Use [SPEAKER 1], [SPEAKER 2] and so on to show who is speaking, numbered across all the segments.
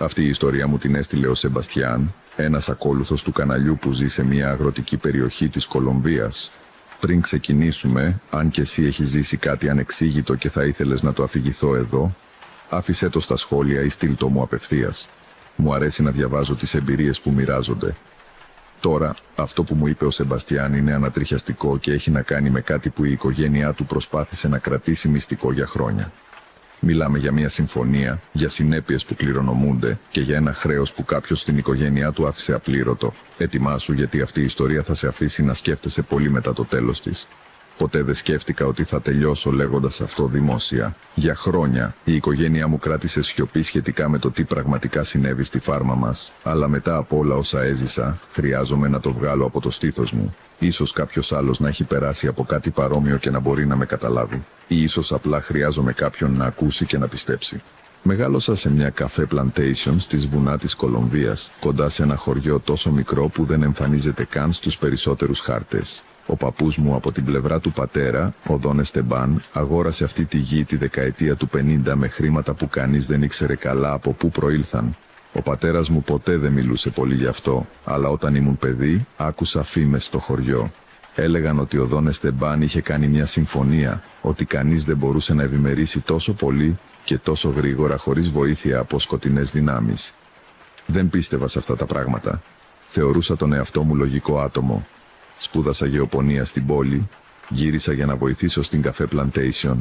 [SPEAKER 1] Αυτή η ιστορία μου την έστειλε ο Σεμπαστιάν, ένας ακόλουθος του καναλιού που ζει σε μια αγροτική περιοχή της Κολομβίας. Πριν ξεκινήσουμε, αν και εσύ έχεις ζήσει κάτι ανεξήγητο και θα ήθελες να το αφηγηθώ εδώ, άφησέ το στα σχόλια ή στείλ το μου απευθείας. Μου αρέσει να διαβάζω τις εμπειρίες που μοιράζονται. Τώρα, αυτό που μου είπε ο Σεμπαστιάν είναι ανατριχιαστικό και έχει να κάνει με κάτι που η οικογένειά του προσπάθησε να κρατήσει μυστικό για χρόνια. Μιλάμε για μια συμφωνία, για συνέπειες που κληρονομούνται και για ένα χρέος που κάποιος στην οικογένειά του άφησε απλήρωτο. Ετοιμάσου, γιατί αυτή η ιστορία θα σε αφήσει να σκέφτεσαι πολύ μετά το τέλος της. Ποτέ δεν σκέφτηκα ότι θα τελειώσω λέγοντας αυτό δημόσια. Για χρόνια, η οικογένειά μου κράτησε σιωπή σχετικά με το τι πραγματικά συνέβη στη φάρμα μας, αλλά μετά από όλα όσα έζησα, χρειάζομαι να το βγάλω από το στήθος μου. Ίσως κάποιος άλλος να έχει περάσει από κάτι παρόμοιο και να μπορεί να με καταλάβει. Ή ίσως απλά χρειάζομαι κάποιον να ακούσει και να πιστέψει. Μεγάλωσα σε μια καφέ plantation στις βουνά της Κολομβίας, κοντά σε ένα χωριό τόσο μικρό που δεν εμφανίζεται καν στους περισσότερους χάρτες. Ο παππούς μου από την πλευρά του πατέρα, ο Δον Εστεμπάν, αγόρασε αυτή τη γη τη δεκαετία του 50 με χρήματα που κανείς δεν ήξερε καλά από πού προήλθαν. Ο πατέρας μου ποτέ δεν μιλούσε πολύ γι' αυτό, αλλά όταν ήμουν παιδί, άκουσα φήμες στο χωριό. Έλεγαν ότι ο Δον Εστεμπάν είχε κάνει μια συμφωνία, ότι κανείς δεν μπορούσε να ευημερήσει τόσο πολύ και τόσο γρήγορα χωρίς βοήθεια από σκοτεινές δυνάμεις. Δεν πίστευα σε αυτά τα πράγματα. Θεωρούσα τον εαυτό μου λογικό άτομο. Σπούδασα γεωπονία στην πόλη, γύρισα για να βοηθήσω στην καφέ plantation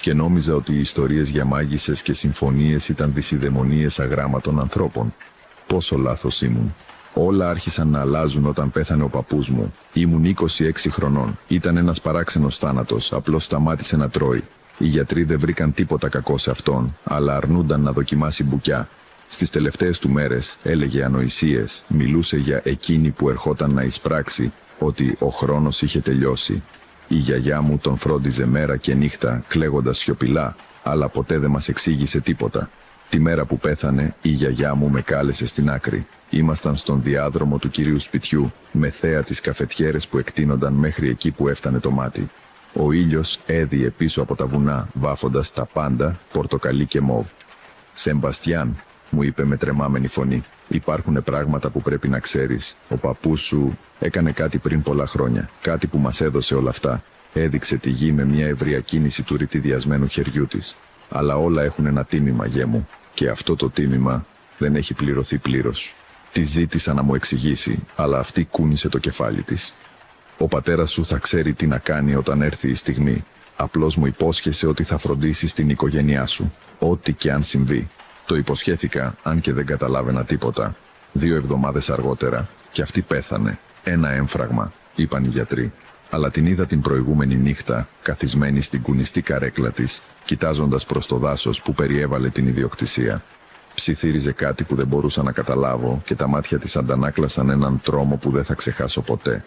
[SPEAKER 1] και νόμιζα ότι οι ιστορίες για μάγισσες και συμφωνίες ήταν δυσιδαιμονίες αγράμματων ανθρώπων. Πόσο λάθος ήμουν. Όλα άρχισαν να αλλάζουν όταν πέθανε ο παππούς μου. Ήμουν 26 χρονών. Ήταν ένας παράξενος θάνατος, απλώς σταμάτησε να τρώει. Οι γιατροί δεν βρήκαν τίποτα κακό σε αυτόν, αλλά αρνούνταν να δοκιμάσει μπουκιά. Στις τελευταίες του μέρες έλεγε ανοησίες, μιλούσε για εκείνη που ερχόταν να εισπράξει, ότι ο χρόνος είχε τελειώσει. Η γιαγιά μου τον φρόντιζε μέρα και νύχτα, κλαίγοντας σιωπηλά, αλλά ποτέ δεν μας εξήγησε τίποτα. Τη μέρα που πέθανε, η γιαγιά μου με κάλεσε στην άκρη. Ήμασταν στον διάδρομο του κυρίου σπιτιού, με θέα τις καφετιέρες που εκτείνονταν μέχρι εκεί που έφτανε το μάτι. Ο ήλιος έδιε πίσω από τα βουνά, βάφοντας τα πάντα, πορτοκαλί και μόβ. «Σεμπαστιάν», μου είπε με τρεμάμενη φωνή, «υπάρχουν πράγματα που πρέπει να ξέρεις. Ο παππούς σου έκανε κάτι πριν πολλά χρόνια, κάτι που μας έδωσε όλα αυτά. Έδειξε τη γη με μια ευρεία κίνηση του ρητιδιασμένου χεριού της. Αλλά όλα έχουν ένα τίμημα, γέ μου, και αυτό το τίμημα δεν έχει πληρωθεί πλήρως». Τη ζήτησα να μου εξηγήσει, αλλά αυτή κούνησε το κεφάλι της. «Ο πατέρας σου θα ξέρει τι να κάνει όταν έρθει η στιγμή. Απλώς μου υπόσχεσε ότι θα φροντίσει την οικογένειά σου, ό,τι και αν συμβεί». Το υποσχέθηκα, αν και δεν καταλάβαινα τίποτα. 2 εβδομάδες αργότερα, και αυτή πέθανε. Ένα έμφραγμα, είπαν οι γιατροί. Αλλά την είδα την προηγούμενη νύχτα, καθισμένη στην κουνιστή καρέκλα της, κοιτάζοντας προς το δάσος που περιέβαλε την ιδιοκτησία. Ψιθύριζε κάτι που δεν μπορούσα να καταλάβω και τα μάτια της αντανάκλασαν έναν τρόμο που δεν θα ξεχάσω ποτέ.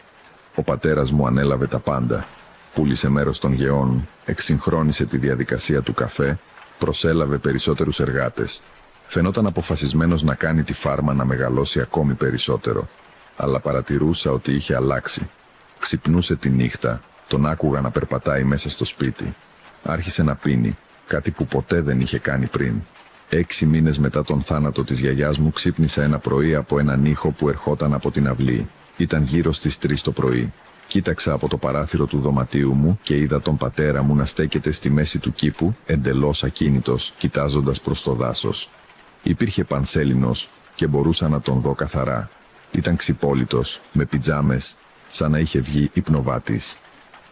[SPEAKER 1] Ο πατέρας μου ανέλαβε τα πάντα. Πούλησε μέρος των γεών, εξυγχρόνισε τη διαδικασία του καφέ, προσέλαβε περισσότερους εργάτες. Φαινόταν αποφασισμένος να κάνει τη φάρμα να μεγαλώσει ακόμη περισσότερο. Αλλά παρατηρούσα ότι είχε αλλάξει. Ξυπνούσε τη νύχτα, τον άκουγα να περπατάει μέσα στο σπίτι. Άρχισε να πίνει, κάτι που ποτέ δεν είχε κάνει πριν. 6 μήνες μετά τον θάνατο της γιαγιάς μου ξύπνησα ένα πρωί από έναν ήχο που ερχόταν από την αυλή. Ήταν γύρω στις 3 το πρωί. Κοίταξα από το παράθυρο του δωματίου μου και είδα τον πατέρα μου να στέκεται στη μέση του κήπου, εντελώς ακίνητος, κοιτάζοντας προς το δάσος. Υπήρχε πανσέλινος και μπορούσα να τον δω καθαρά. Ήταν ξυπόλυτος, με πιτζάμες, σαν να είχε βγει υπνοβάτης.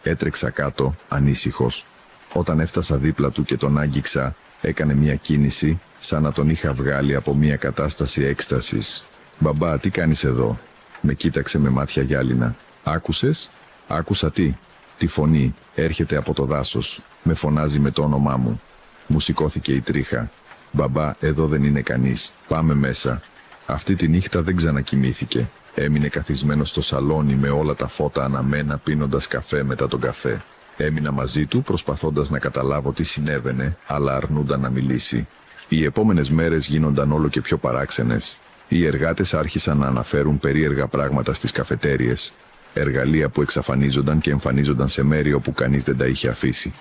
[SPEAKER 1] Έτρεξα κάτω, ανήσυχος. Όταν έφτασα δίπλα του και τον άγγιξα, έκανε μια κίνηση, σαν να τον είχα βγάλει από μια κατάσταση έκστασης. «Μπαμπά, τι κάνεις εδώ?» Με κοίταξε με μάτια γυάλινα. «Άκουσες?» «Άκουσα τι?» «Τη φωνή, έρχεται από το δάσος, με φωνάζει με το όνομά μου». Μου σηκώθηκε η τρίχα. «Μπαμπά, εδώ δεν είναι κανείς, πάμε μέσα». Αυτή τη νύχτα δεν ξανακοιμήθηκε. Έμεινε καθισμένος στο σαλόνι με όλα τα φώτα αναμένα, πίνοντας καφέ μετά τον καφέ. Έμεινα μαζί του προσπαθώντας να καταλάβω τι συνέβαινε, αλλά αρνούνταν να μιλήσει. Οι επόμενες μέρες γίνονταν όλο και πιο παράξενες. Οι εργάτες άρχισαν να αναφέρουν περίεργα πράγματα στις καφετέριες. Εργαλεία που εξαφανίζονταν και εμφανίζονταν σε μέρη όπου κανείς δεν τα είχε αφήσει.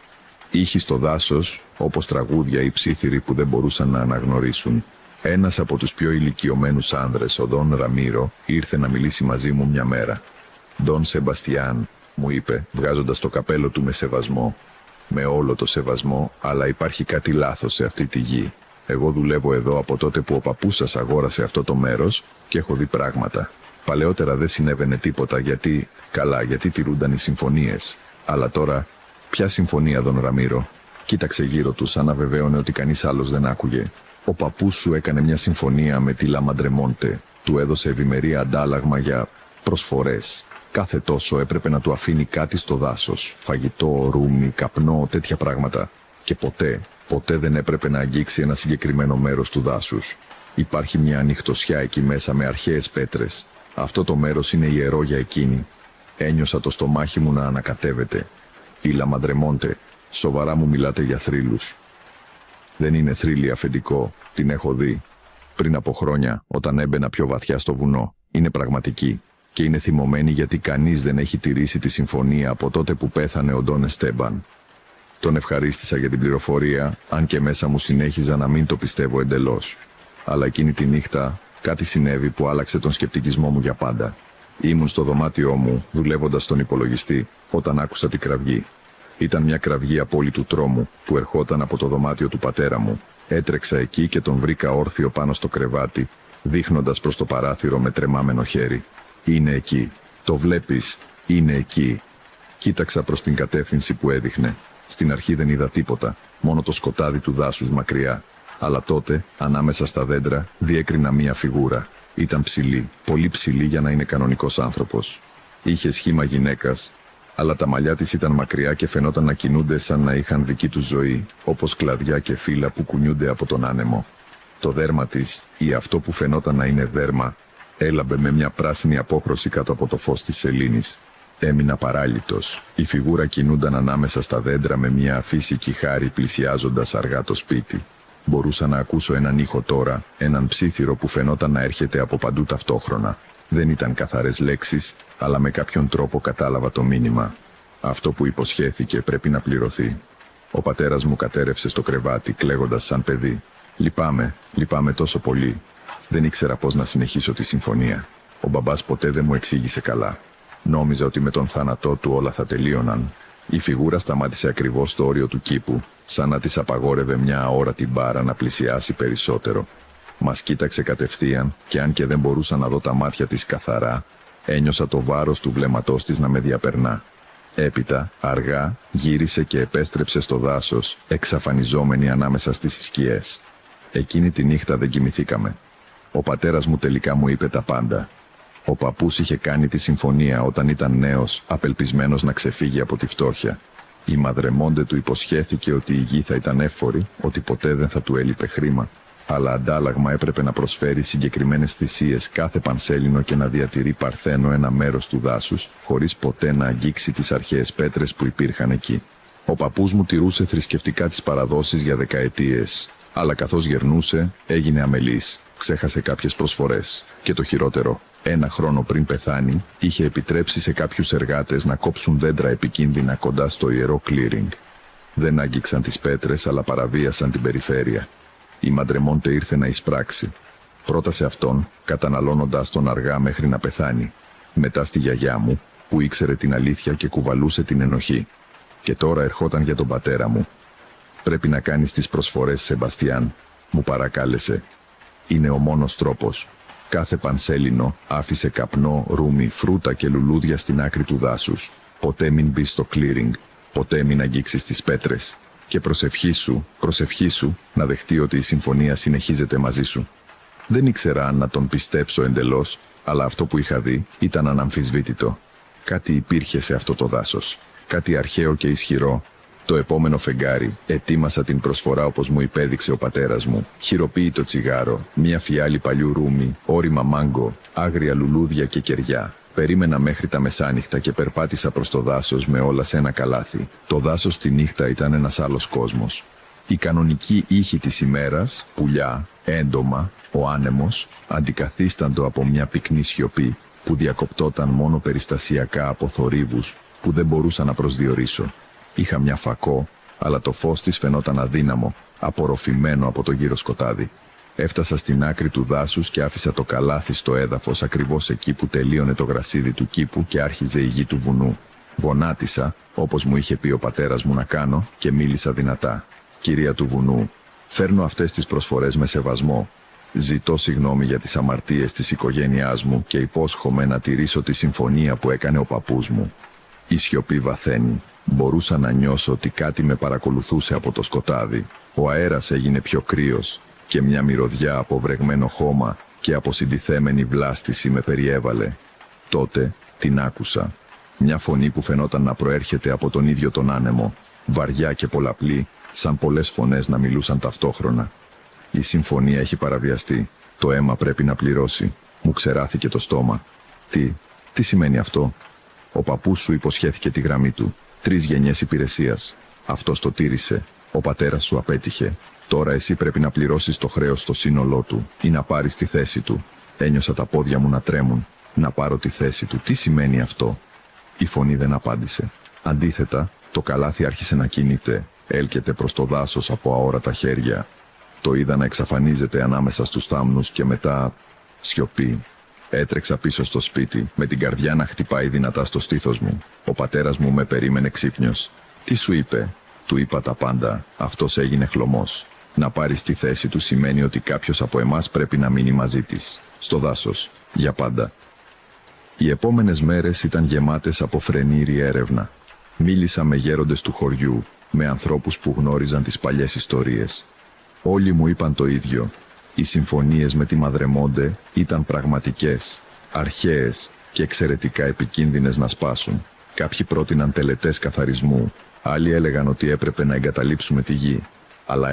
[SPEAKER 1] Ήχοι στο δάσος, όπως τραγούδια ή ψίθυροι που δεν μπορούσαν να αναγνωρίσουν. Ένας από τους πιο ηλικιωμένους άνδρες, ο Δον Ραμίρο, ήρθε να μιλήσει μαζί μου μια μέρα. «Δον Σεμπαστιάν», μου είπε, βγάζοντας το καπέλο του με σεβασμό. «Με όλο το σεβασμό, αλλά υπάρχει κάτι λάθος σε αυτή τη γη. Εγώ δουλεύω εδώ από τότε που ο παππούς σας αγόρασε αυτό το μέρος και έχω δει πράγματα. Παλαιότερα δεν συνέβαινε τίποτα γιατί τηρούνταν οι συμφωνίες. Αλλά τώρα, ποια συμφωνία, Δον Ραμίρο?» Κοίταξε γύρω του σαν να βεβαίωνε ότι κανείς άλλος δεν άκουγε. «Ο παππούς σου έκανε μια συμφωνία με τη Λαμαντρεμόντε. Του έδωσε ευημερία αντάλλαγμα για προσφορές. Κάθε τόσο έπρεπε να του αφήνει κάτι στο δάσος. Φαγητό, ρούμι, καπνό, τέτοια πράγματα. Και ποτέ δεν έπρεπε να αγγίξει ένα συγκεκριμένο μέρος του δάσους. Υπάρχει μια ανοιχτοσιά εκεί μέσα με αρχαίες πέτρες. Αυτό το μέρος είναι ιερό για εκείνη. Ένιωσα το στομάχι μου να ανακατεύεται. Η Λαμαντρεμόντε, σοβαρά μου μιλάτε για θρύλους?» «Δεν είναι θρύλη, αφεντικό. Την έχω δει. Πριν από χρόνια, όταν έμπαινα πιο βαθιά στο βουνό. Είναι πραγματική. Και είναι θυμωμένη γιατί κανείς δεν έχει τηρήσει τη συμφωνία από τότε που πέθανε ο Ντόν Εστέμπαν». Τον ευχαρίστησα για την πληροφορία, αν και μέσα μου συνέχιζα να μην το πιστεύω εντελώς. Αλλά εκείνη τη νύχτα κάτι συνέβη που άλλαξε τον σκεπτικισμό μου για πάντα. Ήμουν στο δωμάτιό μου, δουλεύοντας στον υπολογιστή, όταν άκουσα τη κραυγή. Ήταν μια κραυγή απόλυτου τρόμου που ερχόταν από το δωμάτιο του πατέρα μου. Έτρεξα εκεί και τον βρήκα όρθιο πάνω στο κρεβάτι, δείχνοντας προς το παράθυρο με τρεμάμενο χέρι. «Είναι εκεί. Το βλέπεις. Είναι εκεί». Κοίταξα προς την κατεύθυνση που έδειχνε. Στην αρχή δεν είδα τίποτα, μόνο το σκοτάδι του δάσους μακριά. Αλλά τότε, ανάμεσα στα δέντρα, διέκρινα μία φιγούρα. Ήταν ψηλή, πολύ ψηλή για να είναι κανονικός άνθρωπος. Είχε σχήμα γυναίκας, αλλά τα μαλλιά της ήταν μακριά και φαινόταν να κινούνται σαν να είχαν δική τους ζωή, όπως κλαδιά και φύλλα που κουνιούνται από τον άνεμο. Το δέρμα της, ή αυτό που φαινόταν να είναι δέρμα, έλαμπε με μια πράσινη απόχρωση κάτω από το φως της σελήνης. Έμεινα παράλυτος. Η φιγούρα κινούνταν ανάμεσα στα δέντρα με μια αφύσικη χάρη πλησιάζοντας αργά το σπίτι. Μπορούσα να ακούσω έναν ήχο τώρα, έναν ψίθυρο που φαινόταν να έρχεται από παντού ταυτόχρονα. Δεν ήταν καθαρές λέξεις, αλλά με κάποιον τρόπο κατάλαβα το μήνυμα. Αυτό που υποσχέθηκε πρέπει να πληρωθεί. Ο πατέρας μου κατέρευσε στο κρεβάτι, κλαίγοντας σαν παιδί. Λυπάμαι τόσο πολύ. Δεν ήξερα πώς να συνεχίσω τη συμφωνία. Ο μπαμπάς ποτέ δεν μου εξήγησε καλά. Νόμιζα ότι με τον θάνατό του όλα θα τελείωναν. Η φιγούρα σταμάτησε ακριβώς στο όριο του κήπου, σαν να της απαγόρευε μια αόρατη μπάρα να πλησιάσει περισσότερο. Μας κοίταξε κατευθείαν και αν και δεν μπορούσα να δω τα μάτια της καθαρά, ένιωσα το βάρος του βλέμματός της να με διαπερνά. Έπειτα, αργά, γύρισε και επέστρεψε στο δάσος, εξαφανιζόμενη ανάμεσα στις σκιές. Εκείνη τη νύχτα δεν κοιμηθήκαμε. Ο πατέρας μου τελικά μου είπε τα πάντα. Ο παππούς είχε κάνει τη συμφωνία όταν ήταν νέος, απελπισμένος να ξεφύγει από τη φτώχεια. Η Μαδρεμόντε του υποσχέθηκε ότι η γη θα ήταν εύφορη, ότι ποτέ δεν θα του έλειπε χρήμα. Αλλά αντάλλαγμα έπρεπε να προσφέρει συγκεκριμένες θυσίες κάθε πανσέλινο και να διατηρεί παρθένο ένα μέρος του δάσους, χωρίς ποτέ να αγγίξει τις αρχαίες πέτρες που υπήρχαν εκεί. Ο παππούς μου τηρούσε θρησκευτικά τις παραδόσεις για δεκαετίες, αλλά καθώς γερνούσε, έγινε αμελής, ξέχασε κάποιες προσφορές. Και το χειρότερο, ένα χρόνο πριν πεθάνει, είχε επιτρέψει σε κάποιους εργάτες να κόψουν δέντρα επικίνδυνα κοντά στο ιερό clearing. Δεν άγγιξαν τις πέτρες, αλλά παραβίασαν την περιφέρεια. Η Μαντρεμόντε ήρθε να εισπράξει. Πρώτα σε αυτόν, καταναλώνοντας τον αργά μέχρι να πεθάνει. Μετά στη γιαγιά μου, που ήξερε την αλήθεια και κουβαλούσε την ενοχή. Και τώρα ερχόταν για τον πατέρα μου. «Πρέπει να κάνεις τις προσφορές, Σεμπαστιάν», μου παρακάλεσε. «Είναι ο μόνος τρόπος». Κάθε πανσέλινο άφησε καπνό, ρούμι, φρούτα και λουλούδια στην άκρη του δάσους. Ποτέ μην μπεις στο clearing, ποτέ μην αγγίξεις τις πέτρες. Και προσευχή σου να δεχτεί ότι η συμφωνία συνεχίζεται μαζί σου. Δεν ήξερα αν να τον πιστέψω εντελώς, αλλά αυτό που είχα δει ήταν αναμφισβήτητο. Κάτι υπήρχε σε αυτό το δάσος, κάτι αρχαίο και ισχυρό. Το επόμενο φεγγάρι ετοίμασα την προσφορά όπως μου υπέδειξε ο πατέρας μου. Χειροποίητο τσιγάρο, μια φιάλη παλιού ρούμι, όρημα μάγκο, άγρια λουλούδια και κεριά. Περίμενα μέχρι τα μεσάνυχτα και περπάτησα προς το δάσος με όλα σε ένα καλάθι. Το δάσος τη νύχτα ήταν ένας άλλος κόσμος. Η κανονική ήχη της ημέρας, πουλιά, έντομα, ο άνεμος, αντικαθίσταντο από μια πυκνή σιωπή που διακοπτόταν μόνο περιστασιακά από θορύβους που δεν μπορούσα να προσδιορίσω. Είχα μια φακό, αλλά το φως της φαινόταν αδύναμο, απορροφημένο από το γύρο σκοτάδι. Έφτασα στην άκρη του δάσους και άφησα το καλάθι στο έδαφος ακριβώς εκεί που τελείωνε το γρασίδι του κήπου και άρχιζε η γη του βουνού. Γονάτισα, όπως μου είχε πει ο πατέρας μου να κάνω, και μίλησα δυνατά. «Κυρία του βουνού, φέρνω αυτές τις προσφορές με σεβασμό. Ζητώ συγγνώμη για τις αμαρτίες της οικογένειάς μου και υπόσχομαι να τηρήσω τη συμφωνία που έκανε ο παππούς μου». Η σιωπή βαθαίνει. Μπορούσα να νιώσω ότι κάτι με παρακολουθούσε από το σκοτάδι. Ο αέρας έγινε πιο κρύος και μια μυρωδιά από βρεγμένο χώμα και από συντιθέμενη βλάστηση με περιέβαλε. Τότε την άκουσα. Μια φωνή που φαινόταν να προέρχεται από τον ίδιο τον άνεμο, βαριά και πολλαπλή, σαν πολλές φωνές να μιλούσαν ταυτόχρονα. «Η συμφωνία έχει παραβιαστεί. Το αίμα πρέπει να πληρώσει». Μου ξεράθηκε το στόμα. Τι σημαίνει αυτό? «Ο παππούς σου υποσχέθηκε τη γραμμή του. 3 γενιές υπηρεσίας. Αυτός το τήρησε. Ο πατέρας σου απέτυχε. Τώρα εσύ πρέπει να πληρώσεις το χρέος στο σύνολό του ή να πάρεις τη θέση του». Ένιωσα τα πόδια μου να τρέμουν. Να πάρω τη θέση του. Τι σημαίνει αυτό? Η φωνή δεν απάντησε. Αντίθετα, το καλάθι άρχισε να κινείται. Έλκεται προς το δάσος από αόρατα χέρια. Το είδα να εξαφανίζεται ανάμεσα στους θάμνους και μετά σιωπή. Έτρεξα πίσω στο σπίτι, με την καρδιά να χτυπάει δυνατά στο στήθος μου. Ο πατέρας μου με περίμενε ξύπνιος. «Τι σου είπε?» Του είπα τα πάντα. Αυτός έγινε χλωμός. Να πάρεις τη θέση του σημαίνει ότι κάποιος από εμάς πρέπει να μείνει μαζί της. Στο δάσος. Για πάντα. Οι επόμενες μέρες ήταν γεμάτες από φρενήρη έρευνα. Μίλησα με γέροντες του χωριού, με ανθρώπους που γνώριζαν τις παλιές ιστορίες. Όλοι μου είπαν το ίδιο. Οι συμφωνίες με τη Μαδρεμόντε ήταν πραγματικές, αρχαίες και εξαιρετικά επικίνδυνες να σπάσουν. Κάποιοι πρότειναν τελετές καθαρισμού, άλλοι έλεγαν ότι έπρεπε να εγκαταλείψουμε τη γη. Αλλά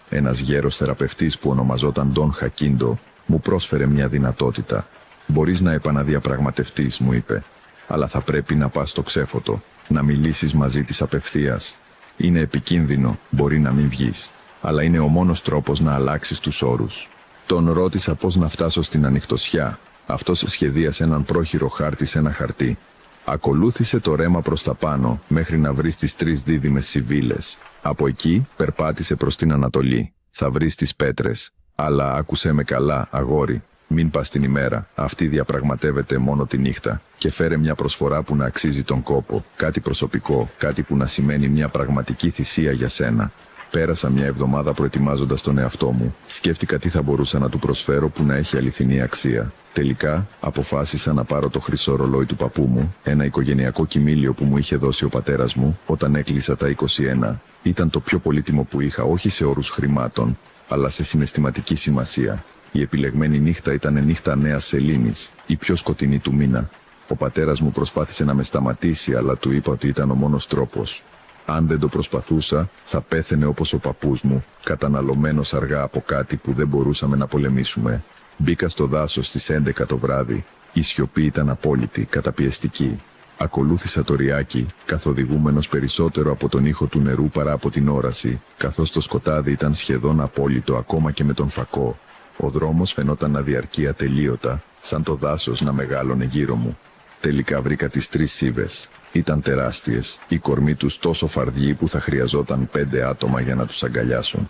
[SPEAKER 1] ένας γέρος θεραπευτής που ονομαζόταν Ντον Χακίντο, μου πρόσφερε μια δυνατότητα. «Μπορείς να επαναδιαπραγματευτείς», μου είπε, «αλλά θα πρέπει να πας στο ξέφωτο, να μιλήσεις μαζί της απευθείας. Είναι επικίνδυνο, μπορεί να μην βγεις, αλλά είναι ο μόνος τρόπος να αλλάξεις τους όρους». Τον ρώτησα πώς να φτάσω στην ανοιχτοσιά. Αυτός σχεδίασε έναν πρόχειρο χάρτη σε ένα χαρτί. «Ακολούθησε το ρέμα προς τα πάνω μέχρι να βρεις τις 3 δίδυμες σιβίλες. Από εκεί περπάτησε προς την Ανατολή. Θα βρεις τις πέτρες. Αλλά άκουσέ με καλά, αγόρι. Μην πας την ημέρα, αυτή διαπραγματεύεται μόνο τη νύχτα, και φέρε μια προσφορά που να αξίζει τον κόπο, κάτι προσωπικό, κάτι που να σημαίνει μια πραγματική θυσία για σένα». Πέρασα μια εβδομάδα προετοιμάζοντας τον εαυτό μου. Σκέφτηκα τι θα μπορούσα να του προσφέρω που να έχει αληθινή αξία. Τελικά, αποφάσισα να πάρω το χρυσό ρολόι του παππού μου, ένα οικογενειακό κοιμήλιο που μου είχε δώσει ο πατέρας μου όταν έκλεισα τα 21. Ήταν το πιο πολύτιμο που είχα, όχι σε όρους χρημάτων, αλλά σε συναισθηματική σημασία. Η επιλεγμένη νύχτα ήταν νύχτα Νέας Σελήνης, η πιο σκοτεινή του μήνα. Ο πατέρας μου προσπάθησε να με σταματήσει, αλλά του είπα ότι ήταν ο μόνος τρόπος. Αν δεν το προσπαθούσα, θα πέθαινε όπως ο παππούς μου, καταναλωμένος αργά από κάτι που δεν μπορούσαμε να πολεμήσουμε. Μπήκα στο δάσος στις 11 το βράδυ. Η σιωπή ήταν απόλυτη, καταπιεστική. Ακολούθησα το ριάκι, καθοδηγούμενος περισσότερο από τον ήχο του νερού παρά από την όραση, καθώς το σκοτάδι ήταν σχεδόν απόλυτο ακόμα και με τον φακό. Ο δρόμος φαινόταν να διαρκεί ατελείωτα, σαν το δάσος να μεγάλωνε γύρω μου. Τελικά βρήκα τις 3 σίβες. Ήταν τεράστιες, οι κορμοί τους τόσο φαρδιοί που θα χρειαζόταν 5 άτομα για να τους αγκαλιάσουν.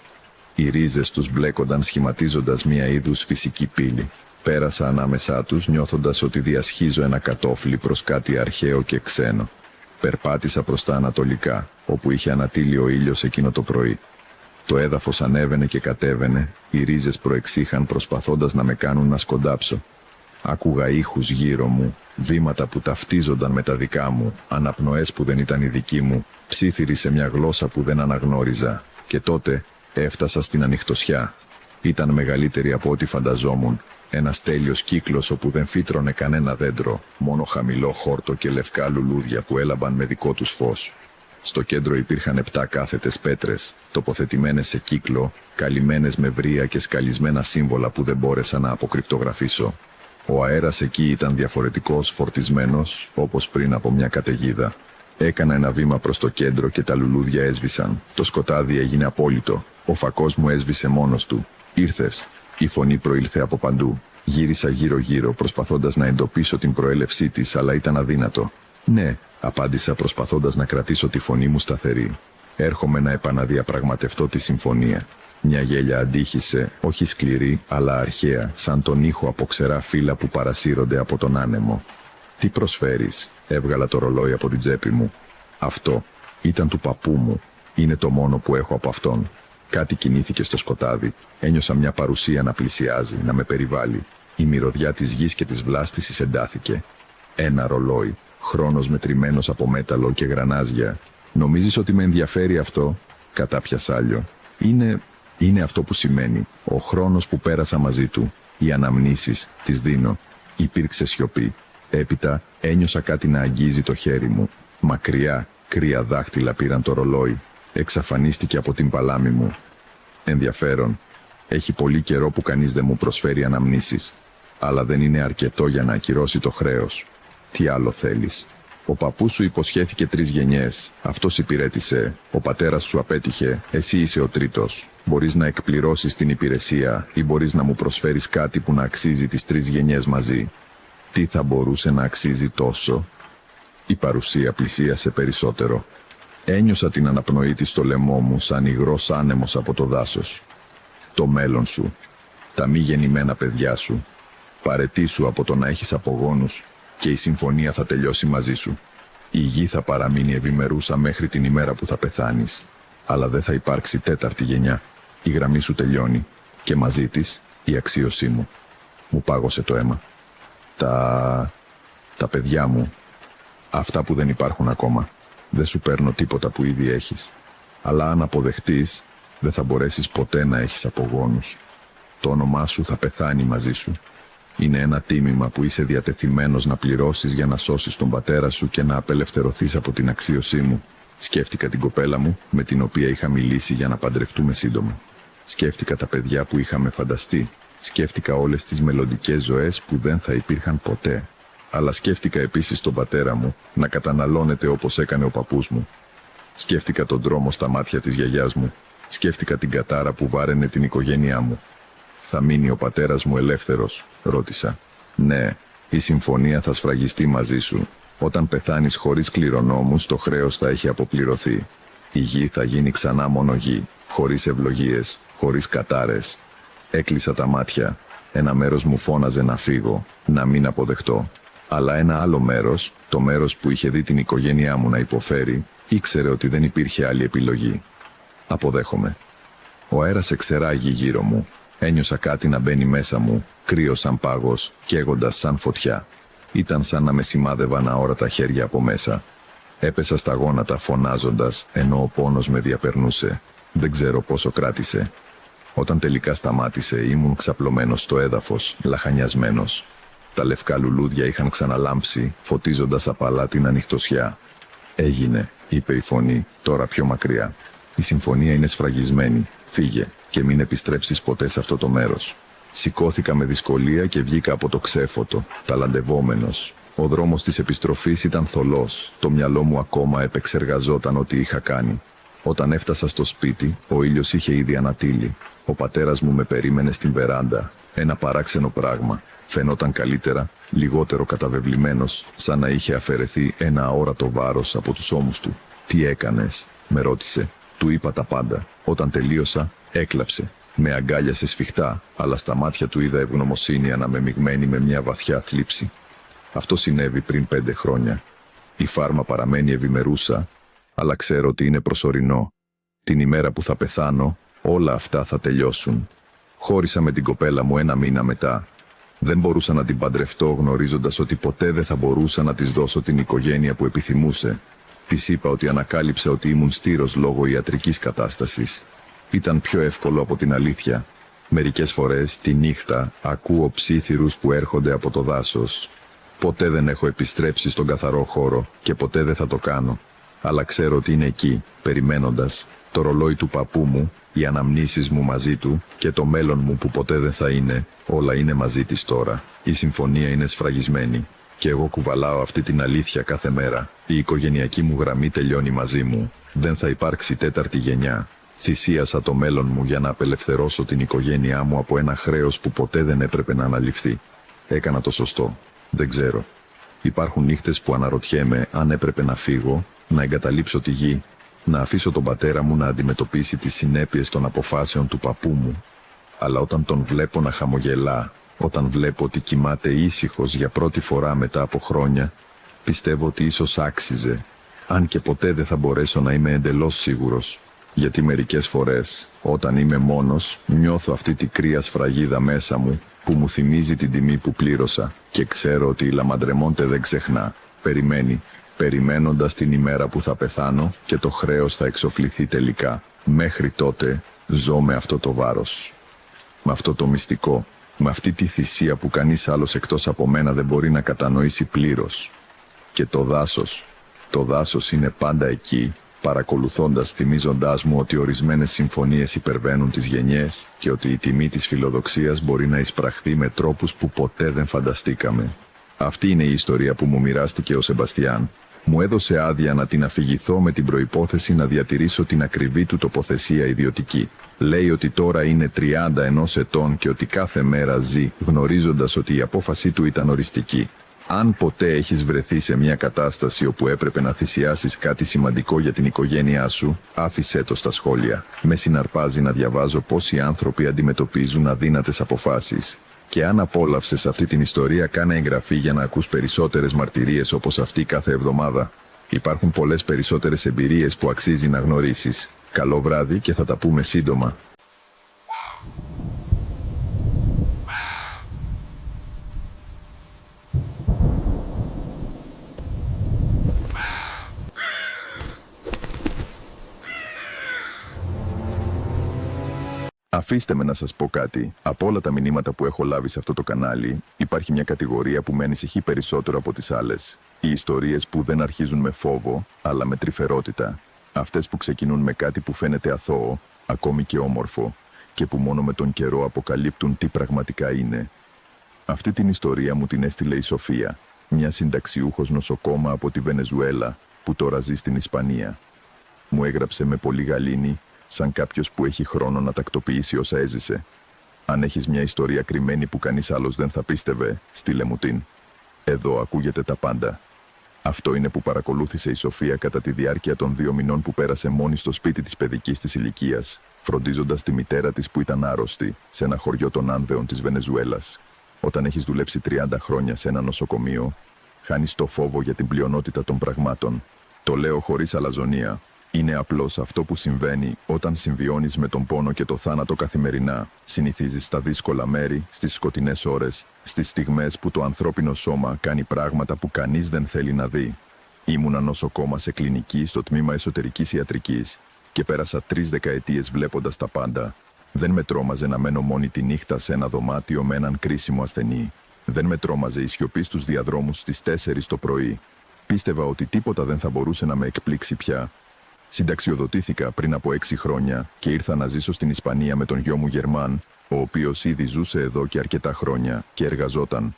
[SPEAKER 1] Οι ρίζες τους μπλέκονταν σχηματίζοντας μία είδους φυσική πύλη. Πέρασα ανάμεσά τους νιώθοντας ότι διασχίζω ένα κατόφλι προς κάτι αρχαίο και ξένο. Περπάτησα προς τα ανατολικά, όπου είχε ανατείλει ο ήλιος εκείνο το πρωί. Το έδαφος ανέβαινε και κατέβαινε, οι ρίζες προεξήχαν προσπαθώντας να με κάνουν να σκοντάψω. Άκουγα ήχους γύρω μου, βήματα που ταυτίζονταν με τα δικά μου, αναπνοές που δεν ήταν οι δικοί μου, ψίθυροι σε μια γλώσσα που δεν αναγνώριζα. Και τότε έφτασα στην ανοιχτοσιά. Ήταν μεγαλύτερη από ό,τι φανταζόμουν. Ένας τέλειος κύκλος όπου δεν φύτρωνε κανένα δέντρο, μόνο χαμηλό χόρτο και λευκά λουλούδια που έλαμπαν με δικό τους φως. Στο κέντρο υπήρχαν 7 κάθετες πέτρες, τοποθετημένες σε κύκλο, καλυμμένες με βρύα και σκαλισμένα σύμβολα που δεν μπόρεσα να αποκρυπτογραφήσω. Ο αέρας εκεί ήταν διαφορετικός, φορτισμένος, όπως πριν από μια καταιγίδα. Έκανα ένα βήμα προς το κέντρο και τα λουλούδια έσβησαν. Το σκοτάδι έγινε απόλυτο. Ο φακός μου έσβησε μόνος του. «Ήρθες». Η φωνή προήλθε από παντού. Γύρισα γύρω-γύρω, προσπαθώντας να εντοπίσω την προέλευσή της, αλλά ήταν αδύνατο. «Ναι», απάντησα προσπαθώντας να κρατήσω τη φωνή μου σταθερή. «Έρχομαι να επαναδιαπραγματευτώ τη συμφωνία». Μια γέλια αντίχησε, όχι σκληρή, αλλά αρχαία, σαν τον ήχο από ξερά φύλλα που παρασύρονται από τον άνεμο. «Τι προσφέρεις?» Έβγαλα το ρολόι από την τσέπη μου. «Αυτό ήταν του παππού μου. Είναι το μόνο που έχω από αυτόν». Κάτι κινήθηκε στο σκοτάδι. Ένιωσα μια παρουσία να πλησιάζει, να με περιβάλλει. Η μυρωδιά της γης και της βλάστησης εντάθηκε. Ένα ρολόι, χρόνος μετρημένος από μέταλλο και γρανάζια. «Νομίζεις ότι με ενδιαφέρει αυτό?» Κατάπιασα άλλο. Είναι αυτό που σημαίνει. Ο χρόνος που πέρασα μαζί του. Οι αναμνήσεις, τις δίνω». Υπήρξε σιωπή. Έπειτα ένιωσα κάτι να αγγίζει το χέρι μου. Μακριά, κρύα δάχτυλα πήραν το ρολόι. Εξαφανίστηκε από την παλάμη μου. Ενδιαφέρον. Έχει πολύ καιρό που κανείς δεν μου προσφέρει αναμνήσεις. Αλλά δεν είναι αρκετό για να ακυρώσει το χρέος. Τι άλλο θέλεις? Ο παππούς σου υποσχέθηκε 3 γενιές. Αυτός υπηρέτησε. Ο πατέρας σου απέτυχε. Εσύ είσαι ο τρίτος. Μπορείς να εκπληρώσεις την υπηρεσία ή μπορείς να μου προσφέρεις κάτι που να αξίζει τις 3 γενιές μαζί. Τι θα μπορούσε να αξίζει τόσο? Η παρουσία πλησίασε περισσότερο. Ένιωσα την αναπνοή της στο λαιμό μου σαν υγρός άνεμος από το δάσος. Το μέλλον σου. Τα μη γεννημένα παιδιά σου. Παραιτήσου από το να έχεις απογόνους και η συμφωνία θα τελειώσει μαζί σου. Η γη θα παραμείνει ευημερούσα μέχρι την ημέρα που θα πεθάνεις. Αλλά δεν θα υπάρξει 4η γενιά. Η γραμμή σου τελειώνει και μαζί της η αξίωσή μου. Μου πάγωσε το αίμα. Τα παιδιά μου. Αυτά που δεν υπάρχουν ακόμα. Δεν σου παίρνω τίποτα που ήδη έχεις. Αλλά αν αποδεχτείς, δεν θα μπορέσεις ποτέ να έχεις απογόνους. Το όνομά σου θα πεθάνει μαζί σου. Είναι ένα τίμημα που είσαι διατεθειμένος να πληρώσεις για να σώσεις τον πατέρα σου και να απελευθερωθείς από την αξίωσή μου. Σκέφτηκα την κοπέλα μου, με την οποία είχα μιλήσει για να παντρευτούμε σύντομα. Σκέφτηκα τα παιδιά που είχαμε φανταστεί. Σκέφτηκα όλες τις μελλοντικές ζωές που δεν θα υπήρχαν ποτέ. Αλλά σκέφτηκα επίσης τον πατέρα μου να καταναλώνεται όπως έκανε ο παππούς μου. Σκέφτηκα τον δρόμο στα μάτια της γιαγιάς μου. Σκέφτηκα την κατάρα που βάραινε την οικογένειά μου. «Θα μείνει ο πατέρας μου ελεύθερος?» ρώτησα. «Ναι, η συμφωνία θα σφραγιστεί μαζί σου. Όταν πεθάνεις χωρίς κληρονόμους, το χρέος θα έχει αποπληρωθεί. Η γη θα γίνει ξανά μόνο γη, χωρίς ευλογίες, χωρίς κατάρες». Έκλεισα τα μάτια. Ένα μέρος μου φώναζε να φύγω, να μην αποδεχτώ. Αλλά ένα άλλο μέρος, το μέρος που είχε δει την οικογένειά μου να υποφέρει, ήξερε ότι δεν υπήρχε άλλη επιλογή. «Αποδέχομαι». Ο αέρας εξεράγει γύρω μου. Ένιωσα κάτι να μπαίνει μέσα μου, κρύο σαν πάγος, καίγοντας σαν φωτιά. Ήταν σαν να με σημάδευαν αόρατα χέρια από μέσα. Έπεσα στα γόνατα φωνάζοντας, ενώ ο πόνος με διαπερνούσε. Δεν ξέρω πόσο κράτησε. Όταν τελικά σταμάτησε, ήμουν ξαπλωμένος στο έδαφος, λαχανιασμένος. Τα λευκά λουλούδια είχαν ξαναλάμψει, φωτίζοντας απαλά την ανοιχτοσιά. «Έγινε», είπε η φωνή, τώρα πιο μακριά. «Η συμφωνία είναι σφραγισμένη. Φύγε και μην επιστρέψεις ποτέ σε αυτό το μέρος». Σηκώθηκα με δυσκολία και βγήκα από το ξέφωτο, ταλαντευόμενος. Ο δρόμος της επιστροφής ήταν θολός. Το μυαλό μου ακόμα επεξεργαζόταν ό,τι είχα κάνει. Όταν έφτασα στο σπίτι, ο ήλιος είχε ήδη ανατείλει. Ο πατέρας μου με περίμενε στην βεράντα. Ένα παράξενο πράγμα. Φαινόταν καλύτερα, λιγότερο καταβεβλημένος, σαν να είχε αφαιρεθεί ένα αόρατο βάρος από τους ώμους του. «Τι έκανες?» με ρώτησε. Του είπα τα πάντα. Όταν τελείωσα, έκλαψε. Με αγκάλιασε σφιχτά, αλλά στα μάτια του είδα ευγνωμοσύνη αναμεμειγμένη με μια βαθιά θλίψη. Αυτό συνέβη πριν 5 χρόνια. Η φάρμα παραμένει ευημερούσα, αλλά ξέρω ότι είναι προσωρινό. Την ημέρα που θα πεθάνω, όλα αυτά θα τελειώσουν. Χώρισα με την κοπέλα μου 1 μήνα μετά. Δεν μπορούσα να την παντρευτώ γνωρίζοντας ότι ποτέ δεν θα μπορούσα να της δώσω την οικογένεια που επιθυμούσε. Της είπα ότι ανακάλυψα ότι ήμουν στήρος λόγω ιατρικής κατάστασης. Ήταν πιο εύκολο από την αλήθεια. Μερικές φορές, τη νύχτα, ακούω ψίθυρους που έρχονται από το δάσος. Ποτέ δεν έχω επιστρέψει στον καθαρό χώρο και ποτέ δεν θα το κάνω. Αλλά ξέρω ότι είναι εκεί, περιμένοντας, το ρολόι του παππού μου, οι αναμνήσεις μου μαζί του και το μέλλον μου που ποτέ δεν θα είναι, όλα είναι μαζί της τώρα. Η συμφωνία είναι σφραγισμένη. Και εγώ κουβαλάω αυτή την αλήθεια κάθε μέρα. Η οικογενειακή μου γραμμή τελειώνει μαζί μου. Δεν θα υπάρξει 4η γενιά. Θυσίασα το μέλλον μου για να απελευθερώσω την οικογένειά μου από ένα χρέος που ποτέ δεν έπρεπε να αναλυφθεί. Έκανα το σωστό. Δεν ξέρω. Υπάρχουν νύχτες που αναρωτιέμαι αν έπρεπε να φύγω, να εγκαταλείψω τη γη Να αφήσω τον πατέρα μου να αντιμετωπίσει τις συνέπειες των αποφάσεων του παππού μου. Αλλά όταν τον βλέπω να χαμογελά, όταν βλέπω ότι κοιμάται ήσυχος για πρώτη φορά μετά από χρόνια, πιστεύω ότι ίσως άξιζε, αν και ποτέ δεν θα μπορέσω να είμαι εντελώς σίγουρος. Γιατί μερικές φορές, όταν είμαι μόνος, νιώθω αυτή τη κρύα σφραγίδα μέσα μου, που μου θυμίζει την τιμή που πλήρωσα, και ξέρω ότι η Λαμαντρεμόντε δεν ξεχνά. Περιμένει, περιμένοντας την ημέρα που θα πεθάνω και το χρέος θα εξοφληθεί τελικά. Μέχρι τότε ζω με αυτό το βάρος, με αυτό το μυστικό, με αυτή τη θυσία που κανείς άλλος εκτός από μένα δεν μπορεί να κατανοήσει πλήρως. Και το δάσος είναι πάντα εκεί, παρακολουθώντας, θυμίζοντάς μου ότι ορισμένες συμφωνίες υπερβαίνουν τις γενιές και ότι η τιμή της φιλοδοξίας μπορεί να εισπραχθεί με τρόπους που ποτέ δεν φανταστήκαμε. Αυτή είναι η ιστορία που μου μοιράστηκε ο Σεμπαστιάν. Μου έδωσε άδεια να την αφηγηθώ με την προϋπόθεση να διατηρήσω την ακριβή του τοποθεσία ιδιωτική. Λέει ότι τώρα είναι 31 ετών και ότι κάθε μέρα ζει, γνωρίζοντας ότι η απόφασή του ήταν οριστική. Αν ποτέ έχεις βρεθεί σε μια κατάσταση όπου έπρεπε να θυσιάσεις κάτι σημαντικό για την οικογένειά σου, άφησέ το στα σχόλια. Με συναρπάζει να διαβάζω πώς οι άνθρωποι αντιμετωπίζουν αδύνατες αποφάσεις. Και αν απόλαυσες αυτή την ιστορία, κάνε εγγραφή για να ακούς περισσότερες μαρτυρίες όπως αυτή κάθε εβδομάδα. Υπάρχουν πολλές περισσότερες εμπειρίες που αξίζει να γνωρίσεις. Καλό βράδυ και θα τα πούμε σύντομα. Αφήστε με να σας πω κάτι. Από όλα τα μηνύματα που έχω λάβει σε αυτό το κανάλι, υπάρχει μια κατηγορία που με ανησυχεί περισσότερο από τις άλλες. Οι ιστορίες που δεν αρχίζουν με φόβο, αλλά με τρυφερότητα. Αυτές που ξεκινούν με κάτι που φαίνεται αθώο, ακόμη και όμορφο, και που μόνο με τον καιρό αποκαλύπτουν τι πραγματικά είναι. Αυτή την ιστορία μου την έστειλε η Σοφία, μια συνταξιούχος νοσοκόμα από τη Βενεζουέλα, που τώρα ζει στην Ισπανία. Μου έγραψε με πολύ γαλήνη, σαν κάποιος που έχει χρόνο να τακτοποιήσει όσα έζησε. Αν έχεις μια ιστορία κρυμμένη που κανείς άλλος δεν θα πίστευε, στείλε μου την. Εδώ ακούγεται τα πάντα. Αυτό είναι που παρακολούθησε η Σοφία κατά τη διάρκεια των 2 μηνών που πέρασε μόνη στο σπίτι της παιδικής της ηλικίας, φροντίζοντας τη μητέρα της που ήταν άρρωστη, σε ένα χωριό των Άνδεων της Βενεζουέλας. Όταν έχεις δουλέψει 30 χρόνια σε ένα νοσοκομείο, χάνεις το φόβο για την πλειονότητα των πραγμάτων. Το λέω χωρίς αλαζονία. Είναι απλώς αυτό που συμβαίνει όταν συμβιώνεις με τον πόνο και το θάνατο καθημερινά. Συνηθίζεις στα δύσκολα μέρη, στις σκοτεινές ώρες, στις στιγμές που το ανθρώπινο σώμα κάνει πράγματα που κανείς δεν θέλει να δει. Ήμουνα νοσοκόμα σε κλινική στο τμήμα εσωτερικής ιατρικής και πέρασα 3 δεκαετίες βλέποντας τα πάντα. Δεν με τρόμαζε να μένω μόνη τη νύχτα σε ένα δωμάτιο με έναν κρίσιμο ασθενή. Δεν με τρόμαζε η σιωπή στους διαδρόμους στις 4 το πρωί. Πίστευα ότι τίποτα δεν θα μπορούσε να με εκπλήξει πια. Συνταξιοδοτήθηκα πριν από 6 χρόνια και ήρθα να ζήσω στην Ισπανία με τον γιο μου Γερμάν, ο οποίος ήδη ζούσε εδώ και αρκετά χρόνια και εργαζόταν.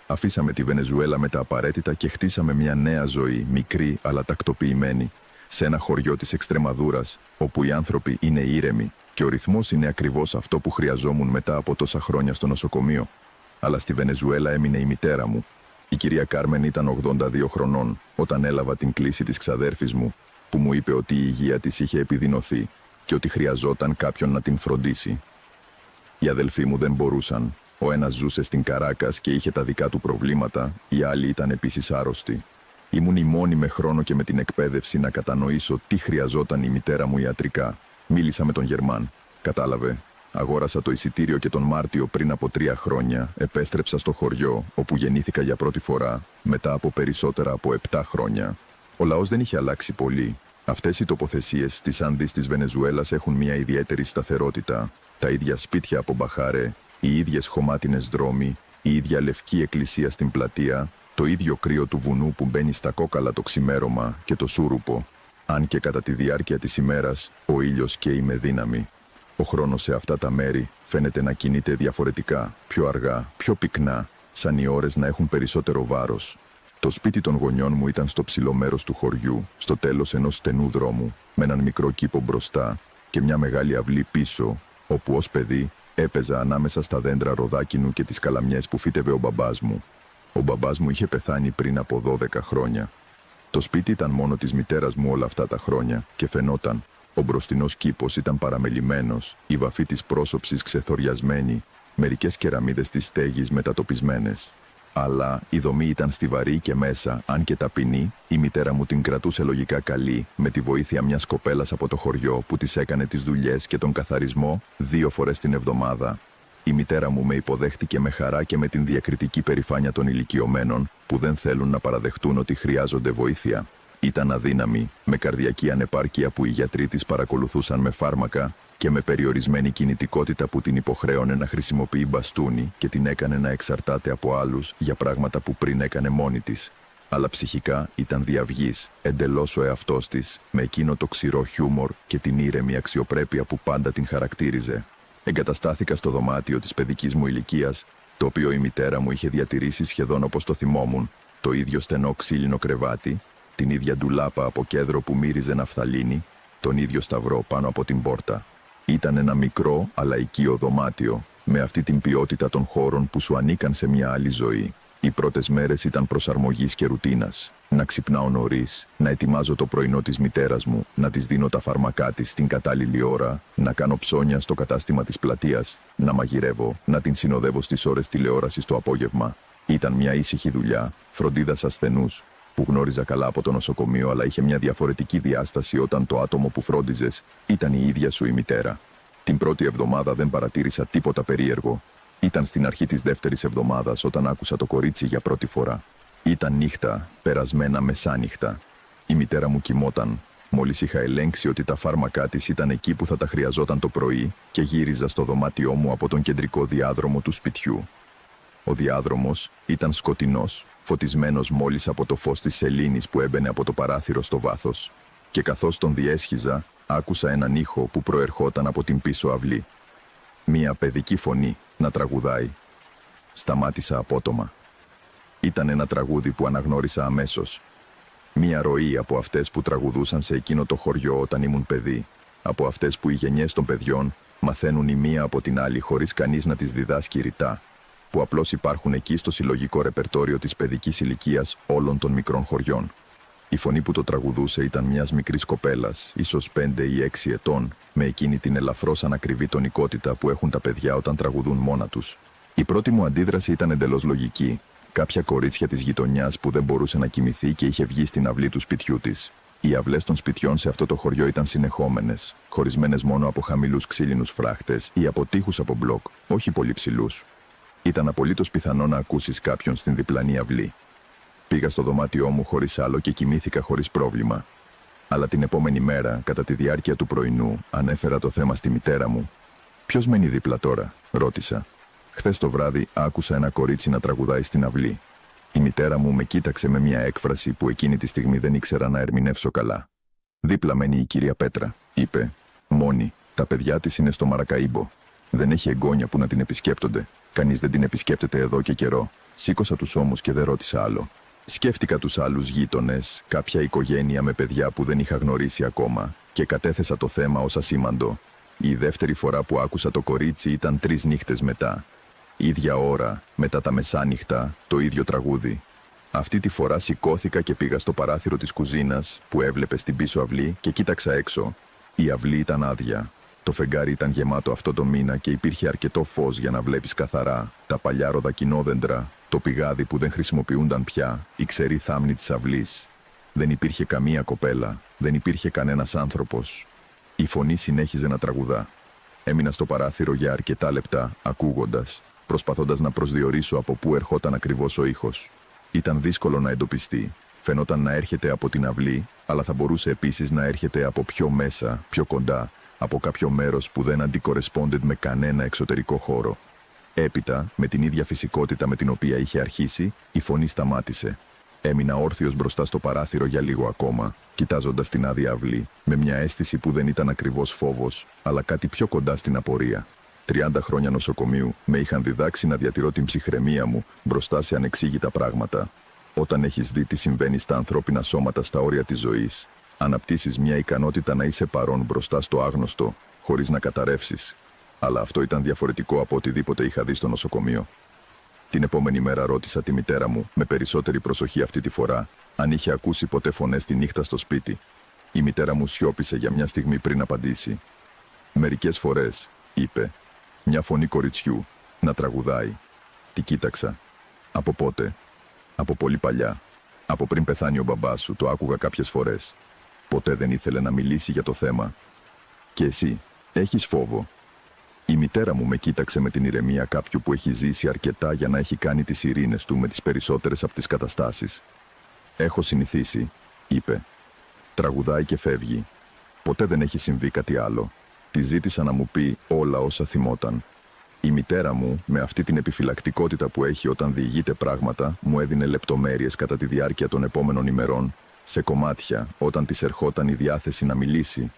[SPEAKER 1] Αφήσαμε τη Βενεζουέλα με τα απαραίτητα και χτίσαμε μια νέα ζωή, μικρή αλλά τακτοποιημένη, σε ένα χωριό της Εξτρεμαδούρας, όπου οι άνθρωποι είναι ήρεμοι και ο ρυθμός είναι ακριβώς αυτό που χρειαζόμουν μετά από τόσα χρόνια στο νοσοκομείο. Αλλά στη Βενεζουέλα έμεινε η μητέρα μου. Η κυρία Κάρμεν ήταν 82 χρονών όταν έλαβα την κλήση της ξαδέρφης μου, που μου είπε ότι η υγεία της είχε επιδεινωθεί και ότι χρειαζόταν κάποιον να την φροντίσει. Οι αδελφοί μου δεν μπορούσαν. Ο ένας ζούσε στην Καράκας και είχε τα δικά του προβλήματα, οι άλλοι ήταν επίσης άρρωστοι. Ήμουν η μόνη με χρόνο και με την εκπαίδευση να κατανοήσω τι χρειαζόταν η μητέρα μου ιατρικά. Μίλησα με τον Γερμάν. Κατάλαβε. Αγόρασα το εισιτήριο και τον Μάρτιο πριν από 3 χρόνια επέστρεψα στο χωριό όπου γεννήθηκα για πρώτη φορά, μετά από περισσότερα από 7 χρόνια. Ο λαός δεν είχε αλλάξει πολύ. Αυτές οι τοποθεσίες στις Άνδεις της Βενεζουέλας έχουν μια ιδιαίτερη σταθερότητα. Τα ίδια σπίτια από μπαχάρε, οι ίδιες χωμάτινες δρόμοι, η ίδια λευκή εκκλησία στην πλατεία, το ίδιο κρύο του βουνού που μπαίνει στα κόκαλα το ξημέρωμα και το σούρουπο. Αν και κατά τη διάρκεια της ημέρας ο ήλιος καίει με δύναμη. Ο χρόνος σε αυτά τα μέρη φαίνεται να κινείται διαφορετικά, πιο αργά, πιο πυκνά, σαν οι ώρες να έχουν περισσότερο βάρος. Το σπίτι των γονιών μου ήταν στο ψηλό μέρος του χωριού, στο τέλος ενός στενού δρόμου, με έναν μικρό κήπο μπροστά και μια μεγάλη αυλή πίσω, όπου ως παιδί έπαιζα ανάμεσα στα δέντρα ροδάκινου και τις καλαμιές που φύτευε ο μπαμπάς μου. Ο μπαμπάς μου είχε πεθάνει πριν από 12 χρόνια. Το σπίτι ήταν μόνο της μητέρας μου όλα αυτά τα χρόνια και φαινόταν. Ο μπροστινός κήπος ήταν παραμελημένος, η βαφή της πρόσωψης ξεθοριασμένη, μερικές κεραμίδες της στέγης μετατοπισμένες. Αλλά η δομή ήταν στιβαρή και μέσα, αν και ταπεινή, η μητέρα μου την κρατούσε λογικά καλή, με τη βοήθεια μιας κοπέλας από το χωριό που της έκανε τις δουλειές και τον καθαρισμό 2 φορές την εβδομάδα. Η μητέρα μου με υποδέχτηκε με χαρά και με την διακριτική περηφάνεια των ηλικιωμένων που δεν θέλουν να παραδεχτούν ότι χρειάζονται βοήθεια. Ήταν αδύναμη, με καρδιακή ανεπάρκεια που οι γιατροί της παρακολουθούσαν με φάρμακα και με περιορισμένη κινητικότητα που την υποχρέωνε να χρησιμοποιεί μπαστούνι και την έκανε να εξαρτάται από άλλους για πράγματα που πριν έκανε μόνη της. Αλλά ψυχικά ήταν διαυγής, εντελώς ο εαυτός της, με εκείνο το ξηρό χιούμορ και την ήρεμη αξιοπρέπεια που πάντα την χαρακτήριζε. Εγκαταστάθηκα στο δωμάτιο της παιδικής μου ηλικίας, το οποίο η μητέρα μου είχε διατηρήσει σχεδόν όπως το θυμόμουν, το ίδιο στενό ξύλινο κρεβάτι, την ίδια ντουλάπα από κέδρο που μύριζε ναφθαλίνη, τον ίδιο σταυρό πάνω από την πόρτα. Ήταν ένα μικρό αλλά οικείο δωμάτιο, με αυτή την ποιότητα των χώρων που σου ανήκαν σε μια άλλη ζωή. Οι πρώτες μέρες ήταν προσαρμογής και ρουτίνας. Να ξυπνάω νωρίς, να ετοιμάζω το πρωινό της μητέρας μου, να της δίνω τα φάρμακά της στην κατάλληλη ώρα, να κάνω ψώνια στο κατάστημα της πλατείας, να μαγειρεύω, να την συνοδεύω στις ώρες τηλεόρασης το απόγευμα. Ήταν μια ήσυχη δουλειά, φροντίδας ασθενούς, που γνώριζα καλά από το νοσοκομείο, αλλά είχε μια διαφορετική διάσταση όταν το άτομο που φρόντιζες ήταν η ίδια σου η μητέρα. Την πρώτη εβδομάδα δεν παρατήρησα τίποτα περίεργο. Ήταν στην αρχή της δεύτερης εβδομάδας όταν άκουσα το κορίτσι για πρώτη φορά. Ήταν νύχτα, περασμένα μεσάνυχτα. Η μητέρα μου κοιμόταν. Μόλις είχα ελέγξει ότι τα φάρμακά της ήταν εκεί που θα τα χρειαζόταν το πρωί και γύριζα στο δωμάτιό μου από τον κεντρικό διάδρομο του σπιτιού. Ο διάδρομος ήταν σκοτεινός, φωτισμένος μόλις από το φως της σελήνης που έμπαινε από το παράθυρο στο βάθος. Και καθώς τον διέσχιζα, άκουσα έναν ήχο που προερχόταν από την πίσω αυλή. Μία παιδική φωνή να τραγουδάει. Σταμάτησα απότομα. Ήταν ένα τραγούδι που αναγνώρισα αμέσως. Μία ροή από αυτές που τραγουδούσαν σε εκείνο το χωριό όταν ήμουν παιδί. Από αυτές που οι γενιές των παιδιών μαθαίνουν η μία από την άλλη χωρίς κανείς να τις διδάσκει ρητά. Που απλώς υπάρχουν εκεί στο συλλογικό ρεπερτόριο της παιδικής ηλικίας όλων των μικρών χωριών. Η φωνή που το τραγουδούσε ήταν μιας μικρής κοπέλας, ίσως 5 ή 6 ετών, με εκείνη την ελαφρώς ανακριβή τονικότητα που έχουν τα παιδιά όταν τραγουδούν μόνα τους. Η πρώτη μου αντίδραση ήταν εντελώς λογική. Κάποια κορίτσια της γειτονιάς που δεν μπορούσε να κοιμηθεί και είχε βγει στην αυλή του σπιτιού της. Οι αυλές των σπιτιών σε αυτό το χωριό ήταν συνεχόμενες, χωρισμένες μόνο από χαμηλούς ξύλινους φράχτες ή από τείχους από μπλοκ, όχι πολύ ψηλούς. Ήταν απολύτως πιθανό να ακούσεις κάποιον στην διπλανή αυλή. Πήγα στο δωμάτιό μου χωρίς άλλο και κοιμήθηκα χωρίς πρόβλημα. Αλλά την επόμενη μέρα, κατά τη διάρκεια του πρωινού, ανέφερα το θέμα στη μητέρα μου. «Ποιος μένει δίπλα τώρα?» ρώτησα. «Χθες το βράδυ άκουσα ένα κορίτσι να τραγουδάει στην αυλή». Η μητέρα μου με κοίταξε με μια έκφραση που εκείνη τη στιγμή δεν ήξερα να ερμηνεύσω καλά. «Δίπλα μένει η κυρία Πέτρα», είπε. «Μόνη, τα παιδιά της είναι στο Μαρακαΐμπο. Δεν έχει εγγόνια που να την επισκέπτονται. Κανείς δεν την επισκέπτεται εδώ και καιρό». Σήκωσα τους ώμους και δεν ρώτησα άλλο. Σκέφτηκα τους άλλους γείτονες, κάποια οικογένεια με παιδιά που δεν είχα γνωρίσει ακόμα και κατέθεσα το θέμα ως ασήμαντο. Η δεύτερη φορά που άκουσα το κορίτσι ήταν 3 νύχτες μετά. Ίδια ώρα, μετά τα μεσάνυχτα, το ίδιο τραγούδι. Αυτή τη φορά σηκώθηκα και πήγα στο παράθυρο της κουζίνας που έβλεπε στην πίσω αυλή και κοίταξα έξω. Η αυλή ήταν άδεια. Το φεγγάρι ήταν γεμάτο αυτό το μήνα και υπήρχε αρκετό φως για να βλέπεις καθαρά τα παλιά ροδακινόδεντρα, το πηγάδι που δεν χρησιμοποιούνταν πια, η ξερή θάμνη της αυλής. Δεν υπήρχε καμία κοπέλα, δεν υπήρχε κανένας άνθρωπος. Η φωνή συνέχιζε να τραγουδά. Έμεινα στο παράθυρο για αρκετά λεπτά, ακούγοντας, προσπαθώντας να προσδιορίσω από πού ερχόταν ακριβώς ο ήχος. Ήταν δύσκολο να εντοπιστεί. Φαινόταν να έρχεται από την αυλή, αλλά θα μπορούσε επίσης να έρχεται από πιο μέσα, πιο κοντά, από κάποιο μέρος που δεν αντικορεσπόντεντ με κανένα εξωτερικό χώρο. Έπειτα, με την ίδια φυσικότητα με την οποία είχε αρχίσει, η φωνή σταμάτησε. Έμεινα όρθιος μπροστά στο παράθυρο για λίγο ακόμα, κοιτάζοντας την άδεια αυλή, με μια αίσθηση που δεν ήταν ακριβώς φόβος, αλλά κάτι πιο κοντά στην απορία. 30 χρόνια νοσοκομείου με είχαν διδάξει να διατηρώ την ψυχραιμία μου μπροστά σε ανεξήγητα πράγματα. Όταν έχεις δει τι συμβαίνει στα ανθρώπινα σώματα στα όρια της ζωής, αναπτύσσεις μια ικανότητα να είσαι παρόν μπροστά στο άγνωστο, χωρίς να καταρρεύσεις. Αλλά αυτό ήταν διαφορετικό από οτιδήποτε είχα δει στο νοσοκομείο. Την επόμενη μέρα ρώτησα τη μητέρα μου, με περισσότερη προσοχή αυτή τη φορά, αν είχε ακούσει ποτέ φωνές τη νύχτα στο σπίτι. Η μητέρα μου σιώπησε για μια στιγμή πριν απαντήσει. «Μερικές φορές», είπε, «μια φωνή κοριτσιού να τραγουδάει». Τη κοίταξα. «Από πότε?» «Από πολύ παλιά. Από πριν πεθάνει ο μπαμπάς σου, το άκουγα κάποιες φορές. Ποτέ δεν ήθελε να μιλήσει για το θέμα». «Και εσύ, έχεις φόβο?» Η μητέρα μου με κοίταξε με την ηρεμία κάποιου που έχει ζήσει αρκετά για να έχει κάνει τις ειρήνες του με τις περισσότερες από τις καταστάσεις. «Έχω συνηθίσει», είπε. Τραγουδάει και φεύγει. Ποτέ δεν έχει συμβεί κάτι άλλο. Τη ζήτησα να μου πει όλα όσα θυμόταν. Η μητέρα μου, με αυτή την επιφυλακτικότητα που έχει όταν διηγείται πράγματα, μου έδινε λεπτομέρειες κατά τη διάρκεια των επόμενων ημερών, σε κομμάτια, όταν της ερχόταν η διάθεση να μιλήσει,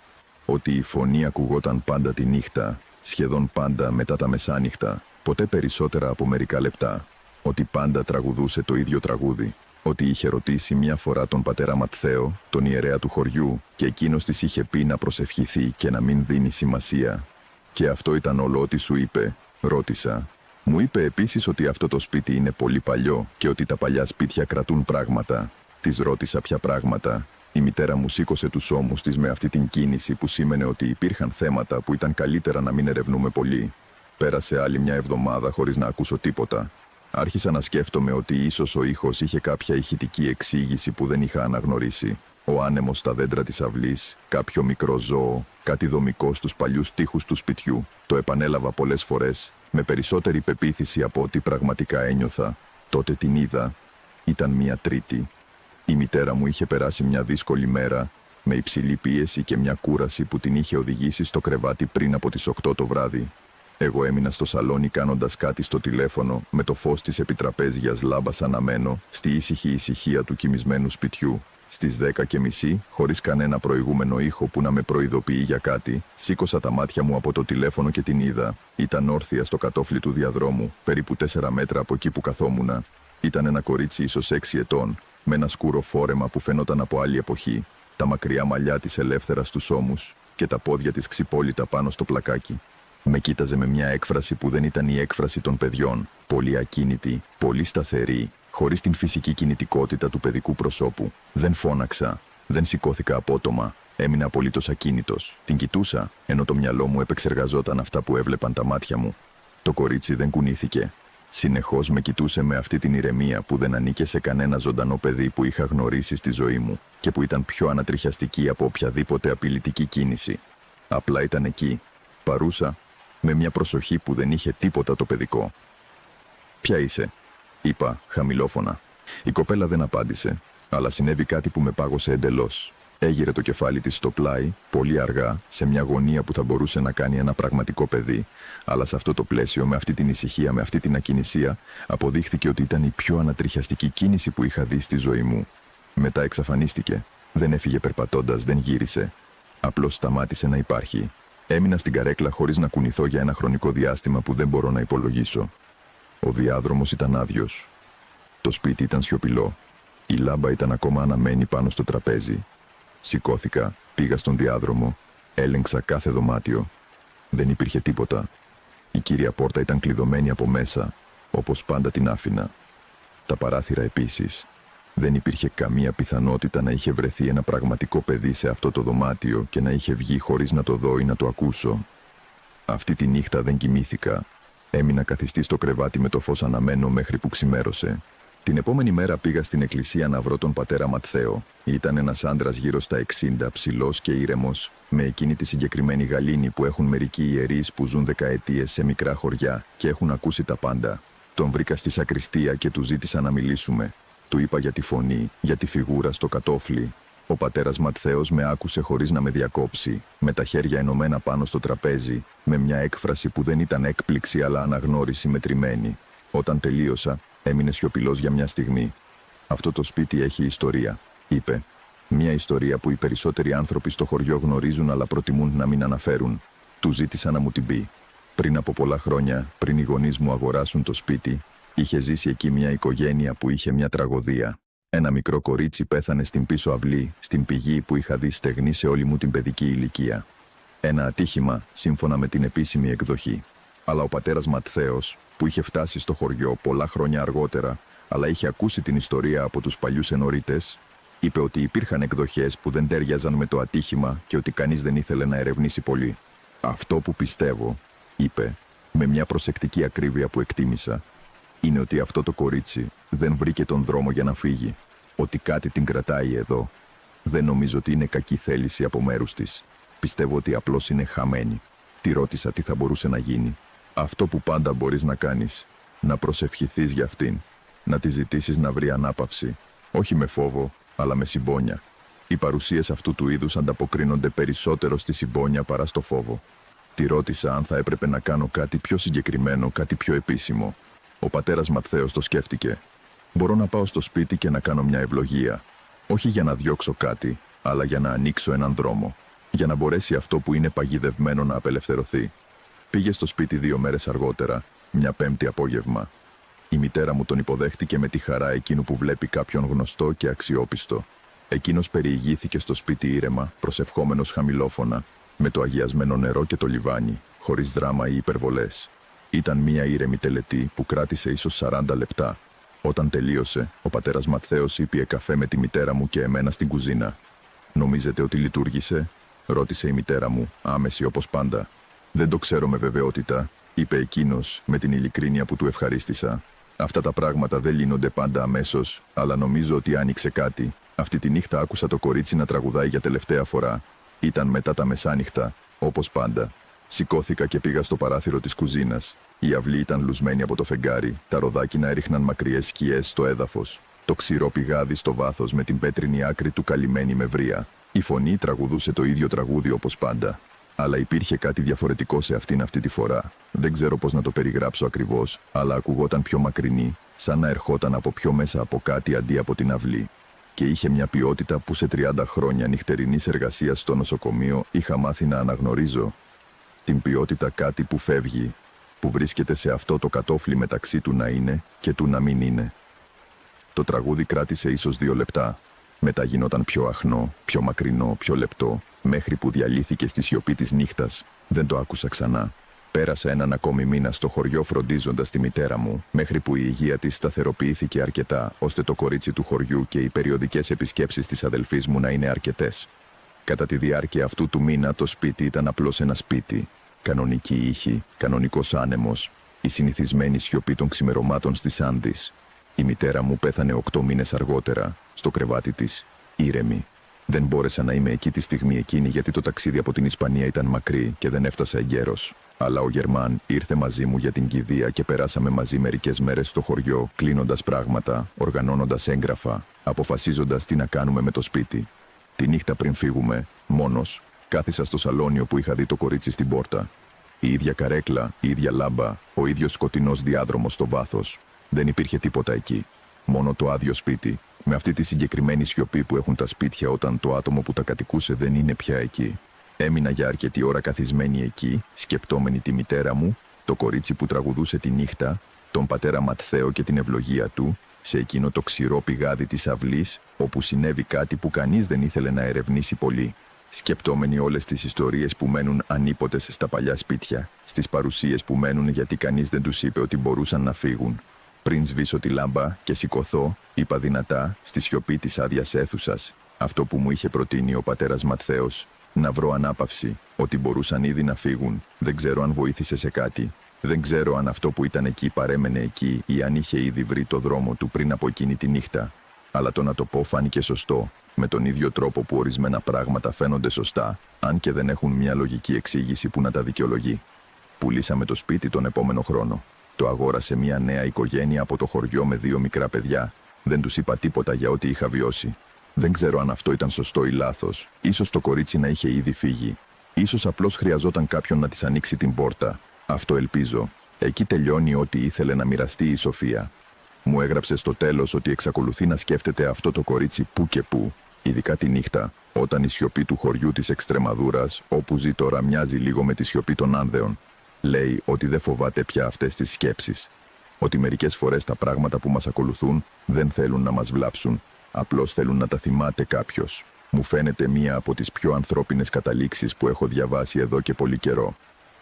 [SPEAKER 1] ότι η φωνή ακουγόταν πάντα τη νύχτα, σχεδόν πάντα μετά τα μεσάνυχτα, ποτέ περισσότερα από μερικά λεπτά, ότι πάντα τραγουδούσε το ίδιο τραγούδι, ότι είχε ρωτήσει μια φορά τον πατέρα Ματθαίο, τον ιερέα του χωριού, και εκείνος της είχε πει να προσευχηθεί και να μην δίνει σημασία. «Και αυτό ήταν όλο ό,τι σου είπε?» ρώτησα. Μου είπε επίσης ότι αυτό το σπίτι είναι πολύ παλιό και ότι τα παλιά σπίτια κρατούν πράγματα. Της ρώτησα ποια πράγματα. Η μητέρα μου σήκωσε τους ώμους της με αυτή την κίνηση που σήμαινε ότι υπήρχαν θέματα που ήταν καλύτερα να μην ερευνούμε πολύ. Πέρασε άλλη μια εβδομάδα χωρίς να ακούσω τίποτα. Άρχισα να σκέφτομαι ότι ίσως ο ήχος είχε κάποια ηχητική εξήγηση που δεν είχα αναγνωρίσει. Ο άνεμος στα δέντρα της αυλής, κάποιο μικρό ζώο, κάτι δομικό στους παλιούς τοίχους του σπιτιού. Το επανέλαβα πολλές φορές, με περισσότερη πεποίθηση από ό,τι πραγματικά ένιωθα. Τότε την είδα. Ήταν μια Τρίτη. Η μητέρα μου είχε περάσει μια δύσκολη μέρα, με υψηλή πίεση και μια κούραση που την είχε οδηγήσει στο κρεβάτι πριν από τις 8 το βράδυ. Εγώ έμεινα στο σαλόνι κάνοντας κάτι στο τηλέφωνο, με το φως της επιτραπέζιας λάμπας αναμένο, στη ήσυχη ησυχία του κοιμισμένου σπιτιού. Στις 10:30, χωρίς κανένα προηγούμενο ήχο που να με προειδοποιεί για κάτι, σήκωσα τα μάτια μου από το τηλέφωνο και την είδα. Ήταν όρθια στο κατόφλι του διαδρόμου, περίπου 4 μέτρα από εκεί που καθόμουνα. Ήταν ένα κορίτσι ίσως 6 ετών, με ένα σκούρο φόρεμα που φαινόταν από άλλη εποχή, τα μακριά μαλλιά της ελεύθερα στους ώμους και τα πόδια της ξυπόλυτα πάνω στο πλακάκι. Με κοίταζε με μια έκφραση που δεν ήταν η έκφραση των παιδιών, πολύ ακίνητη, πολύ σταθερή, χωρίς την φυσική κινητικότητα του παιδικού προσώπου. Δεν φώναξα, δεν σηκώθηκα απότομα, έμεινα απολύτως ακίνητος. Την κοιτούσα, ενώ το μυαλό μου επεξεργαζόταν αυτά που έβλεπαν τα μάτια μου. Το κορίτσι δεν κουνήθηκε. Συνεχώς με κοιτούσε με αυτή την ηρεμία που δεν ανήκε σε κανένα ζωντανό παιδί που είχα γνωρίσει στη ζωή μου και που ήταν πιο ανατριχιαστική από οποιαδήποτε απειλητική κίνηση. Απλά ήταν εκεί, παρούσα, με μια προσοχή που δεν είχε τίποτα το παιδικό. «Ποια είσαι?» είπα, χαμηλόφωνα. Η κοπέλα δεν απάντησε, αλλά συνέβη κάτι που με πάγωσε εντελώς. Έγειρε το κεφάλι της στο πλάι, πολύ αργά, σε μια γωνία που θα μπορούσε να κάνει ένα πραγματικό παιδί, αλλά σε αυτό το πλαίσιο, με αυτή την ησυχία, με αυτή την ακινησία, αποδείχθηκε ότι ήταν η πιο ανατριχιαστική κίνηση που είχα δει στη ζωή μου. Μετά εξαφανίστηκε. Δεν έφυγε περπατώντας, δεν γύρισε. Απλώς σταμάτησε να υπάρχει. Έμεινα στην καρέκλα χωρίς να κουνηθώ για ένα χρονικό διάστημα που δεν μπορώ να υπολογίσω. Ο διάδρομος ήταν άδειος. Το σπίτι ήταν σιωπηλό. Η λάμπα ήταν ακόμα αναμένη πάνω στο τραπέζι. Σηκώθηκα, πήγα στον διάδρομο, έλεγξα κάθε δωμάτιο. Δεν υπήρχε τίποτα. Η κύρια πόρτα ήταν κλειδωμένη από μέσα, όπως πάντα την άφηνα. Τα παράθυρα επίσης. Δεν υπήρχε καμία πιθανότητα να είχε βρεθεί ένα πραγματικό παιδί σε αυτό το δωμάτιο και να είχε βγει χωρίς να το δω ή να το ακούσω. Αυτή τη νύχτα δεν κοιμήθηκα. Έμεινα καθιστή στο κρεβάτι με το φως αναμένο μέχρι που ξημέρωσε. Την επόμενη μέρα πήγα στην εκκλησία να βρω τον πατέρα Ματθαίο. Ήταν ένας άντρας γύρω στα 60, ψηλός και ήρεμος, με εκείνη τη συγκεκριμένη γαλήνη που έχουν μερικοί ιερείς που ζουν δεκαετίες σε μικρά χωριά και έχουν ακούσει τα πάντα. Τον βρήκα στη σακριστία και του ζήτησα να μιλήσουμε. Του είπα για τη φωνή, για τη φιγούρα στο κατόφλι. Ο πατέρας Ματθαίος με άκουσε χωρίς να με διακόψει, με τα χέρια ενωμένα πάνω στο τραπέζι, με μια έκφραση που δεν ήταν έκπληξη αλλά αναγνώριση μετρημένη. Όταν τελείωσα, έμεινε σιωπηλός για μια στιγμή. «Αυτό το σπίτι έχει ιστορία», είπε. «Μια ιστορία που οι περισσότεροι άνθρωποι στο χωριό γνωρίζουν αλλά προτιμούν να μην αναφέρουν». Του ζήτησα να μου την πει. Πριν από πολλά χρόνια, πριν οι γονείς μου αγοράσουν το σπίτι, είχε ζήσει εκεί μια οικογένεια που είχε μια τραγωδία. Ένα μικρό κορίτσι πέθανε στην πίσω αυλή, στην πηγή που είχα δει στεγνή σε όλη μου την παιδική ηλικία. Ένα ατύχημα, σύμφωνα με την επίσημη εκδοχή. Αλλά ο πατέρας Ματθαίος, που είχε φτάσει στο χωριό πολλά χρόνια αργότερα, αλλά είχε ακούσει την ιστορία από τους παλιούς ενορίτες, είπε ότι υπήρχαν εκδοχές που δεν τέριαζαν με το ατύχημα και ότι κανείς δεν ήθελε να ερευνήσει πολύ. «Αυτό που πιστεύω», είπε, με μια προσεκτική ακρίβεια που εκτίμησα, «είναι ότι αυτό το κορίτσι δεν βρήκε τον δρόμο για να φύγει, ότι κάτι την κρατάει εδώ. Δεν νομίζω ότι είναι κακή θέληση από μέρους της. Πιστεύω ότι απλώς είναι χαμένη». Τη ρώτησα τι θα μπορούσε να γίνει. «Αυτό που πάντα μπορείς να κάνεις, να προσευχηθείς για αυτήν, να τη ζητήσεις να βρει ανάπαυση, όχι με φόβο, αλλά με συμπόνια. Οι παρουσίες αυτού του είδους ανταποκρίνονται περισσότερο στη συμπόνια παρά στο φόβο». Τη ρώτησα αν θα έπρεπε να κάνω κάτι πιο συγκεκριμένο, κάτι πιο επίσημο. Ο πατέρας Ματθαίος το σκέφτηκε. «Μπορώ να πάω στο σπίτι και να κάνω μια ευλογία. Όχι για να διώξω κάτι, αλλά για να ανοίξω έναν δρόμο. Για να μπορέσει αυτό που είναι παγιδευμένο να απελευθερωθεί». Πήγε στο σπίτι 2 μέρες αργότερα, μια Πέμπτη απόγευμα. Η μητέρα μου τον υποδέχτηκε με τη χαρά εκείνου που βλέπει κάποιον γνωστό και αξιόπιστο. Εκείνος περιηγήθηκε στο σπίτι ήρεμα, προσευχόμενος χαμηλόφωνα, με το αγιασμένο νερό και το λιβάνι, χωρίς δράμα ή υπερβολές. Ήταν μια ήρεμη τελετή που κράτησε ίσως 40 λεπτά. Όταν τελείωσε, ο πατέρας Ματθαίος ήπιε καφέ με τη μητέρα μου και εμένα στην κουζίνα. «Νομίζετε ότι λειτουργήσε?» ρώτησε η μητέρα μου, άμεση όπως πάντα. «Δεν το ξέρω με βεβαιότητα», είπε εκείνος με την ειλικρίνεια που του ευχαρίστησα. «Αυτά τα πράγματα δεν λύνονται πάντα αμέσως, αλλά νομίζω ότι άνοιξε κάτι. Αυτή τη νύχτα άκουσα το κορίτσι να τραγουδάει για τελευταία φορά. Ήταν μετά τα μεσάνυχτα, όπως πάντα. Σηκώθηκα και πήγα στο παράθυρο της κουζίνας. Η αυλή ήταν λουσμένη από το φεγγάρι, τα ροδάκινα έριχναν μακριές σκιές στο έδαφος. Το ξηρό πηγάδι στο βάθος με την πέτρινη άκρη του καλυμμένη με βρύα. Η φωνή τραγουδούσε το ίδιο τραγούδι όπως πάντα. Αλλά υπήρχε κάτι διαφορετικό σε αυτήν αυτή τη φορά. Δεν ξέρω πώς να το περιγράψω ακριβώς, αλλά ακουγόταν πιο μακρινή, σαν να ερχόταν από πιο μέσα από κάτι αντί από την αυλή. Και είχε μια ποιότητα που σε 30 χρόνια νυχτερινής εργασίας στο νοσοκομείο είχα μάθει να αναγνωρίζω. Την ποιότητα κάτι που φεύγει, που βρίσκεται σε αυτό το κατόφλι μεταξύ του να είναι και του να μην είναι. Το τραγούδι κράτησε ίσως 2 λεπτά. Μετά γινόταν πιο αχνό, πιο μακρινό, πιο λεπτό, μέχρι που διαλύθηκε στη σιωπή της νύχτας. Δεν το άκουσα ξανά. Πέρασα έναν ακόμη μήνα στο χωριό φροντίζοντας τη μητέρα μου, μέχρι που η υγεία της σταθεροποιήθηκε αρκετά, ώστε το κορίτσι του χωριού και οι περιοδικές επισκέψεις της αδελφής μου να είναι αρκετές. Κατά τη διάρκεια αυτού του μήνα το σπίτι ήταν απλώς ένα σπίτι. Κανονική ήχη, κανονικός άνεμος, η συνηθισμένη σιωπή των ξημερωμάτων στις Άντις. Η μητέρα μου πέθανε 8 μήνες αργότερα, στο κρεβάτι της, ήρεμη. Δεν μπόρεσα να είμαι εκεί τη στιγμή εκείνη γιατί το ταξίδι από την Ισπανία ήταν μακρύ και δεν έφτασα εγκαίρος. Αλλά ο Γερμάν ήρθε μαζί μου για την κηδεία και περάσαμε μαζί μερικές μέρες στο χωριό, κλείνοντας πράγματα, οργανώνοντας έγγραφα, αποφασίζοντας τι να κάνουμε με το σπίτι. Τη νύχτα πριν φύγουμε, μόνος, κάθισα στο σαλόνι όπου είχα δει το κορίτσι στην πόρτα. Η ίδια καρέκλα, η ίδια λάμπα, ο ίδιος σκοτεινός διάδρομος στο βάθος. Δεν υπήρχε τίποτα εκεί. Μόνο το άδειο σπίτι, με αυτή τη συγκεκριμένη σιωπή που έχουν τα σπίτια όταν το άτομο που τα κατοικούσε δεν είναι πια εκεί. Έμεινα για αρκετή ώρα καθισμένη εκεί, σκεπτόμενη τη μητέρα μου, το κορίτσι που τραγουδούσε τη νύχτα, τον πατέρα Ματθαίο και την ευλογία του, σε εκείνο το ξηρό πηγάδι της αυλής, όπου συνέβη κάτι που κανείς δεν ήθελε να ερευνήσει πολύ. Σκεπτόμενοι όλες τις ιστορίες που μένουν ανίποτες στα παλιά σπίτια, στις παρουσίες που μένουν γιατί κανείς δεν τους είπε ότι μπορούσαν να φύγουν. Πριν σβήσω τη λάμπα και σηκωθώ, είπα δυνατά, στη σιωπή της άδειας αίθουσας, αυτό που μου είχε προτείνει ο πατέρας Ματθαίος, να βρω ανάπαυση, ότι μπορούσαν ήδη να φύγουν. Δεν ξέρω αν βοήθησε σε κάτι. Δεν ξέρω αν αυτό που ήταν εκεί παρέμενε εκεί ή αν είχε ήδη βρει το δρόμο του πριν από εκείνη τη νύχτα. Αλλά το να το πω φάνηκε σωστό, με τον ίδιο τρόπο που ορισμένα πράγματα φαίνονται σωστά, αν και δεν έχουν μια λογική εξήγηση που να τα δικαιολογεί. Πουλήσαμε το σπίτι τον επόμενο χρόνο. Το αγόρασε μια νέα οικογένεια από το χωριό με 2 μικρά παιδιά. Δεν τους είπα τίποτα για ό,τι είχα βιώσει. Δεν ξέρω αν αυτό ήταν σωστό ή λάθος. Ίσως το κορίτσι να είχε ήδη φύγει. Ίσως απλώς χρειαζόταν κάποιον να της ανοίξει την πόρτα. Αυτό ελπίζω. Εκεί τελειώνει ό,τι ήθελε να μοιραστεί η Σοφία. Μου έγραψε στο τέλος ότι εξακολουθεί να σκέφτεται αυτό το κορίτσι που και που, ειδικά τη νύχτα, όταν η σιωπή του χωριού της Εξτρεμαδούρας, όπου ζει τώρα, μοιάζει λίγο με τη σιωπή των Άνδεων. Λέει ότι δεν φοβάται πια αυτές τις σκέψεις. Ότι μερικές φορές τα πράγματα που μας ακολουθούν δεν θέλουν να μας βλάψουν, απλώς θέλουν να τα θυμάται κάποιος. Μου φαίνεται μία από τις πιο ανθρώπινες καταλήξεις που έχω διαβάσει εδώ και πολύ καιρό.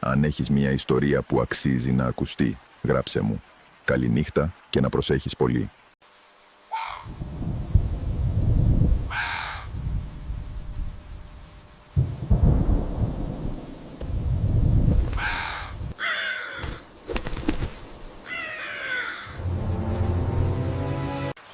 [SPEAKER 1] Αν έχεις μια ιστορία που αξίζει να ακουστεί, γράψε μου. Καληνύχτα και να προσέχεις πολύ.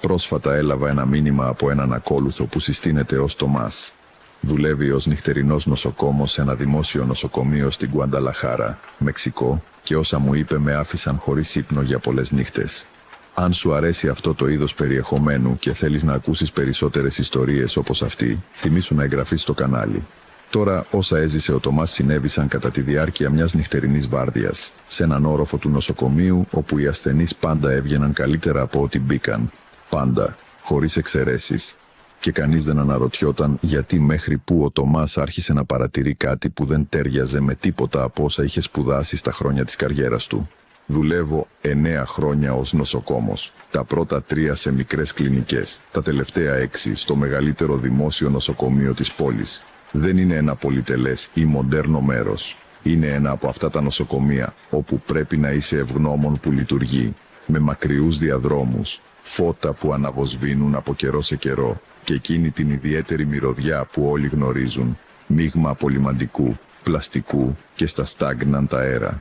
[SPEAKER 1] Πρόσφατα έλαβα ένα μήνυμα από έναν ακόλουθο που συστήνεται ως Τομάς. Δουλεύει ως νυχτερινός νοσοκόμος σε ένα δημόσιο νοσοκομείο στην Γκουανταλαχάρα, Μεξικό, και όσα μου είπε με άφησαν χωρίς ύπνο για πολλές νύχτες. Αν σου αρέσει αυτό το είδος περιεχομένου και θέλεις να ακούσεις περισσότερες ιστορίες όπως αυτή, θυμήσου να εγγραφείς στο κανάλι. Τώρα, όσα έζησε ο Τομάς συνέβησαν κατά τη διάρκεια μιας νυχτερινής βάρδιας, σε έναν όροφο του νοσοκομείου όπου οι ασθενείς πάντα έβγαιναν καλύτερα από ό,τι μπήκαν. Πάντα, χωρίς εξαιρέσεις. Και κανείς δεν αναρωτιόταν γιατί μέχρι που ο Τομάς άρχισε να παρατηρεί κάτι που δεν τέριαζε με τίποτα από όσα είχε σπουδάσει στα χρόνια της καριέρας του. Δουλεύω 9 χρόνια ως νοσοκόμος, τα πρώτα 3 σε μικρές κλινικές, τα τελευταία 6 στο μεγαλύτερο δημόσιο νοσοκομείο της πόλης. Δεν είναι ένα πολυτελές ή μοντέρνο μέρος. Είναι ένα από αυτά τα νοσοκομεία όπου πρέπει να είσαι ευγνώμων που λειτουργεί, με μακριούς διαδρόμους, φώτα που αναβοσβήνουν από καιρό σε καιρό και εκείνη την ιδιαίτερη μυρωδιά που όλοι γνωρίζουν, μείγμα απολυμαντικού, πλαστικού και στα στάγναντα αέρα.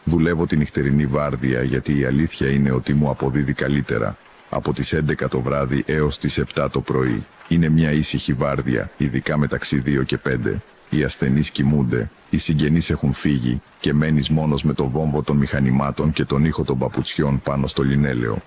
[SPEAKER 1] Δουλεύω τη νυχτερινή βάρδια γιατί η αλήθεια είναι ότι μου αποδίδει καλύτερα. Από τις 11 το βράδυ έως τις 7 το πρωί. Είναι μια ήσυχη βάρδια, ειδικά μεταξύ 2 και 5. Οι ασθενείς κοιμούνται, οι συγγενείς έχουν φύγει και μένεις μόνος με το βόμβο των μηχανημάτων και τον ήχο των παπουτσιών πάνω στο λινέλαιο.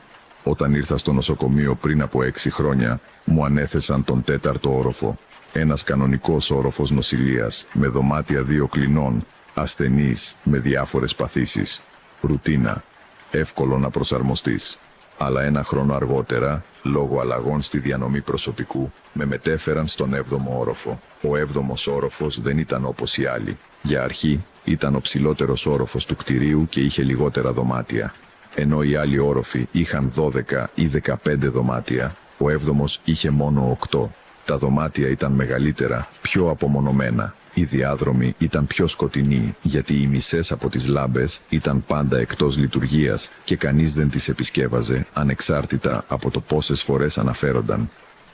[SPEAKER 1] Όταν ήρθα στο νοσοκομείο πριν από 6 χρόνια, μου ανέθεσαν τον 4ο όροφο. Ένας κανονικός όροφος νοσηλείας, με δωμάτια 2 κλινών, ασθενείς με διάφορες παθήσεις. Ρουτίνα. Εύκολο να προσαρμοστείς. Αλλά 1 χρόνο αργότερα, λόγω αλλαγών στη διανομή προσωπικού, με μετέφεραν στον 7ο όροφο. Ο 7ος όροφος δεν ήταν όπως οι άλλοι. Για αρχή, ήταν ο ψηλότερος όροφος του κτηρίου και είχε λιγότερα δωμάτια. Ενώ οι άλλοι όροφοι είχαν 12 ή 15 δωμάτια, ο 7ος είχε μόνο 8. Τα δωμάτια ήταν μεγαλύτερα, πιο απομονωμένα. Οι διάδρομοι ήταν πιο σκοτεινοί, γιατί οι μισές από τις λάμπες ήταν πάντα εκτός λειτουργίας και κανείς δεν τις επισκέβαζε, ανεξάρτητα από το πόσες φορές αναφέρονταν.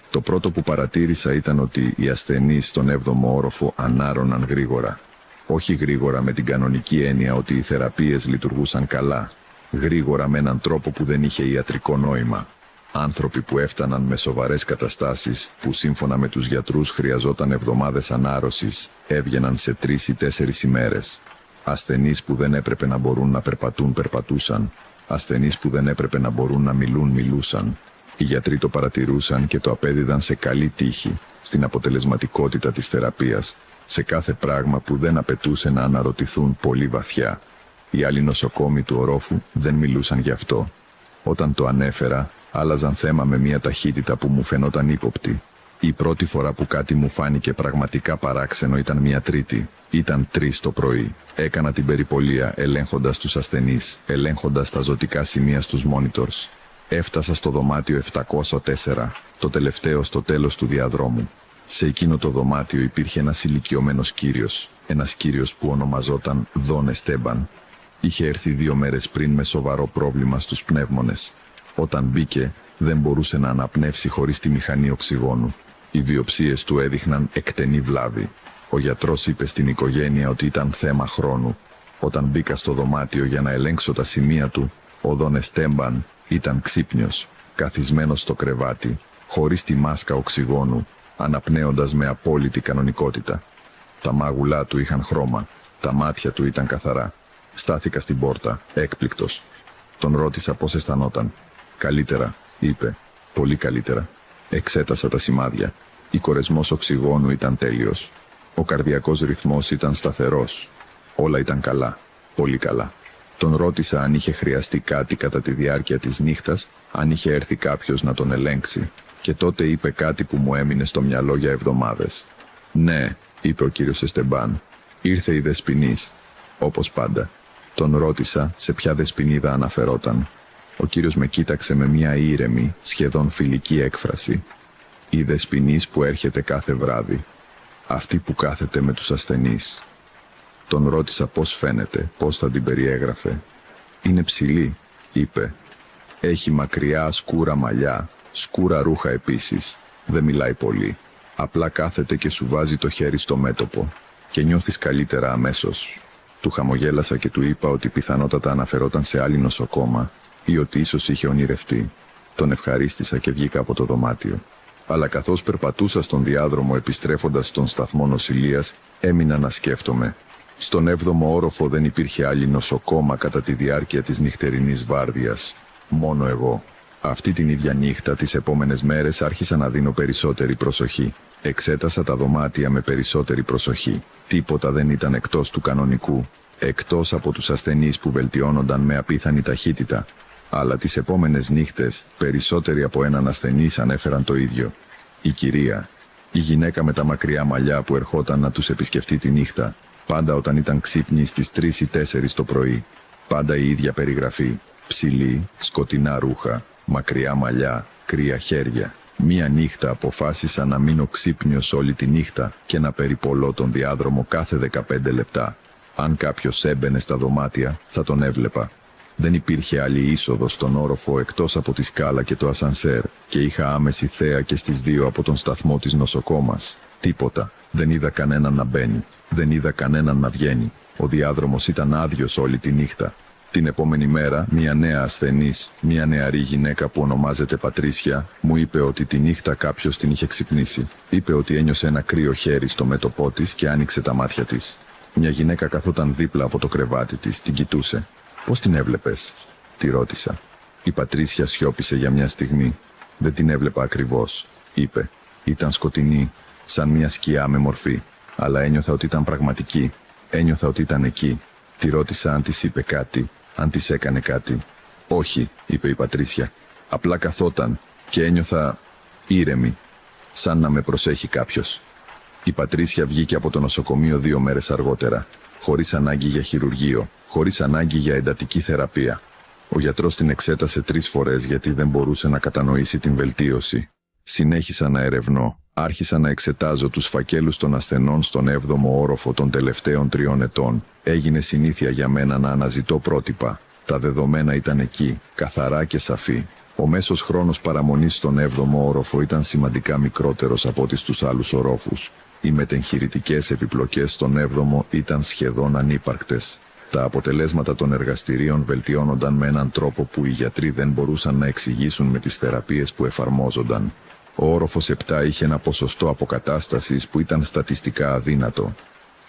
[SPEAKER 1] Το πρώτο που παρατήρησα ήταν ότι οι ασθενείς στον 7ο όροφο ανάρρωναν γρήγορα. Όχι γρήγορα με την κανονική έννοια ότι οι θεραπείες λειτουργούσαν καλά. Γρήγορα με έναν τρόπο που δεν είχε ιατρικό νόημα. Άνθρωποι που έφταναν με σοβαρές καταστάσεις, που σύμφωνα με τους γιατρούς χρειαζόταν εβδομάδες ανάρρωσης, έβγαιναν σε 3 ή 4 ημέρες. Ασθενείς που δεν έπρεπε να μπορούν να περπατούν, περπατούσαν. Ασθενείς που δεν έπρεπε να μπορούν να μιλούν, μιλούσαν. Οι γιατροί το παρατηρούσαν και το απέδιδαν σε καλή τύχη, στην αποτελεσματικότητα της θεραπείας, σε κάθε πράγμα που δεν απαιτούσε να αναρωτηθούν πολύ βαθιά. Οι άλλοι νοσοκόμοι του ορόφου δεν μιλούσαν γι' αυτό. Όταν το ανέφερα, άλλαζαν θέμα με μια ταχύτητα που μου φαινόταν ύποπτη. Η πρώτη φορά που κάτι μου φάνηκε πραγματικά παράξενο ήταν μια Τρίτη. Ήταν 3 το πρωί. Έκανα την περιπολία ελέγχοντας τους ασθενείς, ελέγχοντας τα ζωτικά σημεία στους monitors. Έφτασα στο δωμάτιο 704, το τελευταίο στο τέλος του διαδρόμου. Σε εκείνο το δωμάτιο υπήρχε ένας ηλικιωμένος κύριος. Ένας κύριος που ονομαζόταν Δον Εστέμπαν. Είχε έρθει 2 μέρες πριν με σοβαρό πρόβλημα στους πνεύμονες. Όταν μπήκε, δεν μπορούσε να αναπνεύσει χωρίς τη μηχανή οξυγόνου. Οι βιοψίες του έδειχναν εκτενή βλάβη. Ο γιατρός είπε στην οικογένεια ότι ήταν θέμα χρόνου. Όταν μπήκα στο δωμάτιο για να ελέγξω τα σημεία του, ο Δον Εστέμπαν ήταν ξύπνιος, καθισμένος στο κρεβάτι, χωρίς τη μάσκα οξυγόνου, αναπνέοντας με απόλυτη κανονικότητα. Τα μάγουλά του είχαν χρώμα, τα μάτια του ήταν καθαρά. Στάθηκα στην πόρτα, έκπληκτος. Τον ρώτησα πώς αισθανόταν. «Καλύτερα», είπε. «Πολύ καλύτερα». Εξέτασα τα σημάδια. Ο κορεσμός οξυγόνου ήταν τέλειος. Ο καρδιακός ρυθμός ήταν σταθερός. Όλα ήταν καλά. Πολύ καλά. Τον ρώτησα αν είχε χρειαστεί κάτι κατά τη διάρκεια της νύχτας, αν είχε έρθει κάποιος να τον ελέγξει. Και τότε είπε κάτι που μου έμεινε στο μυαλό για εβδομάδες. «Ναι», είπε ο κύριος Εστεμπάν. «Ήρθε η δεσποινής». Όπως πάντα. Τον ρώτησα σε ποια δεσποινίδα αναφερόταν. Ο κύριος με κοίταξε με μια ήρεμη, σχεδόν φιλική έκφραση. «Η δεσποινής που έρχεται κάθε βράδυ. Αυτή που κάθεται με τους ασθενείς». Τον ρώτησα πώς φαίνεται, πώς θα την περιέγραφε. «Είναι ψηλή», είπε. «Έχει μακριά σκούρα μαλλιά, σκούρα ρούχα επίσης. Δεν μιλάει πολύ. Απλά κάθεται και σου βάζει το χέρι στο μέτωπο. Και νιώθεις καλύτερα αμέσως». Του χαμογέλασα και του είπα ότι πιθανότατα αναφερόταν σε άλλη νοσοκόμα ή ότι ίσως είχε ονειρευτεί. Τον ευχαρίστησα και βγήκα από το δωμάτιο. Αλλά καθώς περπατούσα στον διάδρομο επιστρέφοντας στον σταθμό νοσηλείας, έμεινα να σκέφτομαι. Στον 7ο όροφο δεν υπήρχε άλλη νοσοκόμα κατά τη διάρκεια της νυχτερινής βάρδιας. Μόνο εγώ. Αυτή την ίδια νύχτα, τις επόμενες μέρες, άρχισα να δίνω περισσότερη προσοχή. Εξέτασα τα δωμάτια με περισσότερη προσοχή. Τίποτα δεν ήταν εκτός του κανονικού, εκτός από τους ασθενείς που βελτιώνονταν με απίθανη ταχύτητα. Αλλά τις επόμενες νύχτες, περισσότεροι από έναν ασθενής ανέφεραν το ίδιο. Η κυρία, η γυναίκα με τα μακριά μαλλιά που ερχόταν να τους επισκεφτεί τη νύχτα, πάντα όταν ήταν ξύπνη στις 3 ή 4 το πρωί. Πάντα η ίδια περιγραφή. Ψηλή, σκοτεινά ρούχα, μακριά μαλλιά, κρύα χέρια. Μία νύχτα αποφάσισα να μείνω ξύπνιος όλη τη νύχτα και να περιπολώ τον διάδρομο κάθε 15 λεπτά. Αν κάποιος έμπαινε στα δωμάτια, θα τον έβλεπα. Δεν υπήρχε άλλη είσοδος στον όροφο εκτός από τη σκάλα και το ασανσέρ και είχα άμεση θέα και στις 2 από τον σταθμό της νοσοκόμας. Τίποτα. Δεν είδα κανέναν να μπαίνει. Δεν είδα κανέναν να βγαίνει. Ο διάδρομος ήταν άδειος όλη τη νύχτα. Την επόμενη μέρα, μια νέα ασθενής, μια νεαρή γυναίκα που ονομάζεται Πατρίσια, μου είπε ότι τη νύχτα κάποιος την είχε ξυπνήσει. Είπε ότι ένιωσε ένα κρύο χέρι στο μέτωπό της και άνοιξε τα μάτια της. Μια γυναίκα καθόταν δίπλα από το κρεβάτι της, την κοιτούσε. «Πώς την έβλεπες?» τη ρώτησα. Η Πατρίσια σιώπησε για μια στιγμή. «Δεν την έβλεπα ακριβώς», είπε. «Ήταν σκοτεινή, σαν μια σκιά με μορφή, αλλά ένιωθα ότι ήταν πραγματική. Ένιωθα ότι ήταν εκεί». Τη ρώτησα αν της είπε κάτι, αν της έκανε κάτι. «Όχι», είπε η Πατρίσια. «Απλά καθόταν και ένιωθα ήρεμη, σαν να με προσέχει κάποιος». Η Πατρίσια βγήκε από το νοσοκομείο 2 μέρες αργότερα, χωρίς ανάγκη για χειρουργείο, χωρίς ανάγκη για εντατική θεραπεία. Ο γιατρός την εξέτασε 3 φορές γιατί δεν μπορούσε να κατανοήσει την βελτίωση. Συνέχισα να ερευνώ. Άρχισα να εξετάζω τους φακέλους των ασθενών στον 7ο όροφο των τελευταίων 3 ετών. Έγινε συνήθεια για μένα να αναζητώ πρότυπα. Τα δεδομένα ήταν εκεί, καθαρά και σαφή. Ο μέσος χρόνος παραμονής στον 7ο όροφο ήταν σημαντικά μικρότερος από ό,τι στους άλλους ορόφους. Οι μετεγχειρητικές επιπλοκές στον 7ο ήταν σχεδόν ανύπαρκτες. Τα αποτελέσματα των εργαστηρίων βελτιώνονταν με έναν τρόπο που οι γιατροί δεν μπορούσαν να εξηγήσουν με τις θεραπείες που εφαρμόζονταν. Ο όροφος 7 είχε ένα ποσοστό αποκατάστασης που ήταν στατιστικά αδύνατο.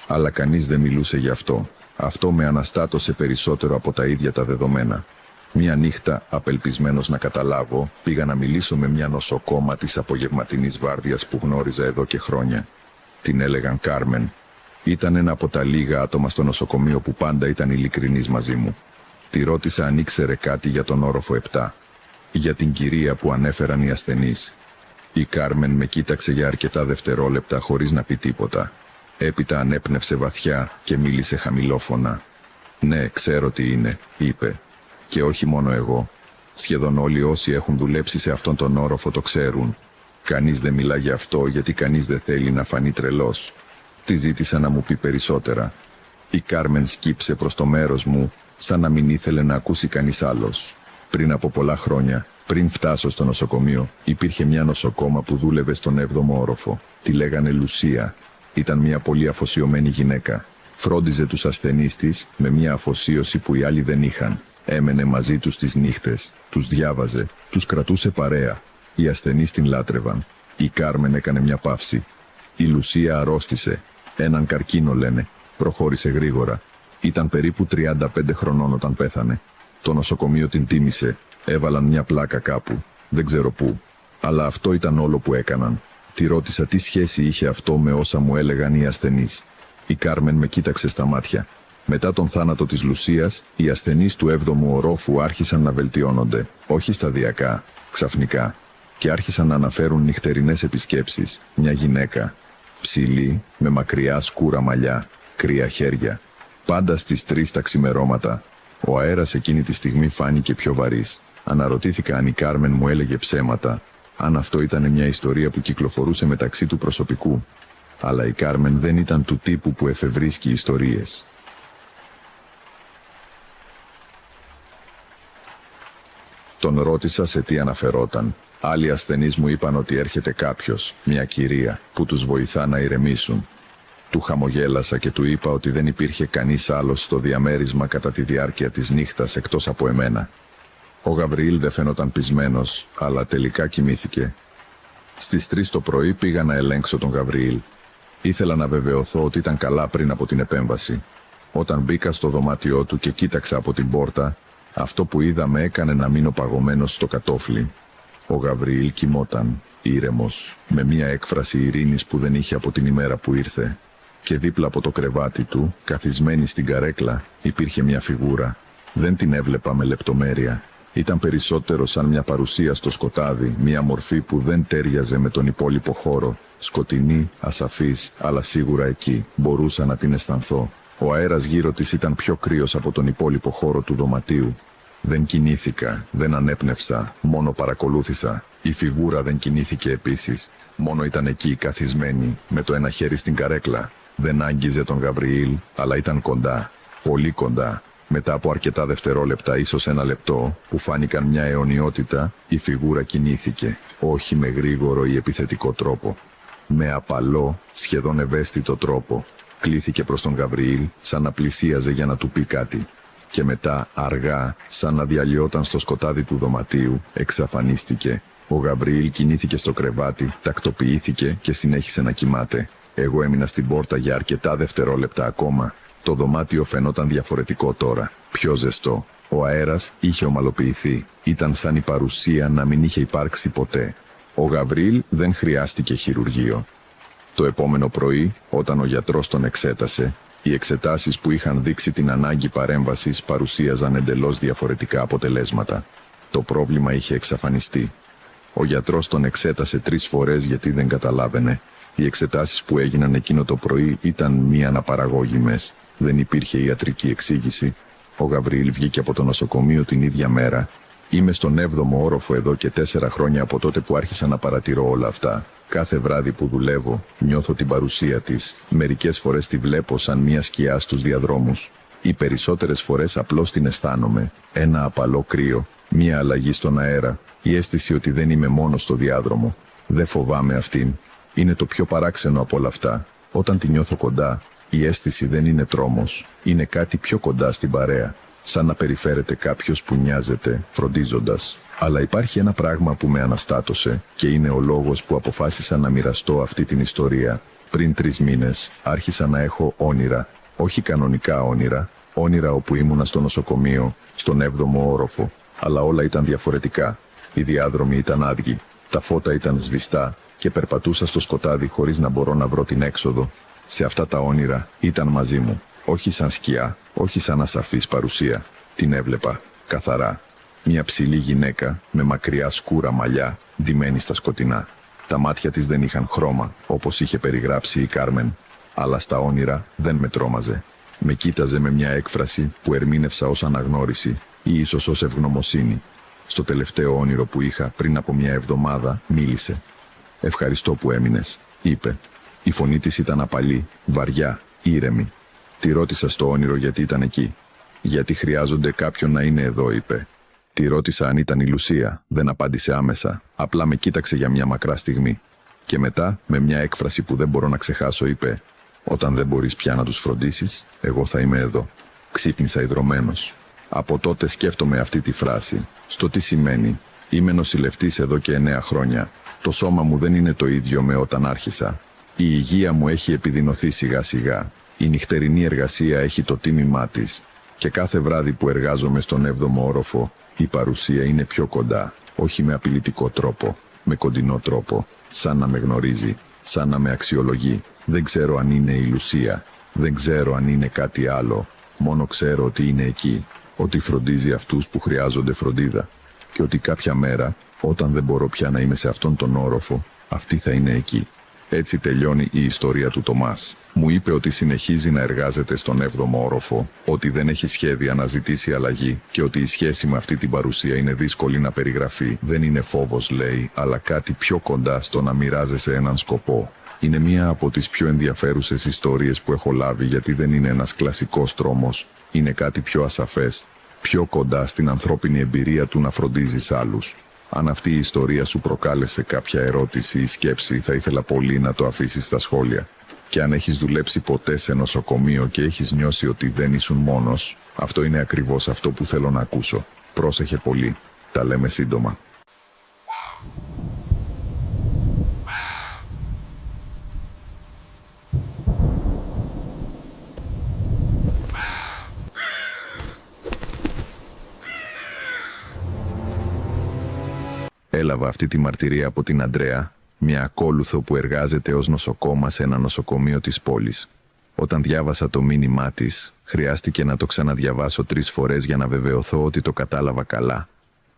[SPEAKER 1] Αλλά κανείς δεν μιλούσε γι' αυτό. Αυτό με αναστάτωσε περισσότερο από τα ίδια τα δεδομένα. Μια νύχτα, απελπισμένος να καταλάβω, πήγα να μιλήσω με μια νοσοκόμα της απογευματινής βάρδιας που γνώριζα εδώ και χρόνια. Την έλεγαν Κάρμεν. Ήταν ένα από τα λίγα άτομα στο νοσοκομείο που πάντα ήταν ειλικρινής μαζί μου. Τη ρώτησα αν ήξερε κάτι για τον όροφο 7. Για την κυρία που ανέφεραν οι ασθενείς. Η Κάρμεν με κοίταξε για αρκετά δευτερόλεπτα χωρίς να πει τίποτα. Έπειτα ανέπνευσε βαθιά και μίλησε χαμηλόφωνα. «Ναι, ξέρω τι είναι», είπε. «Και όχι μόνο εγώ. Σχεδόν όλοι όσοι έχουν δουλέψει σε αυτόν τον όροφο το ξέρουν. Κανείς δεν μιλά γι' αυτό γιατί κανείς δεν θέλει να φανεί τρελός». Τη ζήτησα να μου πει περισσότερα. Η Κάρμεν σκύψε προς το μέρος μου, σαν να μην ήθελε να ακούσει κανείς άλλος. Πριν από πολλά χρόνια, πριν φτάσω στο νοσοκομείο, υπήρχε μια νοσοκόμα που δούλευε στον 7ο όροφο. Τη λέγανε Λουσία. Ήταν μια πολύ αφοσιωμένη γυναίκα. Φρόντιζε τους ασθενείς της με μια αφοσίωση που οι άλλοι δεν είχαν. Έμενε μαζί τους τις νύχτες, τους διάβαζε, τους κρατούσε παρέα. Οι ασθενείς την λάτρευαν. Η Κάρμεν έκανε μια παύση. Η Λουσία αρρώστησε. Έναν καρκίνο λένε. Προχώρησε γρήγορα. Ήταν περίπου 35 χρονών όταν πέθανε. Το νοσοκομείο την τίμησε. Έβαλαν μια πλάκα κάπου. Δεν ξέρω πού. Αλλά αυτό ήταν όλο που έκαναν. Τη ρώτησα τι σχέση είχε αυτό με όσα μου έλεγαν οι ασθενείς. Η Κάρμεν με κοίταξε στα μάτια. Μετά τον θάνατο της Λουσίας, οι ασθενείς του 7ου ορόφου άρχισαν να βελτιώνονται. Όχι σταδιακά, ξαφνικά. Και άρχισαν να αναφέρουν νυχτερινές επισκέψεις. Μια γυναίκα. Ψηλή, με μακριά σκούρα μαλλιά, κρύα χέρια. Πάντα στις 3 τα ξημερώματα. Ο αέρας εκείνη τη στιγμή φάνηκε πιο βαρύς. Αναρωτήθηκα αν η Κάρμεν μου έλεγε ψέματα, αν αυτό ήταν μια ιστορία που κυκλοφορούσε μεταξύ του προσωπικού. Αλλά η Κάρμεν δεν ήταν του τύπου που εφευρίσκει ιστορίες. Τον ρώτησα σε τι αναφερόταν. Άλλοι ασθενείς μου είπαν ότι έρχεται κάποιος, μια κυρία, που τους βοηθά να ηρεμήσουν. Του χαμογέλασα και του είπα ότι δεν υπήρχε κανείς άλλος στο διαμέρισμα κατά τη διάρκεια της νύχτας εκτός από εμένα. Ο Γαβριήλ δεν φαίνονταν πεισμένος, αλλά τελικά κοιμήθηκε. Στις 3 το πρωί πήγα να ελέγξω τον Γαβριήλ. Ήθελα να βεβαιωθώ ότι ήταν καλά πριν από την επέμβαση. Όταν μπήκα στο δωμάτιό του και κοίταξα από την πόρτα, αυτό που είδα με έκανε να μείνω παγωμένος στο κατόφλι. Ο Γαβριήλ κοιμόταν, ήρεμος, με μια έκφραση ειρήνης που δεν είχε από την ημέρα που ήρθε. Και δίπλα από το κρεβάτι του, καθισμένη στην καρέκλα, υπήρχε μια φιγούρα. Δεν την έβλεπα με λεπτομέρεια. Ήταν περισσότερο σαν μια παρουσία στο σκοτάδι, μια μορφή που δεν τέριαζε με τον υπόλοιπο χώρο. Σκοτεινή, ασαφής, αλλά σίγουρα εκεί. Μπορούσα να την αισθανθώ. Ο αέρας γύρω της ήταν πιο κρύος από τον υπόλοιπο χώρο του δωματίου. Δεν κινήθηκα, δεν ανέπνευσα, μόνο παρακολούθησα. Η φιγούρα δεν κινήθηκε επίσης, μόνο ήταν εκεί καθισμένη, με το ένα χέρι στην καρέκλα. Δεν άγγιζε τον Γαβριήλ, αλλά ήταν κοντά, πολύ κοντά. Μετά από αρκετά δευτερόλεπτα, ίσως 1 λεπτό, που φάνηκαν μια αιωνιότητα, η φιγούρα κινήθηκε, όχι με γρήγορο ή επιθετικό τρόπο. Με απαλό, σχεδόν ευαίσθητο τρόπο. Κλήθηκε προς τον Γαβριήλ, σαν να πλησίαζε για να του πει κάτι. Και μετά, αργά, σαν να διαλυόταν στο σκοτάδι του δωματίου, εξαφανίστηκε. Ο Γαβριήλ κινήθηκε στο κρεβάτι, τακτοποιήθηκε και συνέχισε να κοιμάται. Εγώ έμεινα στην πόρτα για αρκετά δευτερόλεπτα ακόμα. Το δωμάτιο φαινόταν διαφορετικό τώρα, πιο ζεστό. Ο αέρας είχε ομαλοποιηθεί. Ήταν σαν η παρουσία να μην είχε υπάρξει ποτέ. Ο Γαβριήλ δεν χρειάστηκε χειρουργείο. Το επόμενο πρωί, όταν ο γιατρός τον εξέτασε, οι εξετάσεις που είχαν δείξει την ανάγκη παρέμβασης παρουσίαζαν εντελώς διαφορετικά αποτελέσματα. Το πρόβλημα είχε εξαφανιστεί. Ο γιατρός τον εξέτασε 3 φορές γιατί δεν καταλάβαινε. Οι εξετάσεις που έγιναν εκείνο το πρωί ήταν μη αναπαραγώγημες. Δεν υπήρχε ιατρική εξήγηση. Ο Γαβριήλ βγήκε από το νοσοκομείο την ίδια μέρα. Είμαι στον 7ο όροφο εδώ και 4 χρόνια από τότε που άρχισα να παρατηρώ όλα αυτά. Κάθε βράδυ που δουλεύω, νιώθω την παρουσία της. Μερικές φορές τη βλέπω σαν μια σκιά στους διαδρόμους. Οι περισσότερες φορές απλώς την αισθάνομαι. Ένα απαλό κρύο, μια αλλαγή στον αέρα, η αίσθηση ότι δεν είμαι μόνος στο διάδρομο. Δεν φοβάμαι αυτήν. Είναι το πιο παράξενο από όλα αυτά. Όταν τη νιώθω κοντά, η αίσθηση δεν είναι τρόμος. Είναι κάτι πιο κοντά στην παρέα. Σαν να περιφέρεται κάποιος που νοιάζεται, φροντίζοντας. Αλλά υπάρχει ένα πράγμα που με αναστάτωσε και είναι ο λόγος που αποφάσισα να μοιραστώ αυτή την ιστορία. Πριν 3 μήνες άρχισα να έχω όνειρα. Όχι κανονικά όνειρα. Όνειρα όπου ήμουνα στο νοσοκομείο, στον 7ο όροφο. Αλλά όλα ήταν διαφορετικά. Οι διάδρομοι ήταν άδειοι. Τα φώτα ήταν σβηστά και περπατούσα στο σκοτάδι χωρίς να μπορώ να βρω την έξοδο. Σε αυτά τα όνειρα ήταν μαζί μου. Όχι σαν σκιά, όχι σαν ασαφής παρουσία. Την έβλεπα, καθαρά. Μια ψηλή γυναίκα με μακριά σκούρα μαλλιά, ντυμένη στα σκοτεινά. Τα μάτια της δεν είχαν χρώμα, όπως είχε περιγράψει η Κάρμεν. Αλλά στα όνειρα δεν με τρόμαζε. Με κοίταζε με μια έκφραση που ερμήνευσα ως αναγνώριση ή ίσως ως ευγνωμοσύνη. Στο τελευταίο όνειρο που είχα πριν από 1 εβδομάδα μίλησε. «Ευχαριστώ που έμεινες», είπε. Η φωνή της ήταν απαλή, βαριά, ήρεμη. Τη ρώτησα στο όνειρο γιατί ήταν εκεί. «Γιατί χρειάζονται κάποιον να είναι εδώ», είπε. Τη ρώτησα αν ήταν η Λουσία. Δεν απάντησε άμεσα. Απλά με κοίταξε για μια μακρά στιγμή. Και μετά, με μια έκφραση που δεν μπορώ να ξεχάσω, είπε: «Όταν δεν μπορείς πια να τους φροντίσεις, εγώ θα είμαι εδώ». Ξύπνησα ιδρωμένος. Από τότε σκέφτομαι αυτή τη φράση. Στο τι σημαίνει. Είμαι νοσηλευτής εδώ και 9 χρόνια. Το σώμα μου δεν είναι το ίδιο με όταν άρχισα. Η υγεία μου έχει επιδεινωθεί σιγά σιγά. Η νυχτερινή εργασία έχει το τίμημά της. Και κάθε βράδυ που εργάζομαι στον 7ο όροφο, η παρουσία είναι πιο κοντά. Όχι με απειλητικό τρόπο, με κοντινό τρόπο. Σαν να με γνωρίζει, σαν να με αξιολογεί. Δεν ξέρω αν είναι η Λουσία. Δεν ξέρω αν είναι κάτι άλλο. Μόνο ξέρω ότι είναι εκεί. Ότι φροντίζει αυτούς που χρειάζονται φροντίδα. Και ότι κάποια μέρα, όταν δεν μπορώ πια να είμαι σε αυτόν τον όροφο, αυτή θα είναι εκεί. Έτσι τελειώνει η ιστορία του Τομάς. Μου είπε ότι συνεχίζει να εργάζεται στον 7ο όροφο, ότι δεν έχει σχέδια να ζητήσει αλλαγή και ότι η σχέση με αυτή την παρουσία είναι δύσκολη να περιγραφεί. Δεν είναι φόβος, λέει, αλλά κάτι πιο κοντά στο να μοιράζεσαι έναν σκοπό. Είναι μία από τις πιο ενδιαφέρουσες ιστορίες που έχω λάβει, γιατί δεν είναι ένας κλασικός τρόμος. Είναι κάτι πιο ασαφές, πιο κοντά στην ανθρώπινη εμπειρία του να φροντίζεις άλλους. Αν αυτή η ιστορία σου προκάλεσε κάποια ερώτηση ή σκέψη, θα ήθελα πολύ να το αφήσεις στα σχόλια. Και αν έχεις δουλέψει ποτέ σε νοσοκομείο και έχεις νιώσει ότι δεν ήσουν μόνος, αυτό είναι ακριβώς αυτό που θέλω να ακούσω. Πρόσεχε πολύ. Τα λέμε σύντομα. Έλαβα αυτή τη μαρτυρία από την Αντρέα, μια ακόλουθο που εργάζεται ως νοσοκόμα σε ένα νοσοκομείο της πόλης. Όταν διάβασα το μήνυμά της, χρειάστηκε να το ξαναδιαβάσω 3 φορές για να βεβαιωθώ ότι το κατάλαβα καλά.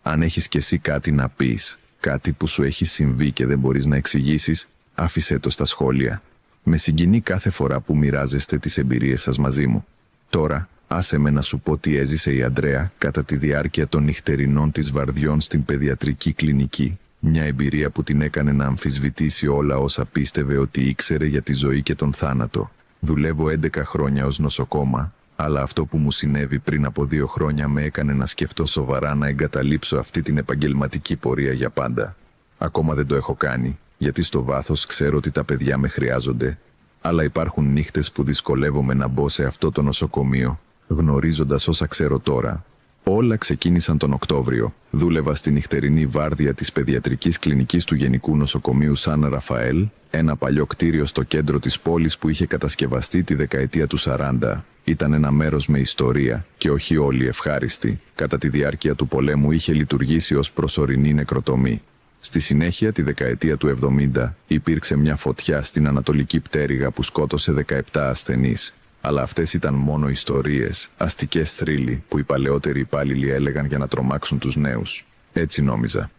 [SPEAKER 1] Αν έχεις κι εσύ κάτι να πεις, κάτι που σου έχει συμβεί και δεν μπορείς να εξηγήσεις, άφησέ το στα σχόλια. Με συγκινεί κάθε φορά που μοιράζεστε τις εμπειρίες σας μαζί μου. Τώρα, άσε με να σου πω τι έζησε η Αντρέα κατά τη διάρκεια των νυχτερινών της βαρδιών στην παιδιατρική κλινική. Μια εμπειρία που την έκανε να αμφισβητήσει όλα όσα πίστευε ότι ήξερε για τη ζωή και τον θάνατο. Δουλεύω 11 χρόνια ως νοσοκόμα, αλλά αυτό που μου συνέβη πριν από 2 χρόνια με έκανε να σκεφτώ σοβαρά να εγκαταλείψω αυτή την επαγγελματική πορεία για πάντα. Ακόμα δεν το έχω κάνει, γιατί στο βάθος ξέρω ότι τα παιδιά με χρειάζονται, αλλά υπάρχουν νύχτες που δυσκολεύομαι να μπω σε αυτό το νοσοκομείο, γνωρίζοντας όσα ξέρω τώρα. Όλα ξεκίνησαν τον Οκτώβριο. Δούλευα στη νυχτερινή βάρδια της παιδιατρικής κλινικής του Γενικού Νοσοκομείου Σαν Ραφαέλ, ένα παλιό κτίριο στο κέντρο της πόλης που είχε κατασκευαστεί τη δεκαετία του 40. Ήταν ένα μέρος με ιστορία και όχι όλοι ευχάριστη. Κατά τη διάρκεια του πολέμου είχε λειτουργήσει ως προσωρινή νεκροτομή. Στη συνέχεια, τη δεκαετία του 70, υπήρξε μια φωτιά στην Ανατολική Πτέρυγα που σκότωσε 17 ασθενείς. Αλλά αυτές ήταν μόνο ιστορίες, αστικές θρύλοι που οι παλαιότεροι υπάλληλοι έλεγαν για να τρομάξουν τους νέους. Έτσι νόμιζα.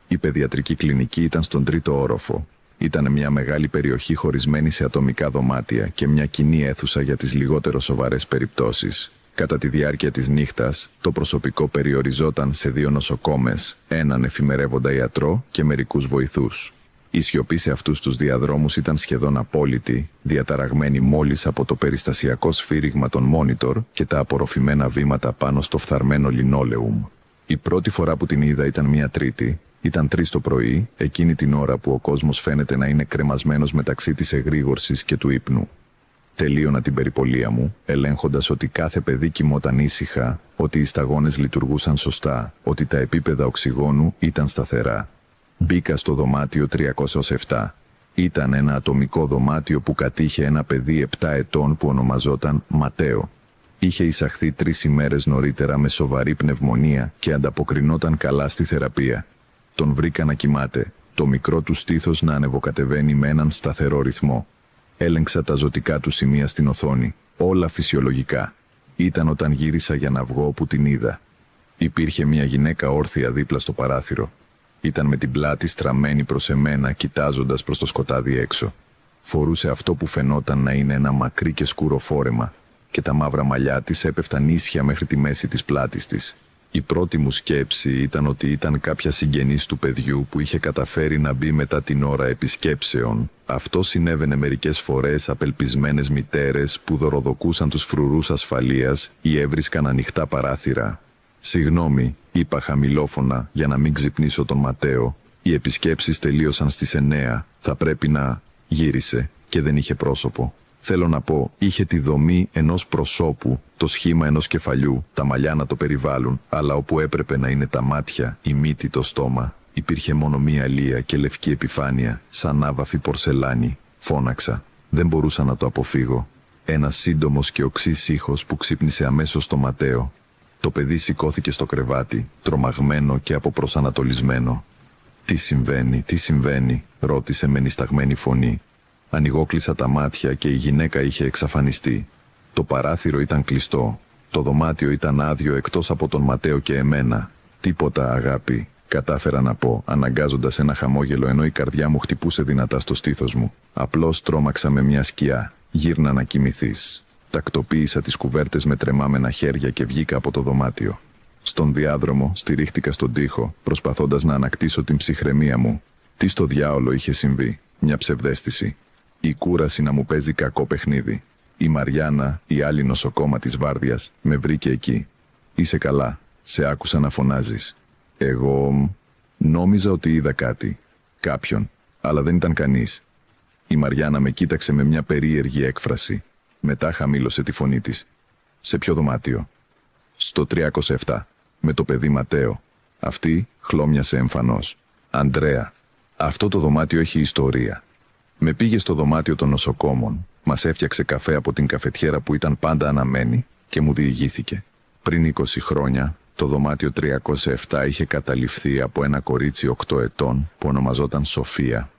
[SPEAKER 1] Η παιδιατρική κλινική ήταν στον 3ο όροφο. Ήταν μια μεγάλη περιοχή χωρισμένη σε ατομικά δωμάτια και μια κοινή αίθουσα για τις λιγότερο σοβαρές περιπτώσεις. Κατά τη διάρκεια της νύχτας, το προσωπικό περιοριζόταν σε 2 νοσοκόμες, έναν εφημερεύοντα ιατρό και μερικούς βοηθούς. Η σιωπή σε αυτούς τους διαδρόμους ήταν σχεδόν απόλυτη, διαταραγμένη μόλις από το περιστασιακό σφύριγμα των μόνιτορ και τα απορροφημένα βήματα πάνω στο φθαρμένο λινόλεουμ. Η πρώτη φορά που την είδα ήταν μια Τρίτη. Ήταν 3 το πρωί, εκείνη την ώρα που ο κόσμος φαίνεται να είναι κρεμασμένος μεταξύ της εγρήγορσης και του ύπνου. Τελείωνα την περιπολία μου, ελέγχοντας ότι κάθε παιδί κοιμόταν ήσυχα, ότι οι σταγόνες λειτουργούσαν σωστά, ότι τα επίπεδα οξυγόνου ήταν σταθερά. Μπήκα στο δωμάτιο 307. Ήταν ένα ατομικό δωμάτιο που κατήχε ένα παιδί 7 ετών που ονομαζόταν Ματέο. Είχε εισαχθεί 3 ημέρες νωρίτερα με σοβαρή πνευμονία και ανταποκρινόταν καλά στη θεραπεία. Τον βρήκα να κοιμάται, το μικρό του στήθος να ανεβοκατεβαίνει με έναν σταθερό ρυθμό. Έλεγξα τα ζωτικά του σημεία στην οθόνη, όλα φυσιολογικά. Ήταν όταν γύρισα για να βγω όπου την είδα. Υπήρχε μια γυναίκα όρθια δίπλα στο παράθυρο. Ήταν με την πλάτη στραμμένη προς εμένα, κοιτάζοντας προς το σκοτάδι έξω. Φορούσε αυτό που φαινόταν να είναι ένα μακρύ και σκούρο φόρεμα, και τα μαύρα μαλλιά της έπεφταν ίσια μέχρι τη μέση της πλάτης της. Η πρώτη μου σκέψη ήταν ότι ήταν κάποια συγγενής του παιδιού που είχε καταφέρει να μπει μετά την ώρα επισκέψεων. Αυτό συνέβαινε μερικές φορές απελπισμένες μητέρες που δωροδοκούσαν τους φρουρούς ασφαλείας ή έβρισκαν ανοιχτά παράθυρα. «Συγγνώμη», είπα χαμηλόφωνα για να μην ξυπνήσω τον Ματέο. «Οι επισκέψεις τελείωσαν στις 9. Θα πρέπει να...» Γύρισε και δεν είχε πρόσωπο. Θέλω να πω, είχε τη δομή ενός προσώπου, το σχήμα ενός κεφαλιού, τα μαλλιά να το περιβάλλουν, αλλά όπου έπρεπε να είναι τα μάτια, η μύτη, το στόμα, υπήρχε μόνο μία αλία και λευκή επιφάνεια, σαν άβαφη πορσελάνη. Φώναξα. Δεν μπορούσα να το αποφύγω. Ένας σύντομος και οξύς ήχος που ξύπνησε αμέσως το Ματέο. Το παιδί σηκώθηκε στο κρεβάτι, τρομαγμένο και αποπροσανατολισμένο. «Τι συμβαίνει», ρώτησε με νησταγμένη φωνή. Ανοιγόκλεισα τα μάτια και η γυναίκα είχε εξαφανιστεί. Το παράθυρο ήταν κλειστό. Το δωμάτιο ήταν άδειο εκτός από τον Ματέο και εμένα. «Τίποτα, αγάπη», κατάφερα να πω, αναγκάζοντας ένα χαμόγελο ενώ η καρδιά μου χτυπούσε δυνατά στο στήθος μου. Απλώς τρόμαξα με μια σκιά. «Γύρνα να κοιμηθείς». Τακτοποίησα τις κουβέρτες με τρεμάμενα χέρια και βγήκα από το δωμάτιο. Στον διάδρομο στηρίχτηκα στον τοίχο, προσπαθώντας να ανακτήσω την ψυχραιμία μου. Τι στο διάολο είχε συμβεί? Μια ψευδαίσθηση? Η κούραση να μου παίζει κακό παιχνίδι. Η Μαριάννα, η άλλη νοσοκόμα της βάρδιας, με βρήκε εκεί. «Είσαι καλά, σε άκουσα να φωνάζεις». Εγώ νόμιζα ότι είδα κάτι, κάποιον, αλλά δεν ήταν κανείς. Η Μαριάννα με κοίταξε με μια περίεργη έκφραση. Μετά χαμήλωσε τη φωνή της. «Σε ποιο δωμάτιο?» «Στο 307, με το παιδί Ματέο». Αυτή χλώμιασε εμφανώς. «Αντρέα, αυτό το δωμάτιο έχει ιστορία». Με πήγε στο δωμάτιο των νοσοκόμων, μας έφτιαξε καφέ από την καφετιέρα που ήταν πάντα αναμένη και μου διηγήθηκε. Πριν 20 χρόνια, το δωμάτιο 307 είχε καταληφθεί από ένα κορίτσι 8 ετών που ονομαζόταν Σοφία.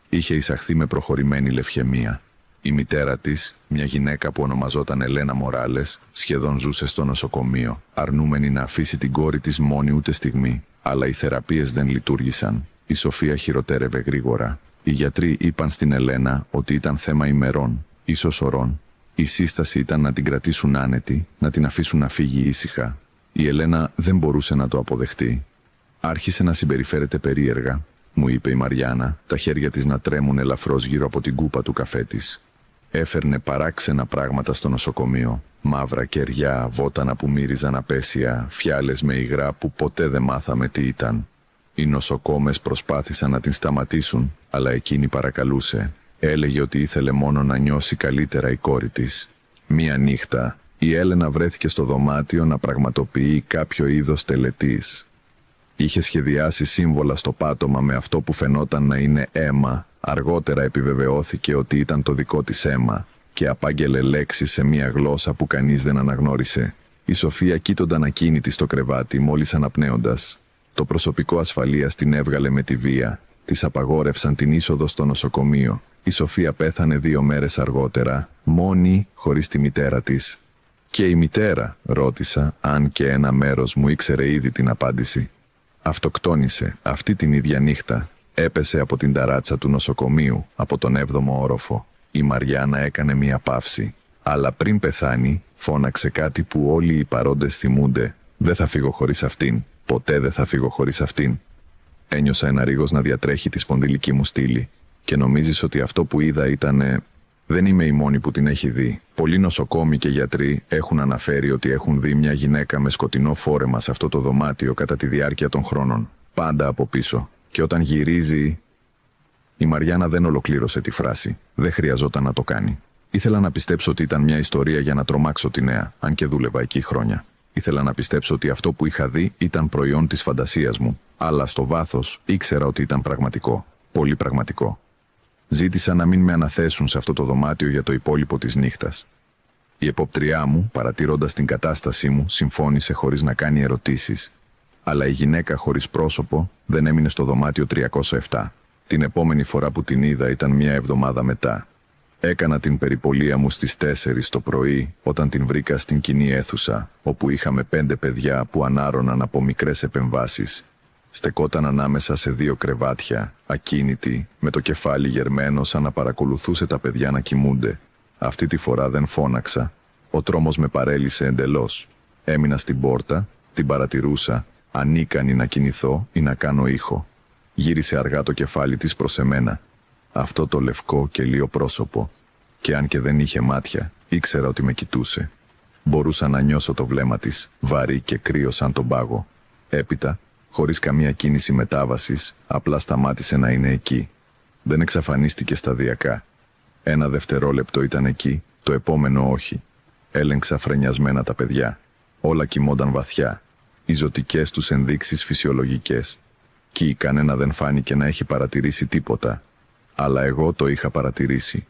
[SPEAKER 1] Είχε εισαχθεί με προχωρημένη λευχαιμία. Η μητέρα της, μια γυναίκα που ονομαζόταν Ελένα Μοράλες, σχεδόν ζούσε στο νοσοκομείο, αρνούμενη να αφήσει την κόρη της μόνη ούτε στιγμή. Αλλά οι θεραπείες δεν λειτουργήσαν. Η Σοφία χειροτέρευε γρήγορα. Οι γιατροί είπαν στην Ελένα ότι ήταν θέμα ημερών, ίσως ωρών. Η σύσταση ήταν να την κρατήσουν άνετη, να την αφήσουν να φύγει ήσυχα. Η Ελένα δεν μπορούσε να το αποδεχτεί. Άρχισε να συμπεριφέρεται περίεργα, μου είπε η Μαριάννα, τα χέρια της να τρέμουν ελαφρώς γύρω από την κούπα του καφέ της. Έφερνε παράξενα πράγματα στο νοσοκομείο. Μαύρα κεριά, βότανα που μύριζαν απέσια, φιάλες με υγρά που ποτέ δεν μάθαμε τι ήταν. Οι νοσοκόμες προσπάθησαν να την σταματήσουν, αλλά εκείνη παρακαλούσε. Έλεγε ότι ήθελε μόνο να νιώσει καλύτερα η κόρη της. Μία νύχτα, η Έλενα βρέθηκε στο δωμάτιο να πραγματοποιεί κάποιο είδος τελετής. Είχε σχεδιάσει σύμβολα στο πάτωμα με αυτό που φαινόταν να είναι αίμα. Αργότερα επιβεβαιώθηκε ότι ήταν το δικό της αίμα και απάγγελε λέξεις σε μία γλώσσα που κανείς δεν αναγνώρισε. Η Σοφία κοίτονταν ακίνητη στο κρεβάτι μόλις αναπνέοντας. Το προσωπικό ασφαλείας την έβγαλε με τη βία. Της απαγόρευσαν την είσοδο στο νοσοκομείο. Η Σοφία πέθανε 2 μέρες αργότερα, μόνη, χωρίς τη μητέρα της. «Και η μητέρα?» ρώτησα, αν και ένα μέρος μου ήξερε ήδη την απάντηση. «Αυτοκτόνησε αυτή την ίδια νύχτα. Έπεσε από την ταράτσα του νοσοκομείου, από τον 7ο όροφο». Η Μαριάννα έκανε μία παύση. Αλλά πριν πεθάνει, φώναξε κάτι που όλοι οι παρόντες θυμούνται. «Δεν θα φύγω χωρίς αυτήν. Ποτέ δεν θα φύγω χωρίς αυτήν». Ένιωσα ένα ρίγος να διατρέχει τη σπονδυλική μου στήλη. «Και νομίζεις ότι αυτό που είδα ήτανε...» Δεν είμαι η μόνη που την έχει δει. Πολλοί νοσοκόμοι και γιατροί έχουν αναφέρει ότι έχουν δει μια γυναίκα με σκοτεινό φόρεμα σε αυτό το δωμάτιο κατά τη διάρκεια των χρόνων. Πάντα από πίσω. Και όταν γυρίζει... Η Μαριάννα δεν ολοκλήρωσε τη φράση. Δεν χρειαζόταν να το κάνει. Ήθελα να πιστέψω ότι ήταν μια ιστορία για να τρομάξω τη νέα, αν και δούλευα εκεί χρόνια. Ήθελα να πιστέψω ότι αυτό που είχα δει ήταν προϊόν της φαντασίας μου. Αλλά στο βάθος ήξερα ότι ήταν πραγματικό. Πολύ πραγματικό. Ζήτησα να μην με αναθέσουν σε αυτό το δωμάτιο για το υπόλοιπο της νύχτας. Η εποπτριά μου, παρατηρώντας την κατάστασή μου, συμφώνησε χωρίς να κάνει ερωτήσεις. Αλλά η γυναίκα χωρίς πρόσωπο δεν έμεινε στο δωμάτιο 307. Την επόμενη φορά που την είδα ήταν μια εβδομάδα μετά. Έκανα την περιπολία μου στις 4 το πρωί, όταν την βρήκα στην κοινή αίθουσα, όπου είχαμε 5 παιδιά που ανάρωναν από μικρές επεμβάσεις. Στεκόταν ανάμεσα σε 2 κρεβάτια, ακίνητη, με το κεφάλι γερμένο σαν να παρακολουθούσε τα παιδιά να κοιμούνται. Αυτή τη φορά δεν φώναξα. Ο τρόμος με παρέλυσε εντελώς. Έμεινα στην πόρτα, την παρατηρούσα, ανίκανη να κινηθώ ή να κάνω ήχο. Γύρισε αργά το κεφάλι της προς εμένα. Αυτό το λευκό και λίο πρόσωπο. Και αν και δεν είχε μάτια, ήξερα ότι με κοιτούσε. Μπορούσα να νιώσω το βλέμμα της, βαρύ και κρύο σαν τον πάγο. Έπειτα, χωρίς καμία κίνηση μετάβασης, απλά σταμάτησε να είναι εκεί. Δεν εξαφανίστηκε σταδιακά. 1 δευτερόλεπτο ήταν εκεί, το επόμενο όχι. Έλεγξα φρενιασμένα τα παιδιά. Όλα κοιμόνταν βαθιά. Οι ζωτικές τους ενδείξεις φυσιολογικές. Κι κανένα δεν φάνηκε να έχει παρατηρήσει τίποτα. Αλλά εγώ το είχα παρατηρήσει.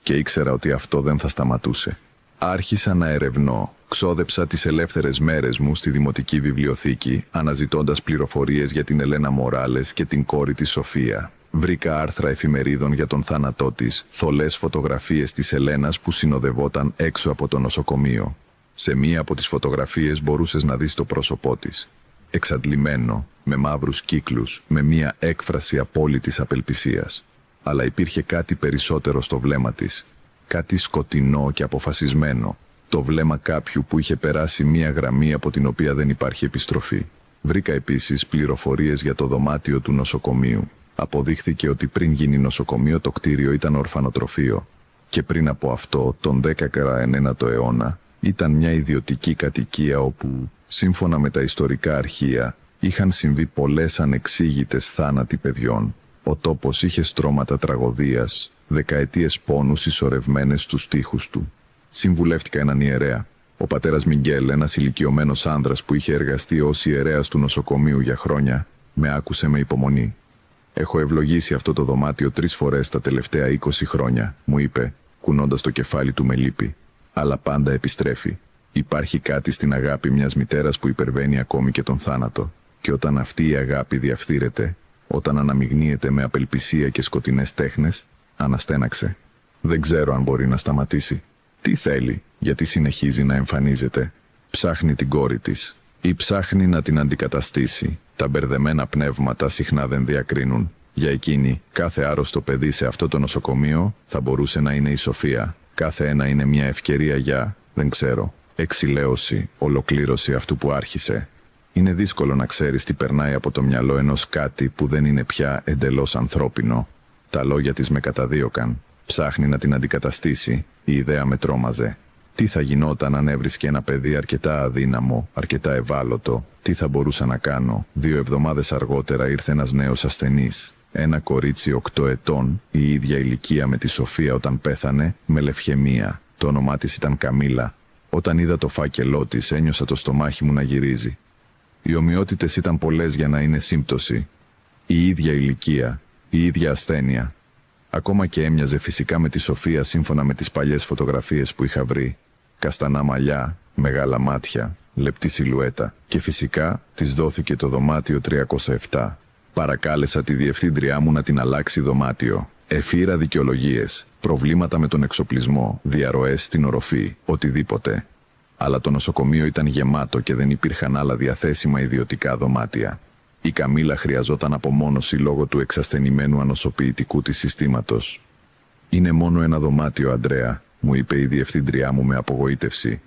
[SPEAKER 1] Και ήξερα ότι αυτό δεν θα σταματούσε. Άρχισα να ερευνώ. Ξόδεψα τις ελεύθερες μέρες μου στη Δημοτική Βιβλιοθήκη, αναζητώντας πληροφορίες για την Ελένα Μοράλες και την κόρη της Σοφία. Βρήκα άρθρα εφημερίδων για τον θάνατό της, θολές φωτογραφίες της Ελένας που συνοδευόταν έξω από το νοσοκομείο. Σε μία από τις φωτογραφίες μπορούσες να δεις το πρόσωπό της. Εξαντλημένο, με μαύρους κύκλους, με μία έκφραση απόλυτης απελπισίας. Αλλά υπήρχε κάτι περισσότερο στο βλέμμα της. Κάτι σκοτεινό και αποφασισμένο. Το βλέμμα κάποιου που είχε περάσει μία γραμμή από την οποία δεν υπάρχει επιστροφή. Βρήκα επίσης πληροφορίες για το δωμάτιο του νοσοκομείου. Αποδείχθηκε ότι πριν γίνει νοσοκομείο το κτίριο ήταν ορφανοτροφείο και πριν από αυτό, τον 19ο αιώνα, ήταν μια ιδιωτική κατοικία όπου, σύμφωνα με τα ιστορικά αρχεία, είχαν συμβεί πολλές ανεξήγητες θάνατοι παιδιών. Ο τόπος είχε στρώματα τραγωδίας, δεκαετίες πόνους συσσωρευμένες στους τοίχους του. Συμβουλεύτηκα έναν ιερέα. Ο πατέρας Μιγγέλ, ένας ηλικιωμένος άνδρας που είχε εργαστεί ως ιερέας του νοσοκομείου για χρόνια, με άκουσε με υπομονή. «Έχω ευλογήσει αυτό το δωμάτιο 3 φορές τα τελευταία 20 χρόνια», μου είπε, κουνώντας το κεφάλι του με λύπη. «Αλλά πάντα επιστρέφει. Υπάρχει κάτι στην αγάπη μιας μητέρας που υπερβαίνει ακόμη και τον θάνατο. Και όταν αυτή η αγάπη διαφθείρεται, όταν αναμειγνύεται με απελπισία και σκοτεινές τέχνες», αναστέναξε. «Δεν ξέρω αν μπορεί να σταματήσει. Τι θέλει, γιατί συνεχίζει να εμφανίζεται. Ψάχνει την κόρη της ή ψάχνει να την αντικαταστήσει. Τα μπερδεμένα πνεύματα συχνά δεν διακρίνουν. Για εκείνη, κάθε άρρωστο παιδί σε αυτό το νοσοκομείο θα μπορούσε να είναι η Σοφία. Κάθε ένα είναι μια ευκαιρία για, δεν ξέρω, εξηλαίωση, ολοκλήρωση αυτού που άρχισε. Είναι δύσκολο να ξέρεις τι περνάει από το μυαλό ενός κάτι που δεν είναι πια εντελώς ανθρώπινο. Τα λόγια της με καταδίωκαν. Ψάχνει να την αντικαταστήσει. Η ιδέα με τρόμαζε. Τι θα γινόταν αν έβρισκε ένα παιδί αρκετά αδύναμο, αρκετά ευάλωτο? Τι θα μπορούσα να κάνω? 2 εβδομάδες αργότερα ήρθε ένας νέος ασθενής. Ένα κορίτσι 8 ετών, η ίδια ηλικία με τη Σοφία όταν πέθανε, με λευχαιμία. Το όνομά της ήταν Καμίλα. Όταν είδα το φάκελό της, ένιωσα το στομάχι μου να γυρίζει. Οι ομοιότητες ήταν πολλές για να είναι σύμπτωση. Η ίδια ηλικία, η ίδια ασθένεια. Ακόμα και έμοιαζε φυσικά με τη Σοφία σύμφωνα με τις παλιές φωτογραφίες που είχα βρει. Καστανά μαλλιά, μεγάλα μάτια, λεπτή σιλουέτα. Και φυσικά της δόθηκε το δωμάτιο 307. Παρακάλεσα τη διευθύντριά μου να την αλλάξει δωμάτιο. Εφήρα δικαιολογίες, προβλήματα με τον εξοπλισμό, διαρροές στην οροφή, οτιδήποτε. Αλλά το νοσοκομείο ήταν γεμάτο και δεν υπήρχαν άλλα διαθέσιμα ιδιωτικά δωμάτια. Η Καμίλα χρειαζόταν απομόνωση λόγω του εξασθενημένου ανοσοποιητικού της συστήματος. «Είναι μόνο ένα δωμάτιο, Αντρέα», μου είπε η διευθύντριά μου με απογοήτευση.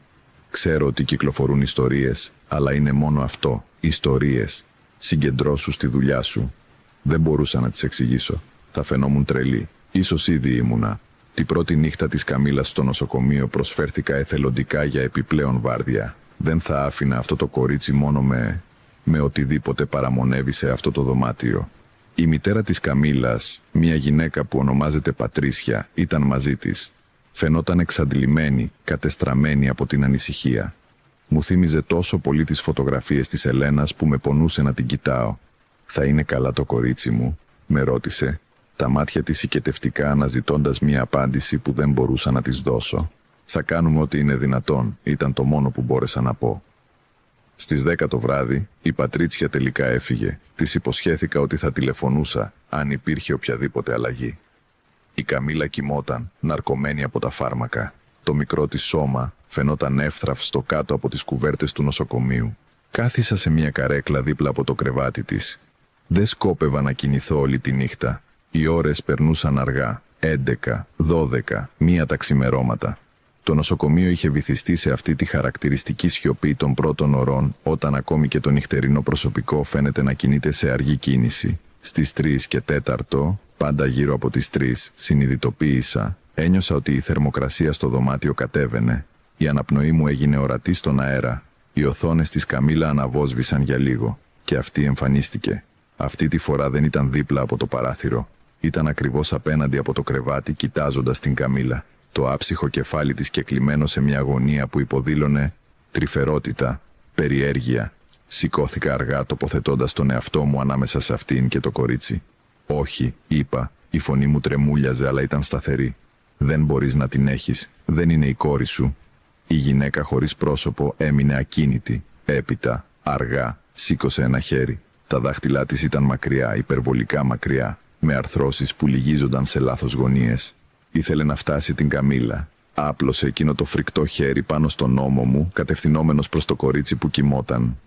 [SPEAKER 1] «Ξέρω ότι κυκλοφορούν ιστορίες, αλλά είναι μόνο αυτό, ιστορίες. Συγκεντρώσου στη δουλειά σου». Δεν μπορούσα να τις εξηγήσω. Θα φαινόμουν τρελή. Ίσως ήδη ήμουνα. Την πρώτη νύχτα της Καμίλας στο νοσοκομείο προσφέρθηκα εθελοντικά για επιπλέον βάρδια. Δεν θα άφηνα αυτό το κορίτσι μόνο με οτιδήποτε παραμονεύει σε αυτό το δωμάτιο. Η μητέρα της Καμίλας, μια γυναίκα που ονομάζεται Πατρίσια, ήταν μαζί της. Φαινόταν εξαντλημένη, κατεστραμμένη από την ανησυχία. Μου θύμιζε τόσο πολύ τις φωτογραφίες της Ελένας που με πονούσε να την κοιτάω. «Θα είναι καλά το κορίτσι μου?» με ρώτησε, τα μάτια της οικετευτικά αναζητώντας μια απάντηση που δεν μπορούσα να της δώσω. «Θα κάνουμε ό,τι είναι δυνατόν», ήταν το μόνο που μπόρεσα να πω. Στις 10 το βράδυ, η Πατρίτσια τελικά έφυγε. Της υποσχέθηκα ότι θα τηλεφωνούσα, αν υπήρχε οποιαδήποτε αλλαγή. Η Καμίλα κοιμόταν, ναρκωμένη από τα φάρμακα. Το μικρό της σώμα φαινόταν εύθραυστο κάτω από τις κουβέρτες του νοσοκομείου. Κάθισα σε μια καρέκλα δίπλα από το κρεβάτι της. Δεν σκόπευα να κινηθώ όλη τη νύχτα. Οι ώρες περνούσαν αργά, 11, 12, 1 τα ξημερώματα. Το νοσοκομείο είχε βυθιστεί σε αυτή τη χαρακτηριστική σιωπή των πρώτων ωρών, όταν ακόμη και το νυχτερινό προσωπικό φαίνεται να κινείται σε αργή κίνηση. Στις 3 και 4, πάντα γύρω από τις 3, συνειδητοποίησα. Ένιωσα ότι η θερμοκρασία στο δωμάτιο κατέβαινε. Η αναπνοή μου έγινε ορατή στον αέρα. Οι οθόνες της Καμίλα αναβόσβησαν για λίγο. Και αυτή εμφανίστηκε. Αυτή τη φορά δεν ήταν δίπλα από το παράθυρο. Ήταν ακριβώς απέναντι από το κρεβάτι, κοιτάζοντας την Καμίλα. Το άψυχο κεφάλι της κεκλειμένο σε μια αγωνία που υποδήλωνε τρυφερότητα, περιέργεια. Σηκώθηκα αργά, τοποθετώντας τον εαυτό μου ανάμεσα σε αυτήν και το κορίτσι. «Όχι», είπα. Η φωνή μου τρεμούλιαζε, αλλά ήταν σταθερή. «Δεν μπορείς να την έχεις. Δεν είναι η κόρη σου». Η γυναίκα χωρίς πρόσωπο έμεινε ακίνητη. Έπειτα, αργά, σήκωσε ένα χέρι. Τα δάχτυλά της ήταν μακριά, υπερβολικά μακριά, με αρθρώσεις που λυγίζονταν σε λάθος γωνίες. Ήθελε να φτάσει την Καμίλα. Άπλωσε εκείνο το φρικτό χέρι πάνω στον ώμο μου, κατευθυνόμενος προς το κορίτσι που κοιμόταν.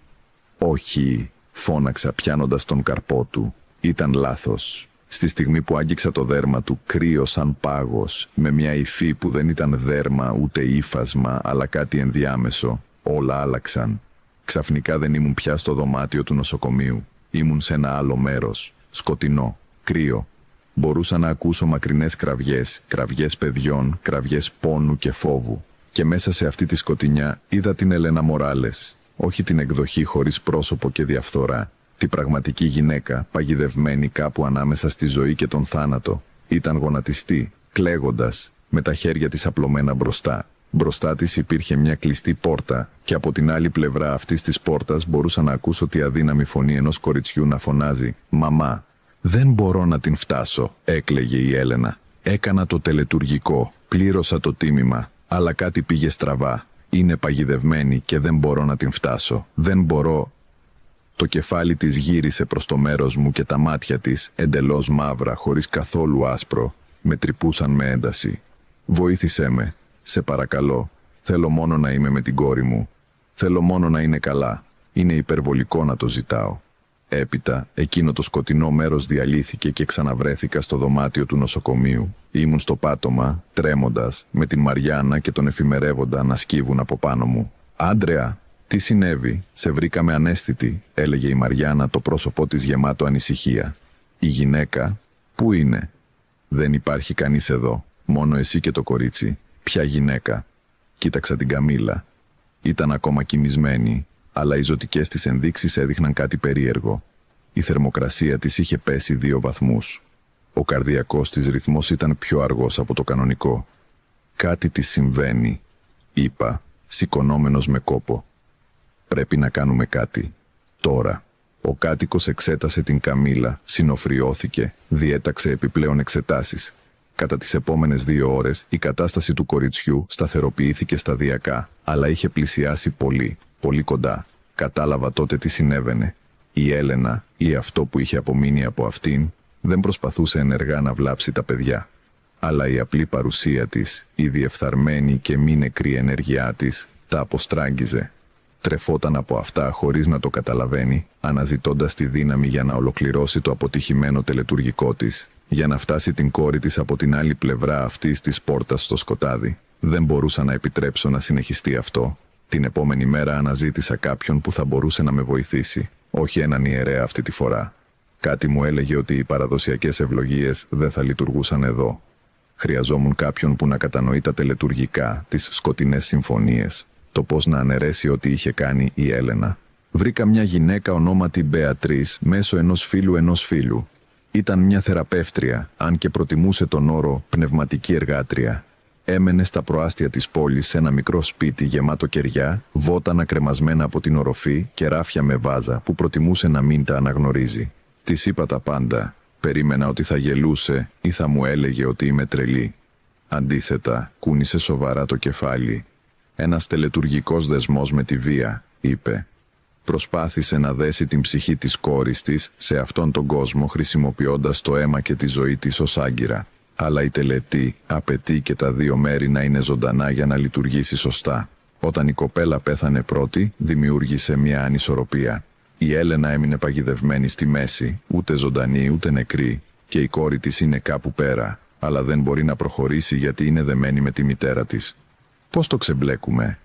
[SPEAKER 1] «Όχι», φώναξα πιάνοντας τον καρπό του. Ήταν λάθος. Στη στιγμή που άγγιξα το δέρμα του, κρύο σαν πάγος, με μια υφή που δεν ήταν δέρμα ούτε ύφασμα, αλλά κάτι ενδιάμεσο, όλα άλλαξαν. Ξαφνικά δεν ήμουν πια στο δωμάτιο του νοσοκομείου. Ήμουν σε ένα άλλο μέρος, σκοτεινό. Κρύο. Μπορούσα να ακούσω μακρινές κραυγές, κραυγές παιδιών, κραυγές πόνου και φόβου. Και μέσα σε αυτή τη σκοτεινιά είδα την Έλενα Μοράλες. Όχι την εκδοχή χωρίς πρόσωπο και διαφθορά. Τη πραγματική γυναίκα, παγιδευμένη κάπου ανάμεσα στη ζωή και τον θάνατο. Ήταν γονατιστή, κλαίγοντας, με τα χέρια της απλωμένα μπροστά. Μπροστά της υπήρχε μια κλειστή πόρτα και από την άλλη πλευρά αυτής της πόρτας μπορούσα να ακούσω τη αδύναμη φωνή ενός κοριτσιού να φωνάζει «Μαμά, δεν μπορώ να την φτάσω», έκλαιγε η Έλενα. «Έκανα το τελετουργικό, πλήρωσα το τίμημα, αλλά κάτι πήγε στραβά. Είναι παγιδευμένη και δεν μπορώ να την φτάσω. Δεν μπορώ». Το κεφάλι της γύρισε προς το μέρος μου και τα μάτια της, εντελώς μαύρα, χωρίς καθόλου άσπρο, με τρυπούσαν με ένταση. «Βοήθησέ με, σε παρακαλώ. Θέλω μόνο να είμαι με την κόρη μου. Θέλω μόνο να είναι καλά. Είναι υπερβολικό να το ζητάω». Έπειτα, εκείνο το σκοτεινό μέρος διαλύθηκε και ξαναβρέθηκα στο δωμάτιο του νοσοκομείου. Ήμουν στο πάτωμα, τρέμοντας, με την Μαριάννα και τον εφημερεύοντα να σκύβουν από πάνω μου. «Άντρεα, τι συνέβη, σε βρήκαμε αναίσθητη», έλεγε η Μαριάννα, το πρόσωπό της γεμάτο ανησυχία. «Η γυναίκα, πού είναι?» «Δεν υπάρχει κανείς εδώ, μόνο εσύ και το κορίτσι». «Ποια γυναίκα?» Κοίταξα την Καμίλα. Ήταν ακόμα κοιμισμένη, αλλά οι ζωτικές της ενδείξεις έδειχναν κάτι περίεργο. Η θερμοκρασία της είχε πέσει 2 βαθμούς. Ο καρδιακός της ρυθμός ήταν πιο αργός από το κανονικό. «Κάτι της συμβαίνει», είπα, σηκωνόμενος με κόπο. «Πρέπει να κάνουμε κάτι. Τώρα». Ο κάτοικος εξέτασε την Καμίλα, συνοφριώθηκε, διέταξε επιπλέον εξετάσεις. Κατά τις επόμενες 2 ώρες η κατάσταση του κοριτσιού σταθεροποιήθηκε σταδιακά, αλλά είχε πλησιάσει πολύ, πολύ κοντά. Κατάλαβα τότε τι συνέβαινε. Η Έλενα, ή αυτό που είχε απομείνει από αυτήν, δεν προσπαθούσε ενεργά να βλάψει τα παιδιά. Αλλά η απλή παρουσία της, η διεφθαρμένη και μη νεκρή ενέργειά της, τα αποστράγγιζε. Τρεφόταν από αυτά χωρίς να το καταλαβαίνει, αναζητώντας τη δύναμη για να ολοκληρώσει το αποτυχημένο τελετουργικό της, για να φτάσει την κόρη της από την άλλη πλευρά αυτής της πόρτας στο σκοτάδι. Δεν μπορούσα να επιτρέψω να συνεχιστεί αυτό. Την επόμενη μέρα αναζήτησα κάποιον που θα μπορούσε να με βοηθήσει, όχι έναν ιερέα αυτή τη φορά. Κάτι μου έλεγε ότι οι παραδοσιακές ευλογίες δεν θα λειτουργούσαν εδώ. Χρειαζόμουν κάποιον που να κατανοεί τα τελετουργικά, τις σκοτεινές συμφωνίες, το πώς να αναιρέσει ό,τι είχε κάνει η Έλενα. Βρήκα μια γυναίκα ονόματι Μπεατρίς μέσω ενός φίλου. Ήταν μια θεραπεύτρια, αν και προτιμούσε τον όρο πνευματική εργάτρια. Έμενε στα προάστια της πόλης σε ένα μικρό σπίτι γεμάτο κεριά, βότανα κρεμασμένα από την οροφή και ράφια με βάζα που προτιμούσε να μην τα αναγνωρίζει. Της είπα τα πάντα. Περίμενα ότι θα γελούσε ή θα μου έλεγε ότι είμαι τρελή. Αντίθετα, κούνησε σοβαρά το κεφάλι. «Ένας τελετουργικός δεσμός με τη βία», είπε. Προσπάθησε να δέσει την ψυχή της κόρης της σε αυτόν τον κόσμο χρησιμοποιώντας το αίμα και τη ζωή της ως άγκυρα. Αλλά η τελετή απαιτεί και τα 2 μέρη να είναι ζωντανά για να λειτουργήσει σωστά. Όταν η κοπέλα πέθανε πρώτη, δημιούργησε μια ανισορροπία. Η Έλενα έμεινε παγιδευμένη στη μέση, ούτε ζωντανή ούτε νεκρή, και η κόρη της είναι κάπου πέρα, αλλά δεν μπορεί να προχωρήσει γιατί είναι δεμένη με τη μητέρα της. Πώς το ξεμπλέκουμε?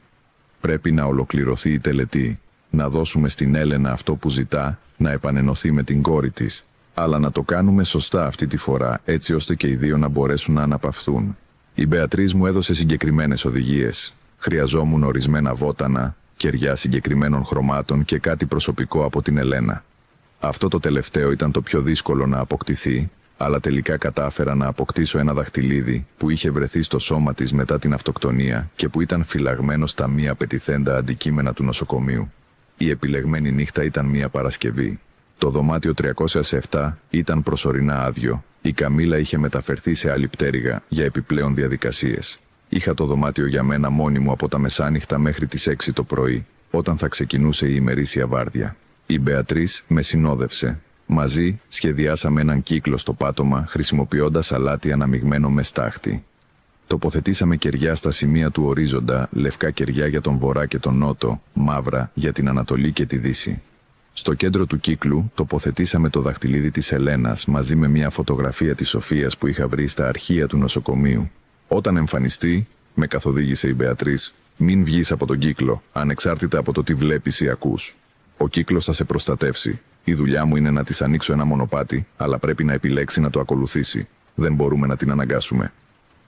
[SPEAKER 1] Πρέπει να ολοκληρωθεί η τελετή, να δώσουμε στην Έλενα αυτό που ζητά, να επανενωθεί με την κόρη της, αλλά να το κάνουμε σωστά αυτή τη φορά, έτσι ώστε και οι 2 να μπορέσουν να αναπαυθούν. Η Μπεατρίς μου έδωσε συγκεκριμένες οδηγίες. Χρειαζόμουν ορισμένα βότανα, κεριά συγκεκριμένων χρωμάτων και κάτι προσωπικό από την Ελένα. Αυτό το τελευταίο ήταν το πιο δύσκολο να αποκτηθεί, αλλά τελικά κατάφερα να αποκτήσω ένα δαχτυλίδι που είχε βρεθεί στο σώμα της μετά την αυτοκτονία και που ήταν φυλαγμένο στα μη απαιτηθέντα αντικείμενα του νοσοκομείου. Η επιλεγμένη νύχτα ήταν μια Παρασκευή. Το δωμάτιο 307 ήταν προσωρινά άδειο. Η Καμίλα είχε μεταφερθεί σε άλλη πτέρυγα για επιπλέον διαδικασίες. Είχα το δωμάτιο για μένα μόνη μου από τα μεσάνυχτα μέχρι τις 6 το πρωί, όταν θα ξεκινούσε η ημερήσια βάρδια. Η Μπεατρίς με συνόδευσε. Μαζί σχεδιάσαμε έναν κύκλο στο πάτωμα, χρησιμοποιώντας αλάτι αναμειγμένο με στάχτη. Τοποθετήσαμε κεριά στα σημεία του ορίζοντα, λευκά κεριά για τον βορρά και τον νότο, μαύρα για την Ανατολή και τη Δύση. Στο κέντρο του κύκλου τοποθετήσαμε το δαχτυλίδι της Ελένας μαζί με μια φωτογραφία της Σοφίας που είχα βρει στα αρχεία του νοσοκομείου. «Όταν εμφανιστεί», με καθοδήγησε η Μπεατρίς, «μην βγεις από τον κύκλο, ανεξάρτητα από το τι βλέπεις ή ακούς. Ο κύκλος θα σε προστατεύσει. Η δουλειά μου είναι να της ανοίξω ένα μονοπάτι, αλλά πρέπει να επιλέξει να το ακολουθήσει. Δεν μπορούμε να την αναγκάσουμε.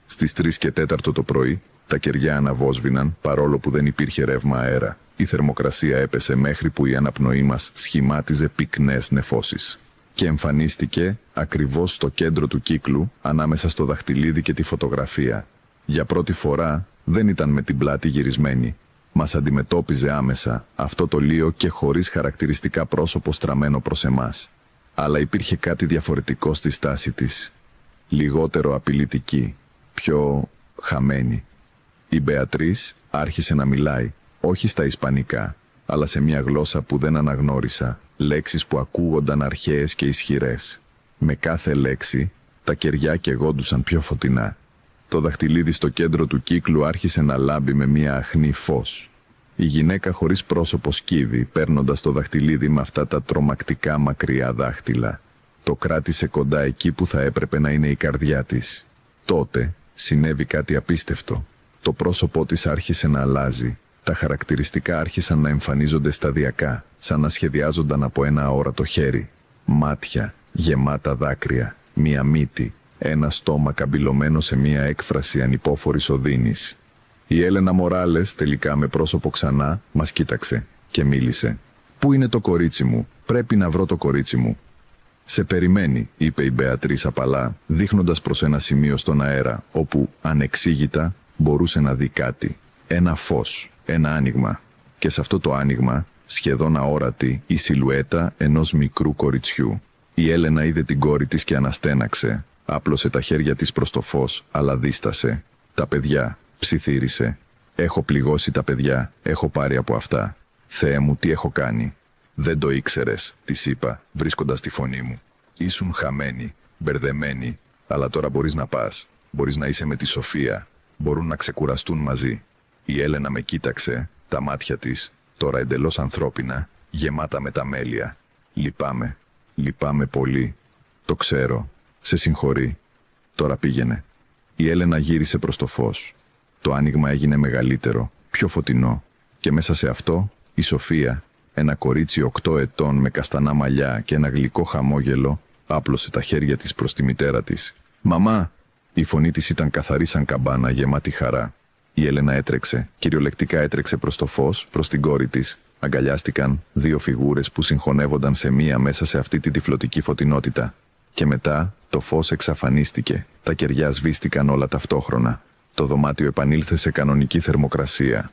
[SPEAKER 1] Στις 3 και 4 το πρωί, τα κεριά αναβόσβηναν παρόλο που δεν υπήρχε ρεύμα αέρα. Η θερμοκρασία έπεσε μέχρι που η αναπνοή μας σχημάτιζε πυκνές νεφώσεις. Και εμφανίστηκε ακριβώς στο κέντρο του κύκλου, ανάμεσα στο δαχτυλίδι και τη φωτογραφία. Για πρώτη φορά δεν ήταν με την πλάτη γυρισμένη. Μας αντιμετώπιζε άμεσα, αυτό το λίο και χωρίς χαρακτηριστικά πρόσωπο στραμμένο προς εμάς. Αλλά υπήρχε κάτι διαφορετικό στη στάση της. Λιγότερο απειλητική, πιο χαμένη. Η Μπεατρίς άρχισε να μιλάει, όχι στα ισπανικά, αλλά σε μια γλώσσα που δεν αναγνώρισα, λέξεις που ακούγονταν αρχαίες και ισχυρές. Με κάθε λέξη, τα κεριά καιγόντουσαν πιο φωτεινά. Το δαχτυλίδι στο κέντρο του κύκλου άρχισε να λάμπει με μια αχνή φως. Η γυναίκα χωρίς πρόσωπο σκύβει, παίρνοντας το δαχτυλίδι με αυτά τα τρομακτικά μακριά δάχτυλα. Το κράτησε κοντά εκεί που θα έπρεπε να είναι η καρδιά της. Τότε συνέβη κάτι απίστευτο. Το πρόσωπό της άρχισε να αλλάζει. Τα χαρακτηριστικά άρχισαν να εμφανίζονται σταδιακά, σαν να σχεδιάζονταν από ένα αόρατο χέρι. Μάτια, γεμάτα δάκρυα, μία μύτη, ένα στόμα καμπυλωμένο σε μία έκφραση ανυπόφορης οδύνης. Η Έλενα Μοράλες, τελικά με πρόσωπο ξανά, μας κοίταξε και μίλησε. «Πού είναι το κορίτσι μου? Πρέπει να βρω το κορίτσι μου». «Σε περιμένει», είπε η Μπεατρίς απαλά, δείχνοντας προς ένα σημείο στον αέρα, όπου, ανεξήγητα, μπορούσε να δει κάτι. Ένα φως, ένα άνοιγμα. Και σε αυτό το άνοιγμα, σχεδόν αόρατη, η σιλουέτα ενός μικρού κοριτσιού. Η Έλενα είδε την κόρη της και αναστέναξε. Άπλωσε τα χέρια της προς το φως, αλλά δίστασε. «Τα παιδιά», ψιθύρισε. «Έχω πληγώσει τα παιδιά, έχω πάρει από αυτά. Θεέ μου, τι έχω κάνει». «Δεν το ήξερες», της είπα, βρίσκοντας τη φωνή μου. «Ήσουν χαμένη, μπερδεμένη, αλλά τώρα μπορείς να πας. Μπορείς να είσαι με τη Σοφία. Μπορούν να ξεκουραστούν μαζί». Η Έλενα με κοίταξε, τα μάτια της, τώρα εντελώς ανθρώπινα, γεμάτα με τα μέλια. «Λυπάμαι, λυπάμαι πολύ. Το ξέρω, σε συγχωρεί. Τώρα πήγαινε». Η Έλενα γύρισε προς το φως. Το άνοιγμα έγινε μεγαλύτερο, πιο φωτεινό, και μέσα σε αυτό η Σοφία, ένα κορίτσι 8 ετών με καστανά μαλλιά και ένα γλυκό χαμόγελο, άπλωσε τα χέρια της προς τη μητέρα της. «Μαμά!» Η φωνή της ήταν καθαρή σαν καμπάνα, γεμάτη χαρά. Η Έλενα έτρεξε, κυριολεκτικά έτρεξε προς το φως, προς την κόρη της. Αγκαλιάστηκαν 2 φιγούρες που συγχωνεύονταν σε μία μέσα σε αυτή τη τυφλωτική φωτεινότητα. Και μετά το φως εξαφανίστηκε, τα κεριά σβήστηκαν όλα ταυτόχρονα. Το δωμάτιο επανήλθε σε κανονική θερμοκρασία.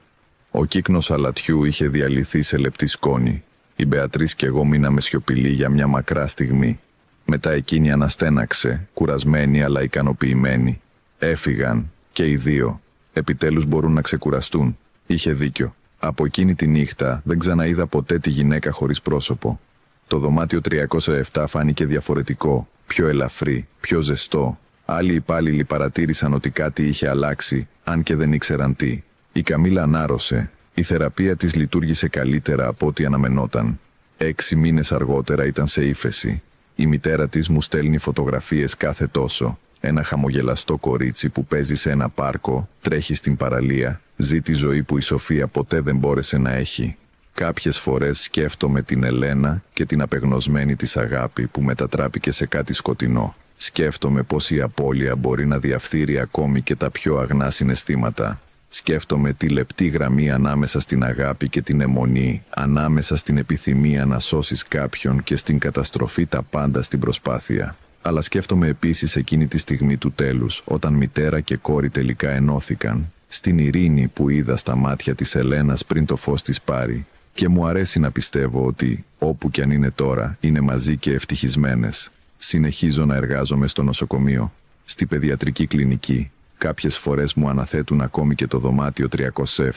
[SPEAKER 1] Ο κύκνος αλατιού είχε διαλυθεί σε λεπτή σκόνη. Η Μπεατρίς και εγώ μείναμε σιωπηλοί για μια μακρά στιγμή. Μετά εκείνη αναστέναξε, κουρασμένη αλλά ικανοποιημένη. Έφυγαν και οι 2. Επιτέλους μπορούν να ξεκουραστούν. Είχε δίκιο. Από εκείνη τη νύχτα δεν ξαναείδα ποτέ τη γυναίκα χωρίς πρόσωπο. Το δωμάτιο 307 φάνηκε διαφορετικό, πιο ελαφρύ, πιο ζεστό. Άλλοι υπάλληλοι παρατήρησαν ότι κάτι είχε αλλάξει, αν και δεν ήξεραν τι. Η Καμίλα ανάρρωσε. Η θεραπεία της λειτουργήσε καλύτερα από ό,τι αναμενόταν. 6 μήνες αργότερα ήταν σε ύφεση. Η μητέρα της μου στέλνει φωτογραφίες κάθε τόσο. Ένα χαμογελαστό κορίτσι που παίζει σε ένα πάρκο, τρέχει στην παραλία, ζει τη ζωή που η Σοφία ποτέ δεν μπόρεσε να έχει. Κάποιες φορές σκέφτομαι την Ελένα και την απεγνωσμένη της αγάπη που μετατράπηκε σε κάτι σκοτεινό. Σκέφτομαι πως η απώλεια μπορεί να διαφθείρει ακόμη και τα πιο αγνά συναισθήματα. Σκέφτομαι τη λεπτή γραμμή ανάμεσα στην αγάπη και την αιμονή, ανάμεσα στην επιθυμία να σώσεις κάποιον και στην καταστροφή τα πάντα στην προσπάθεια. Αλλά σκέφτομαι επίσης εκείνη τη στιγμή του τέλους, όταν μητέρα και κόρη τελικά ενώθηκαν, στην ειρήνη που είδα στα μάτια της Ελένας πριν το φως της πάρει, και μου αρέσει να πιστεύω ότι, όπου κι αν είναι τώρα, είναι μαζί και ευτυχισμένες. Συνεχίζω να εργάζομαι στο νοσοκομείο, στη παιδιατρική κλινική. Κάποιες φορές μου αναθέτουν ακόμη και το δωμάτιο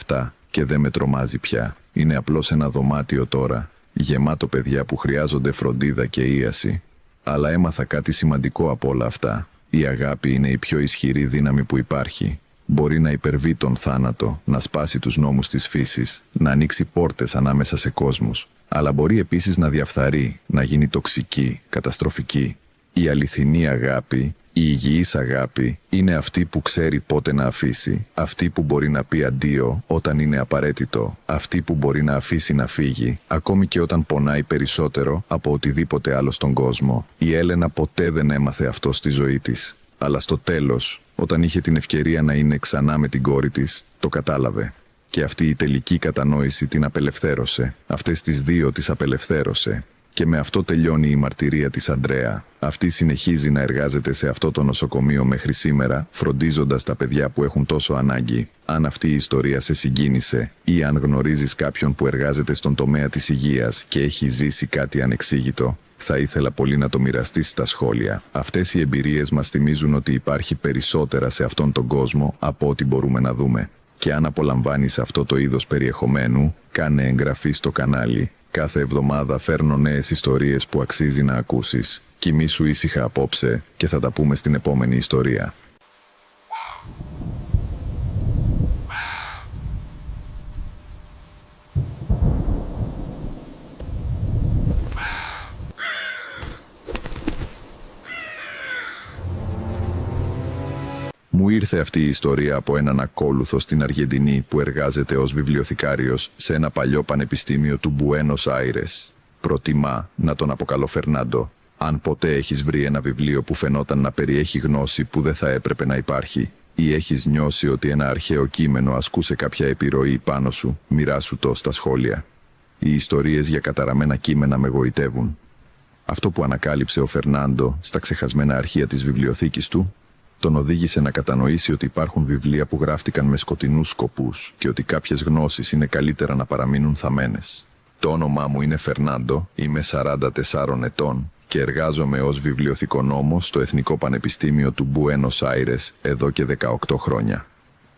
[SPEAKER 1] 307 και δεν με τρομάζει πια. Είναι απλώς ένα δωμάτιο τώρα, γεμάτο παιδιά που χρειάζονται φροντίδα και ίαση. Αλλά έμαθα κάτι σημαντικό από όλα αυτά. Η αγάπη είναι η πιο ισχυρή δύναμη που υπάρχει. Μπορεί να υπερβεί τον θάνατο, να σπάσει τους νόμους της φύσης, να ανοίξει πόρτες ανάμεσα σε κόσμους. Αλλά μπορεί επίσης να διαφθαρεί, να γίνει τοξική, καταστροφική. Η αληθινή αγάπη Η υγιής αγάπη είναι αυτή που ξέρει πότε να αφήσει, αυτή που μπορεί να πει αντίο όταν είναι απαραίτητο, αυτή που μπορεί να αφήσει να φύγει, ακόμη και όταν πονάει περισσότερο από οτιδήποτε άλλο στον κόσμο. Η Έλενα ποτέ δεν έμαθε αυτό στη ζωή της, αλλά στο τέλος, όταν είχε την ευκαιρία να είναι ξανά με την κόρη της, το κατάλαβε. Και αυτή η τελική κατανόηση την απελευθέρωσε. Αυτές τις δύο τις απελευθέρωσε. Και με αυτό τελειώνει η μαρτυρία της Αντρέα. Αυτή συνεχίζει να εργάζεται σε αυτό το νοσοκομείο μέχρι σήμερα, φροντίζοντας τα παιδιά που έχουν τόσο ανάγκη. Αν αυτή η ιστορία σε συγκίνησε ή αν γνωρίζεις κάποιον που εργάζεται στον τομέα της υγείας και έχει ζήσει κάτι ανεξήγητο, θα ήθελα πολύ να το μοιραστείς στα σχόλια. Αυτές οι εμπειρίες μας θυμίζουν ότι υπάρχει περισσότερα σε αυτόν τον κόσμο από ό,τι μπορούμε να δούμε. Και αν απολαμβάνεις αυτό το είδος περιεχομένου, κάνε εγγραφή στο κανάλι. Κάθε εβδομάδα φέρνω νέες ιστορίες που αξίζει να ακούσεις. Κοιμήσου ήσυχα απόψε και θα τα πούμε στην επόμενη ιστορία. Μου ήρθε αυτή η ιστορία από έναν ακόλουθο στην Αργεντινή που εργάζεται ως βιβλιοθηκάριος σε ένα παλιό πανεπιστήμιο του Μπουένος Άιρες. Προτιμά να τον αποκαλώ Φερνάντο. Αν ποτέ έχεις βρει ένα βιβλίο που φαινόταν να περιέχει γνώση που δεν θα έπρεπε να υπάρχει, ή έχεις νιώσει ότι ένα αρχαίο κείμενο ασκούσε κάποια επιρροή πάνω σου, μοιράσου το στα σχόλια. Οι ιστορίες για καταραμένα κείμενα με γοητεύουν. Αυτό που ανακάλυψε ο Φερνάντο στα ξεχασμένα αρχεία της βιβλιοθήκης του, τον οδήγησε να κατανοήσει ότι υπάρχουν βιβλία που γράφτηκαν με σκοτεινούς σκοπούς και ότι κάποιες γνώσεις είναι καλύτερα να παραμείνουν θαμμένες. Το όνομά μου είναι Φερνάντο, είμαι 44 ετών και εργάζομαι ως βιβλιοθηκονόμος στο Εθνικό Πανεπιστήμιο του Μπουένος Άιρες εδώ και 18 χρόνια.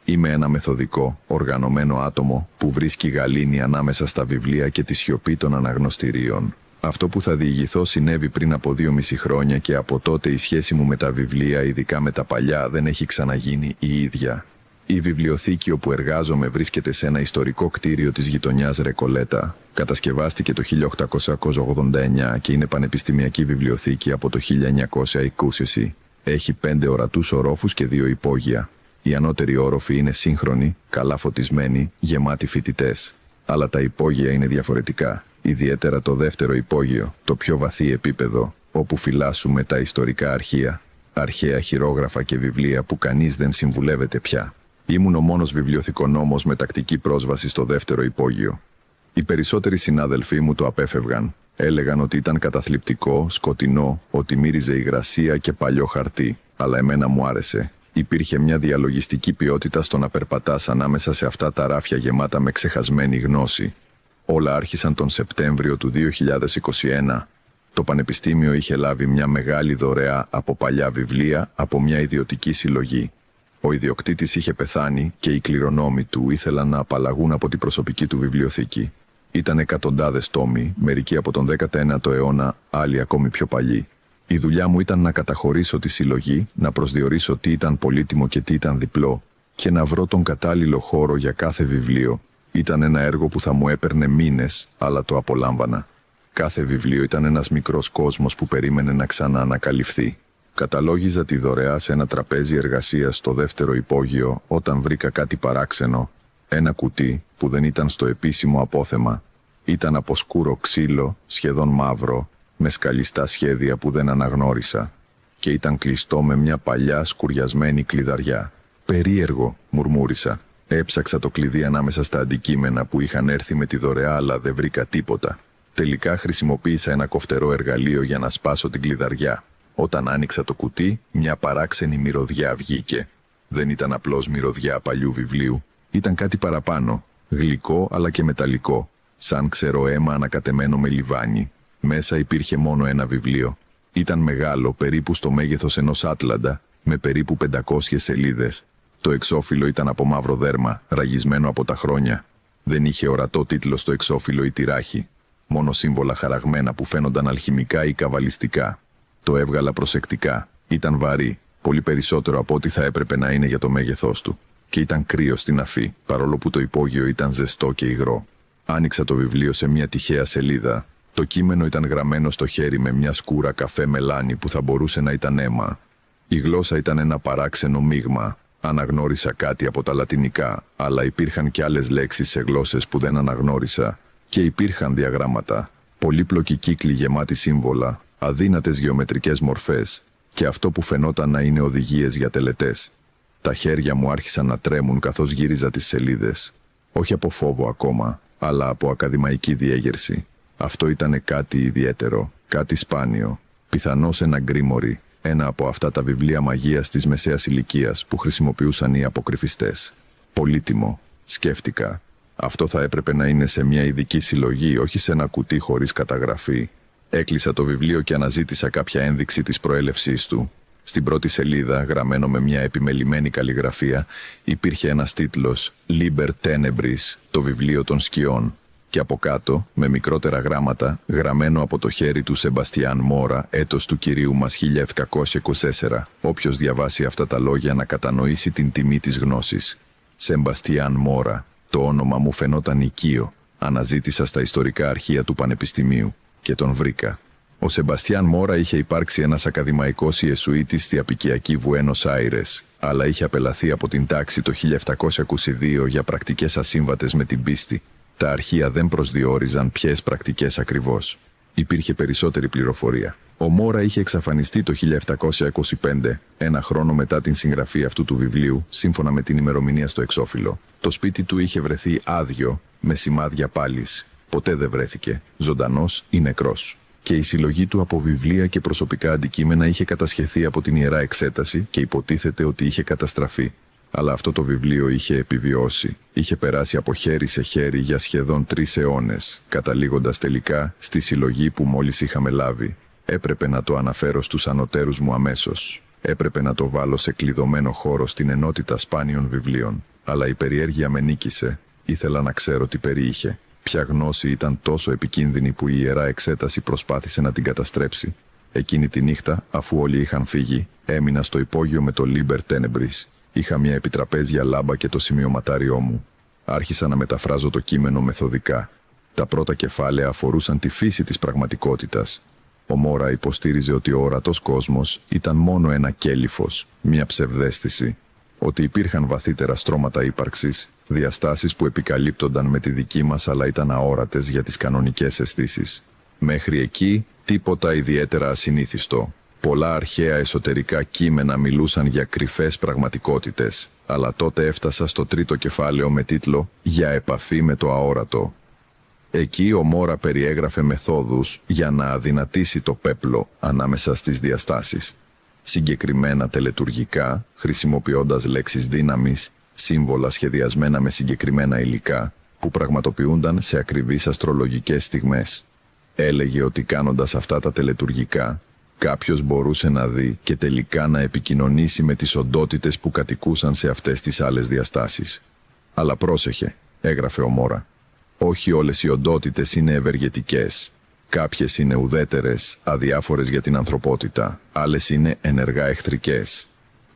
[SPEAKER 1] Είμαι ένα μεθοδικό, οργανωμένο άτομο που βρίσκει γαλήνη ανάμεσα στα βιβλία και τη σιωπή των αναγνωστηρίων. Αυτό που θα διηγηθώ συνέβη πριν από 2,5 χρόνια και από τότε η σχέση μου με τα βιβλία, ειδικά με τα παλιά, δεν έχει ξαναγίνει η ίδια. Η βιβλιοθήκη όπου εργάζομαι βρίσκεται σε ένα ιστορικό κτίριο της γειτονιάς Ρεκολέτα. Κατασκευάστηκε το 1889 και είναι πανεπιστημιακή βιβλιοθήκη από το 1920. Έχει 5 ορατούς ορόφους και 2 υπόγεια. Οι ανώτεροι όροφοι είναι σύγχρονοι, καλά φωτισμένοι, γεμάτοι φοιτητές. Αλλά τα υπόγεια είναι διαφορετικά. Ιδιαίτερα το δεύτερο υπόγειο, το πιο βαθύ επίπεδο, όπου φυλάσσουμε τα ιστορικά αρχεία, αρχαία χειρόγραφα και βιβλία που κανείς δεν συμβουλεύεται πια. Ήμουν ο μόνος βιβλιοθηκονόμος με τακτική πρόσβαση στο δεύτερο υπόγειο. Οι περισσότεροι συνάδελφοί μου το απέφευγαν. Έλεγαν ότι ήταν καταθλιπτικό, σκοτεινό, ότι μύριζε υγρασία και παλιό χαρτί. Αλλά εμένα μου άρεσε. Υπήρχε μια διαλογιστική ποιότητα στο να περπατάς ανάμεσα σε αυτά τα ράφια γεμάτα με ξεχασμένη γνώση. Όλα άρχισαν τον Σεπτέμβριο του 2021. Το Πανεπιστήμιο είχε λάβει μια μεγάλη δωρεά από παλιά βιβλία από μια ιδιωτική συλλογή. Ο ιδιοκτήτης είχε πεθάνει και οι κληρονόμοι του ήθελαν να απαλλαγούν από την προσωπική του βιβλιοθήκη. Ήταν εκατοντάδες τόμοι, μερικοί από τον 19ο αιώνα, άλλοι ακόμη πιο παλιοί. Η δουλειά μου ήταν να καταχωρήσω τη συλλογή, να προσδιορίσω τι ήταν πολύτιμο και τι ήταν διπλό, και να βρω τον κατάλληλο χώρο για κάθε βιβλίο. Ήταν ένα έργο που θα μου έπαιρνε μήνες, αλλά το απολάμβανα. Κάθε βιβλίο ήταν ένας μικρός κόσμος που περίμενε να ξαναανακαλυφθεί. Καταλόγιζα τη δωρεά σε ένα τραπέζι εργασίας στο δεύτερο υπόγειο όταν βρήκα κάτι παράξενο. Ένα κουτί που δεν ήταν στο επίσημο απόθεμα. Ήταν από σκούρο ξύλο, σχεδόν μαύρο, με σκαλιστά σχέδια που δεν αναγνώρισα. Και ήταν κλειστό με μια παλιά σκουριασμένη κλειδαριά. «Περίεργο», μουρμούρισα. Έψαξα το κλειδί ανάμεσα στα αντικείμενα που είχαν έρθει με τη δωρεά, αλλά δεν βρήκα τίποτα. Τελικά χρησιμοποίησα ένα κοφτερό εργαλείο για να σπάσω την κλειδαριά. Όταν άνοιξα το κουτί, μια παράξενη μυρωδιά βγήκε. Δεν ήταν απλώς μυρωδιά παλιού βιβλίου. Ήταν κάτι παραπάνω. Γλυκό αλλά και μεταλλικό. Σαν ξερό αίμα ανακατεμένο με λιβάνι. Μέσα υπήρχε μόνο ένα βιβλίο. Ήταν μεγάλο, περίπου στο μέγεθος ενός άτλαντα, με περίπου 500 σελίδες. Το εξώφυλλο ήταν από μαύρο δέρμα, ραγισμένο από τα χρόνια. Δεν είχε ορατό τίτλο στο εξώφυλλο ή τυράχη. Μόνο σύμβολα χαραγμένα που φαίνονταν αλχημικά ή καβαλιστικά. Το έβγαλα προσεκτικά. Ήταν βαρύ, πολύ περισσότερο από ό,τι θα έπρεπε να είναι για το μέγεθός του. Και ήταν κρύο στην αφή, παρόλο που το υπόγειο ήταν ζεστό και υγρό. Άνοιξα το βιβλίο σε μια τυχαία σελίδα. Το κείμενο ήταν γραμμένο στο χέρι με μια σκούρα καφέ μελάνι που θα μπορούσε να ήταν αίμα. Η γλώσσα ήταν ένα παράξενο μείγμα. Αναγνώρισα κάτι από τα λατινικά, αλλά υπήρχαν και άλλες λέξεις σε γλώσσες που δεν αναγνώρισα. Και υπήρχαν διαγράμματα, πολύπλοκοι κύκλοι γεμάτοι σύμβολα, αδύνατες γεωμετρικές μορφές και αυτό που φαινόταν να είναι οδηγίες για τελετές. Τα χέρια μου άρχισαν να τρέμουν καθώς γύριζα τις σελίδες. Όχι από φόβο ακόμα, αλλά από ακαδημαϊκή διέγερση. Αυτό ήταν κάτι ιδιαίτερο, κάτι σπάνιο, πιθανώς ένα γκρίμορι, ένα από αυτά τα βιβλία μαγείας της μεσαίας ηλικίας που χρησιμοποιούσαν οι αποκρυφιστές. Πολύτιμο, σκέφτηκα. Αυτό θα έπρεπε να είναι σε μια ειδική συλλογή, όχι σε ένα κουτί χωρίς καταγραφή. Έκλεισα το βιβλίο και αναζήτησα κάποια ένδειξη της προέλευσής του. Στην πρώτη σελίδα, γραμμένο με μια επιμελημένη καλλιγραφία, υπήρχε ένας τίτλος «Liber Tenebris», το βιβλίο των σκιών. Και από κάτω, με μικρότερα γράμματα, γραμμένο από το χέρι του Σεμπαστιάν Μόρα, έτος του κυρίου μας 1724. Όποιος διαβάσει αυτά τα λόγια να κατανοήσει την τιμή της γνώσης. Σεμπαστιάν Μόρα. Το όνομα μου φαινόταν οικείο. Αναζήτησα στα ιστορικά αρχεία του Πανεπιστημίου και τον βρήκα. Ο Σεμπαστιάν Μόρα είχε υπάρξει ένας ακαδημαϊκός Ιεσουήτης στη απικιακή Βουένος Άιρες, αλλά είχε απελαθεί από την τάξη το 1722 για πρακτικές ασύμβατες με την πίστη. Τα αρχεία δεν προσδιορίζαν ποιες πρακτικές ακριβώς. Υπήρχε περισσότερη πληροφορία. Ο Μόρα είχε εξαφανιστεί το 1725, ένα χρόνο μετά την συγγραφή αυτού του βιβλίου, σύμφωνα με την ημερομηνία στο εξώφυλλο. Το σπίτι του είχε βρεθεί άδειο, με σημάδια πάλης. Ποτέ δεν βρέθηκε, ζωντανός ή νεκρός. Και η συλλογή του από βιβλία και προσωπικά αντικείμενα είχε κατασχεθεί από την Ιερά Εξέταση και υποτίθεται ότι είχε καταστραφεί. Αλλά αυτό το βιβλίο είχε επιβιώσει. Είχε περάσει από χέρι σε χέρι για σχεδόν 3 αιώνες, καταλήγοντας τελικά στη συλλογή που μόλις είχαμε λάβει. Έπρεπε να το αναφέρω στους ανωτέρους μου αμέσως. Έπρεπε να το βάλω σε κλειδωμένο χώρο στην ενότητα σπάνιων βιβλίων. Αλλά η περιέργεια με νίκησε. Ήθελα να ξέρω τι περιείχε. Ποια γνώση ήταν τόσο επικίνδυνη που η Ιερά Εξέταση προσπάθησε να την καταστρέψει. Εκείνη τη νύχτα, αφού όλοι είχαν φύγει, έμεινα στο υπόγειο με το Liber Tenebris. Είχα μια επιτραπέζια λάμπα και το σημειωματάριό μου. Άρχισα να μεταφράζω το κείμενο μεθοδικά. Τα πρώτα κεφάλαια αφορούσαν τη φύση της πραγματικότητας. Ο Μόρα υποστήριζε ότι ο ορατός κόσμος ήταν μόνο ένα κέλυφος, μια ψευδαίσθηση. Ότι υπήρχαν βαθύτερα στρώματα ύπαρξης, διαστάσεις που επικαλύπτονταν με τη δική μας αλλά ήταν αόρατες για τις κανονικές αισθήσεις. Μέχρι εκεί, τίποτα ιδιαίτερα ασυνήθιστο. Πολλά αρχαία εσωτερικά κείμενα μιλούσαν για κρυφές πραγματικότητες, αλλά τότε έφτασα στο τρίτο κεφάλαιο με τίτλο «Για επαφή με το αόρατο». Εκεί ο Μόρα περιέγραφε μεθόδους για να αδυνατήσει το πέπλο ανάμεσα στις διαστάσεις. Συγκεκριμένα τελετουργικά, χρησιμοποιώντας λέξεις δύναμης, σύμβολα σχεδιασμένα με συγκεκριμένα υλικά, που πραγματοποιούνταν σε ακριβείς αστρολογικές στιγμές. Έλεγε ότι κάνοντας αυτά τα τελετουργικά, κάποιος μπορούσε να δει και τελικά να επικοινωνήσει με τις οντότητες που κατοικούσαν σε αυτές τις άλλες διαστάσεις. Αλλά πρόσεχε, έγραφε ο Μόρα. Όχι όλες οι οντότητες είναι ευεργετικές. Κάποιες είναι ουδέτερες, αδιάφορες για την ανθρωπότητα, άλλες είναι ενεργά εχθρικές.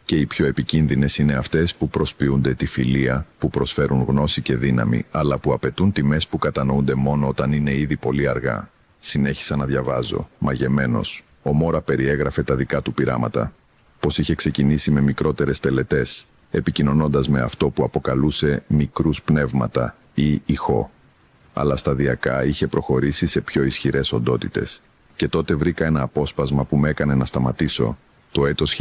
[SPEAKER 1] Και οι πιο επικίνδυνες είναι αυτές που προσποιούνται τη φιλία, που προσφέρουν γνώση και δύναμη, αλλά που απαιτούν τιμές που κατανοούνται μόνο όταν είναι ήδη πολύ αργά. Συνέχισα να διαβάζω, μαγεμένος. Ο Μόρα περιέγραφε τα δικά του πειράματα. Πως είχε ξεκινήσει με μικρότερες τελετές, επικοινωνώντας με αυτό που αποκαλούσε μικρούς πνεύματα ή ηχό. Αλλά σταδιακά είχε προχωρήσει σε πιο ισχυρές οντότητες. Και τότε βρήκα ένα απόσπασμα που με έκανε να σταματήσω. Το έτος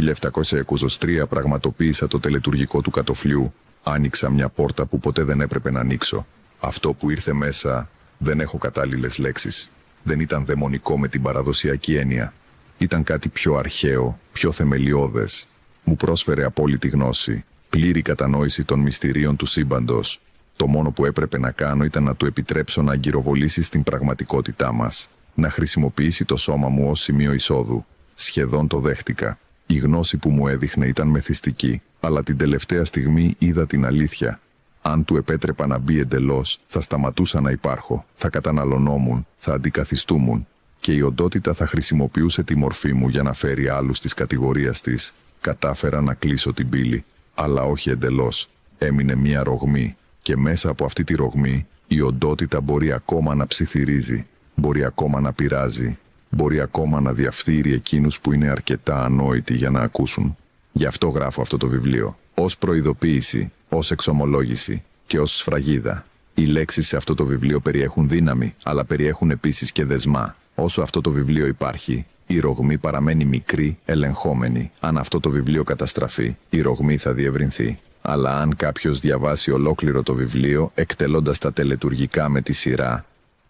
[SPEAKER 1] 1723 πραγματοποίησα το τελετουργικό του κατοφλιού. Άνοιξα μια πόρτα που ποτέ δεν έπρεπε να ανοίξω. Αυτό που ήρθε μέσα, δεν έχω κατάλληλες λέξεις. Δεν ήταν δαιμονικό με την παραδοσιακή έννοια. Ήταν κάτι πιο αρχαίο, πιο θεμελιώδες. Μου πρόσφερε απόλυτη γνώση, πλήρη κατανόηση των μυστηρίων του σύμπαντος. Το μόνο που έπρεπε να κάνω ήταν να του επιτρέψω να αγκυροβολήσει στην πραγματικότητά μας, να χρησιμοποιήσει το σώμα μου ως σημείο εισόδου. Σχεδόν το δέχτηκα. Η γνώση που μου έδειχνε ήταν μεθυστική, αλλά την τελευταία στιγμή είδα την αλήθεια. Αν του επέτρεπα να μπει εντελώς, θα σταματούσα να υπάρχω, θα καταναλωνόμουν, θα αντικαθιστούμουν και η οντότητα θα χρησιμοποιούσε τη μορφή μου για να φέρει άλλους της κατηγορίας της. Κατάφερα να κλείσω την πύλη, αλλά όχι εντελώς. Έμεινε μία ρογμή και μέσα από αυτή τη ρογμή η οντότητα μπορεί ακόμα να ψιθυρίζει, μπορεί ακόμα να πειράζει. Μπορεί ακόμα να διαφθείρει εκείνους που είναι αρκετά ανόητοι για να ακούσουν. Γι' αυτό γράφω αυτό το βιβλίο. Ως προειδοποίηση, ως εξομολόγηση και ως σφραγίδα. Οι λέξεις σε αυτό το βιβλίο περιέχουν δύναμη, αλλά περιέχουν επίσης και δεσμά. Όσο αυτό το βιβλίο υπάρχει, η ρογμή παραμένει μικρή, ελεγχόμενη. Αν αυτό το βιβλίο καταστραφεί, η ρογμή θα διευρυνθεί. Αλλά αν κάποιος διαβάσει ολόκληρο το βιβλίο, εκτελώντας τα τελετουργικά με τη σειρά,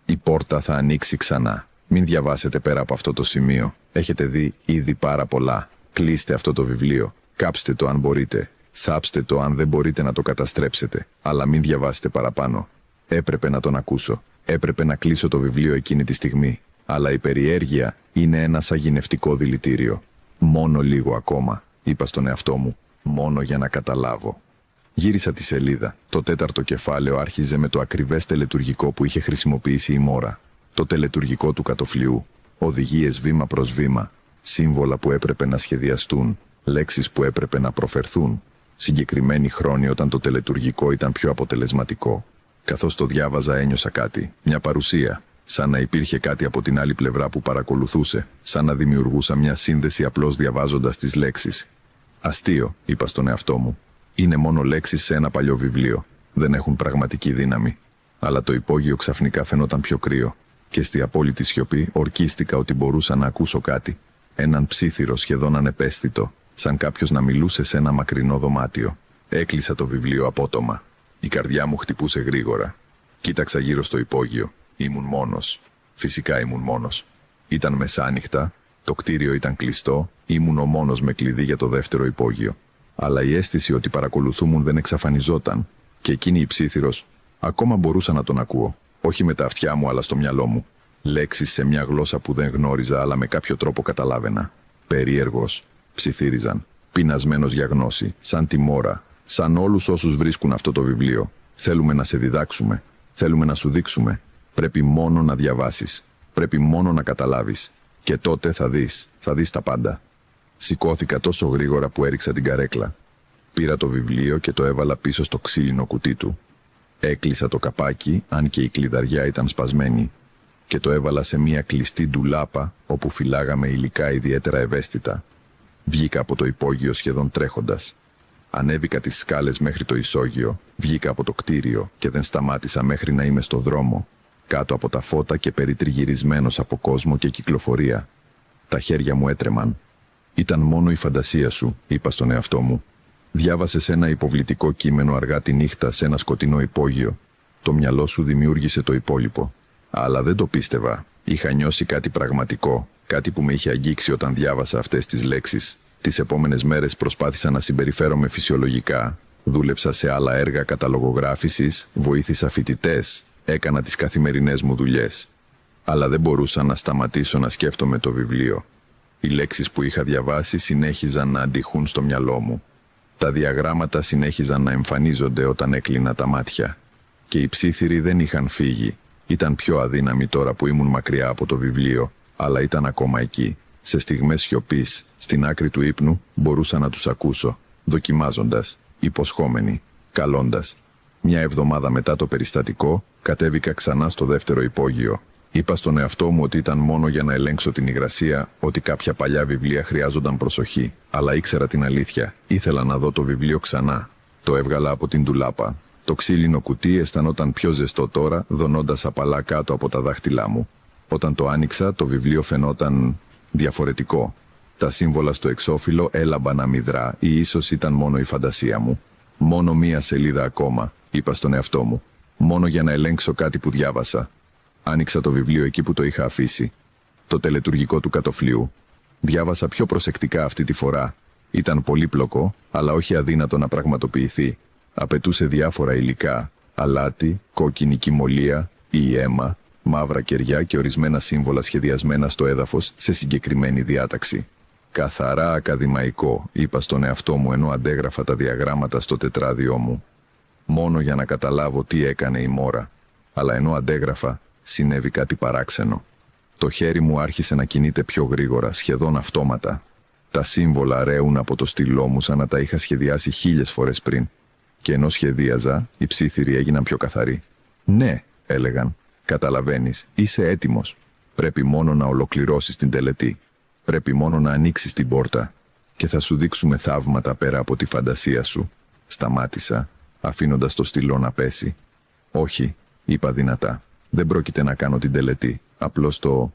[SPEAKER 1] η πόρτα θα ανοίξει ξανά. Μην διαβάσετε πέρα από αυτό το σημείο. Έχετε δει ήδη πάρα πολλά. Κλείστε αυτό το βιβλίο. Κάψτε το αν μπορείτε. Θάψτε το αν δεν μπορείτε να το καταστρέψετε. Αλλά μην διαβάσετε παραπάνω. Έπρεπε να τον ακούσω. Έπρεπε να κλείσω το βιβλίο εκείνη τη στιγμή. Αλλά η περιέργεια είναι ένα σαγηνευτικό δηλητήριο. Μόνο λίγο ακόμα, είπα στον εαυτό μου. Μόνο για να καταλάβω. Γύρισα τη σελίδα. Το 4ο κεφάλαιο άρχιζε με το ακριβές τελετουργικό που είχε χρησιμοποιήσει η Μόρα. Το τελετουργικό του κατοφλιού. Οδηγίες βήμα προς βήμα. Σύμβολα που έπρεπε να σχεδιαστούν. Λέξεις που έπρεπε να προφερθούν. Συγκεκριμένοι χρόνοι όταν το τελετουργικό ήταν πιο αποτελεσματικό. Καθώς το διάβαζα ένιωσα κάτι. Μια παρουσία. Σαν να υπήρχε κάτι από την άλλη πλευρά που παρακολουθούσε. Σαν να δημιουργούσα μια σύνδεση απλώς διαβάζοντας τις λέξεις. Αστείο, είπα στον εαυτό μου. Είναι μόνο λέξεις σε ένα παλιό βιβλίο. Δεν έχουν πραγματική δύναμη. Αλλά το υπόγειο ξαφνικά φαινόταν πιο κρύο. Και στη απόλυτη σιωπή ορκίστηκα ότι μπορούσα να ακούσω κάτι. Έναν ψίθυρο σχεδόν ανεπαίσθητο, σαν κάποιος να μιλούσε σε ένα μακρινό δωμάτιο. Έκλεισα το βιβλίο απότομα. Η καρδιά μου χτυπούσε γρήγορα. Κοίταξα γύρω στο υπόγειο. Ήμουν μόνος. Φυσικά ήμουν μόνος. Ήταν μεσάνυχτα, το κτίριο ήταν κλειστό, ήμουν ο μόνος με κλειδί για το δεύτερο υπόγειο. Αλλά η αίσθηση ότι παρακολουθούμουν δεν εξαφανιζόταν. Και εκείνη η ψίθυρος, ακόμα μπορούσα να τον ακούω. Όχι με τα αυτιά μου, αλλά στο μυαλό μου. Λέξεις σε μια γλώσσα που δεν γνώριζα, αλλά με κάποιο τρόπο καταλάβαινα. Περίεργος. Ψιθύριζαν. Πεινασμένος για γνώση. Σαν τη Μόρα. Σαν όλους όσους βρίσκουν αυτό το βιβλίο. Θέλουμε να σε διδάξουμε. Θέλουμε να σου δείξουμε. Πρέπει μόνο να διαβάσεις. Πρέπει μόνο να καταλάβεις. Και τότε θα δεις τα πάντα. Σηκώθηκα τόσο γρήγορα που έριξα την καρέκλα. Πήρα το βιβλίο και το έβαλα πίσω στο ξύλινο κουτί του. Έκλεισα το καπάκι, αν και η κλειδαριά ήταν σπασμένη, και το έβαλα σε μια κλειστή ντουλάπα όπου φυλάγαμε υλικά ιδιαίτερα ευαίσθητα. Βγήκα από το υπόγειο σχεδόν τρέχοντας. Ανέβηκα τις σκάλες μέχρι το ισόγειο, βγήκα από το κτίριο και δεν σταμάτησα μέχρι να είμαι στο δρόμο, κάτω από τα φώτα και περιτριγυρισμένος από κόσμο και κυκλοφορία. Τα χέρια μου έτρεμαν. «Ήταν μόνο η φαντασία σου», είπα στον εαυτό μου. Διάβασες ένα υποβλητικό κείμενο αργά τη νύχτα σε ένα σκοτεινό υπόγειο. Το μυαλό σου δημιούργησε το υπόλοιπο. Αλλά δεν το πίστευα. Είχα νιώσει κάτι πραγματικό, κάτι που με είχε αγγίξει όταν διάβασα αυτές τις λέξεις. Τις επόμενες μέρες προσπάθησα να συμπεριφέρομαι φυσιολογικά. Δούλεψα σε άλλα έργα καταλογογράφησης, βοήθησα φοιτητές, έκανα τις καθημερινές μου δουλειές. Αλλά δεν μπορούσα να σταματήσω να σκέφτομαι το βιβλίο. Οι λέξεις που είχα διαβάσει συνέχιζαν να αντιχούν στο μυαλό μου. Τα διαγράμματα συνέχιζαν να εμφανίζονται όταν έκλεινα τα μάτια. Και οι ψίθυροι δεν είχαν φύγει. Ήταν πιο αδύναμοι τώρα που ήμουν μακριά από το βιβλίο, αλλά ήταν ακόμα εκεί. Σε στιγμές σιωπής, στην άκρη του ύπνου, μπορούσα να τους ακούσω, δοκιμάζοντας, υποσχόμενοι, καλώντας. Μια εβδομάδα μετά το περιστατικό, κατέβηκα ξανά στο δεύτερο υπόγειο. Είπα στον εαυτό μου ότι ήταν μόνο για να ελέγξω την υγρασία, ότι κάποια παλιά βιβλία χρειάζονταν προσοχή. Αλλά ήξερα την αλήθεια. Ήθελα να δω το βιβλίο ξανά. Το έβγαλα από την ντουλάπα. Το ξύλινο κουτί αισθανόταν πιο ζεστό τώρα, δονώντας απαλά κάτω από τα δάχτυλά μου. Όταν το άνοιξα, το βιβλίο φαινόταν διαφορετικό. Τα σύμβολα στο εξώφυλλο έλαμπαν αμυδρά, ή ίσως ήταν μόνο η φαντασία μου. Μόνο μία σελίδα ακόμα, είπα στον εαυτό μου. Μόνο για να ελέγξω κάτι που διάβασα. Άνοιξα το βιβλίο εκεί που το είχα αφήσει. Το τελετουργικό του κατοφλιού. Διάβασα πιο προσεκτικά αυτή τη φορά. Ήταν πολύπλοκο, αλλά όχι αδύνατο να πραγματοποιηθεί. Απαιτούσε διάφορα υλικά, αλάτι, κόκκινη κυμολία ή αίμα, μαύρα κεριά και ορισμένα σύμβολα σχεδιασμένα στο έδαφος σε συγκεκριμένη διάταξη. Καθαρά ακαδημαϊκό, είπα στον εαυτό μου ενώ αντέγραφα τα διαγράμματα στο τετράδιό μου. Μόνο για να καταλάβω τι έκανε η Μόρα. Αλλά ενώ αντέγραφα, συνέβη κάτι παράξενο. Το χέρι μου άρχισε να κινείται πιο γρήγορα, σχεδόν αυτόματα. Τα σύμβολα ρέουν από το στυλό μου σαν να τα είχα σχεδιάσει 1000 φορές πριν. Και ενώ σχεδίαζα, οι ψίθυροι έγιναν πιο καθαροί. «Ναι», έλεγαν, «καταλαβαίνεις, είσαι έτοιμος». Πρέπει μόνο να ολοκληρώσεις την τελετή. Πρέπει μόνο να ανοίξεις την πόρτα. Και θα σου δείξουμε θαύματα πέρα από τη φαντασία σου. Σταμάτησα, αφήνοντας το στυλό να πέσει. Όχι, είπα δυνατά. Δεν πρόκειται να κάνω την τελετή. Απλώς το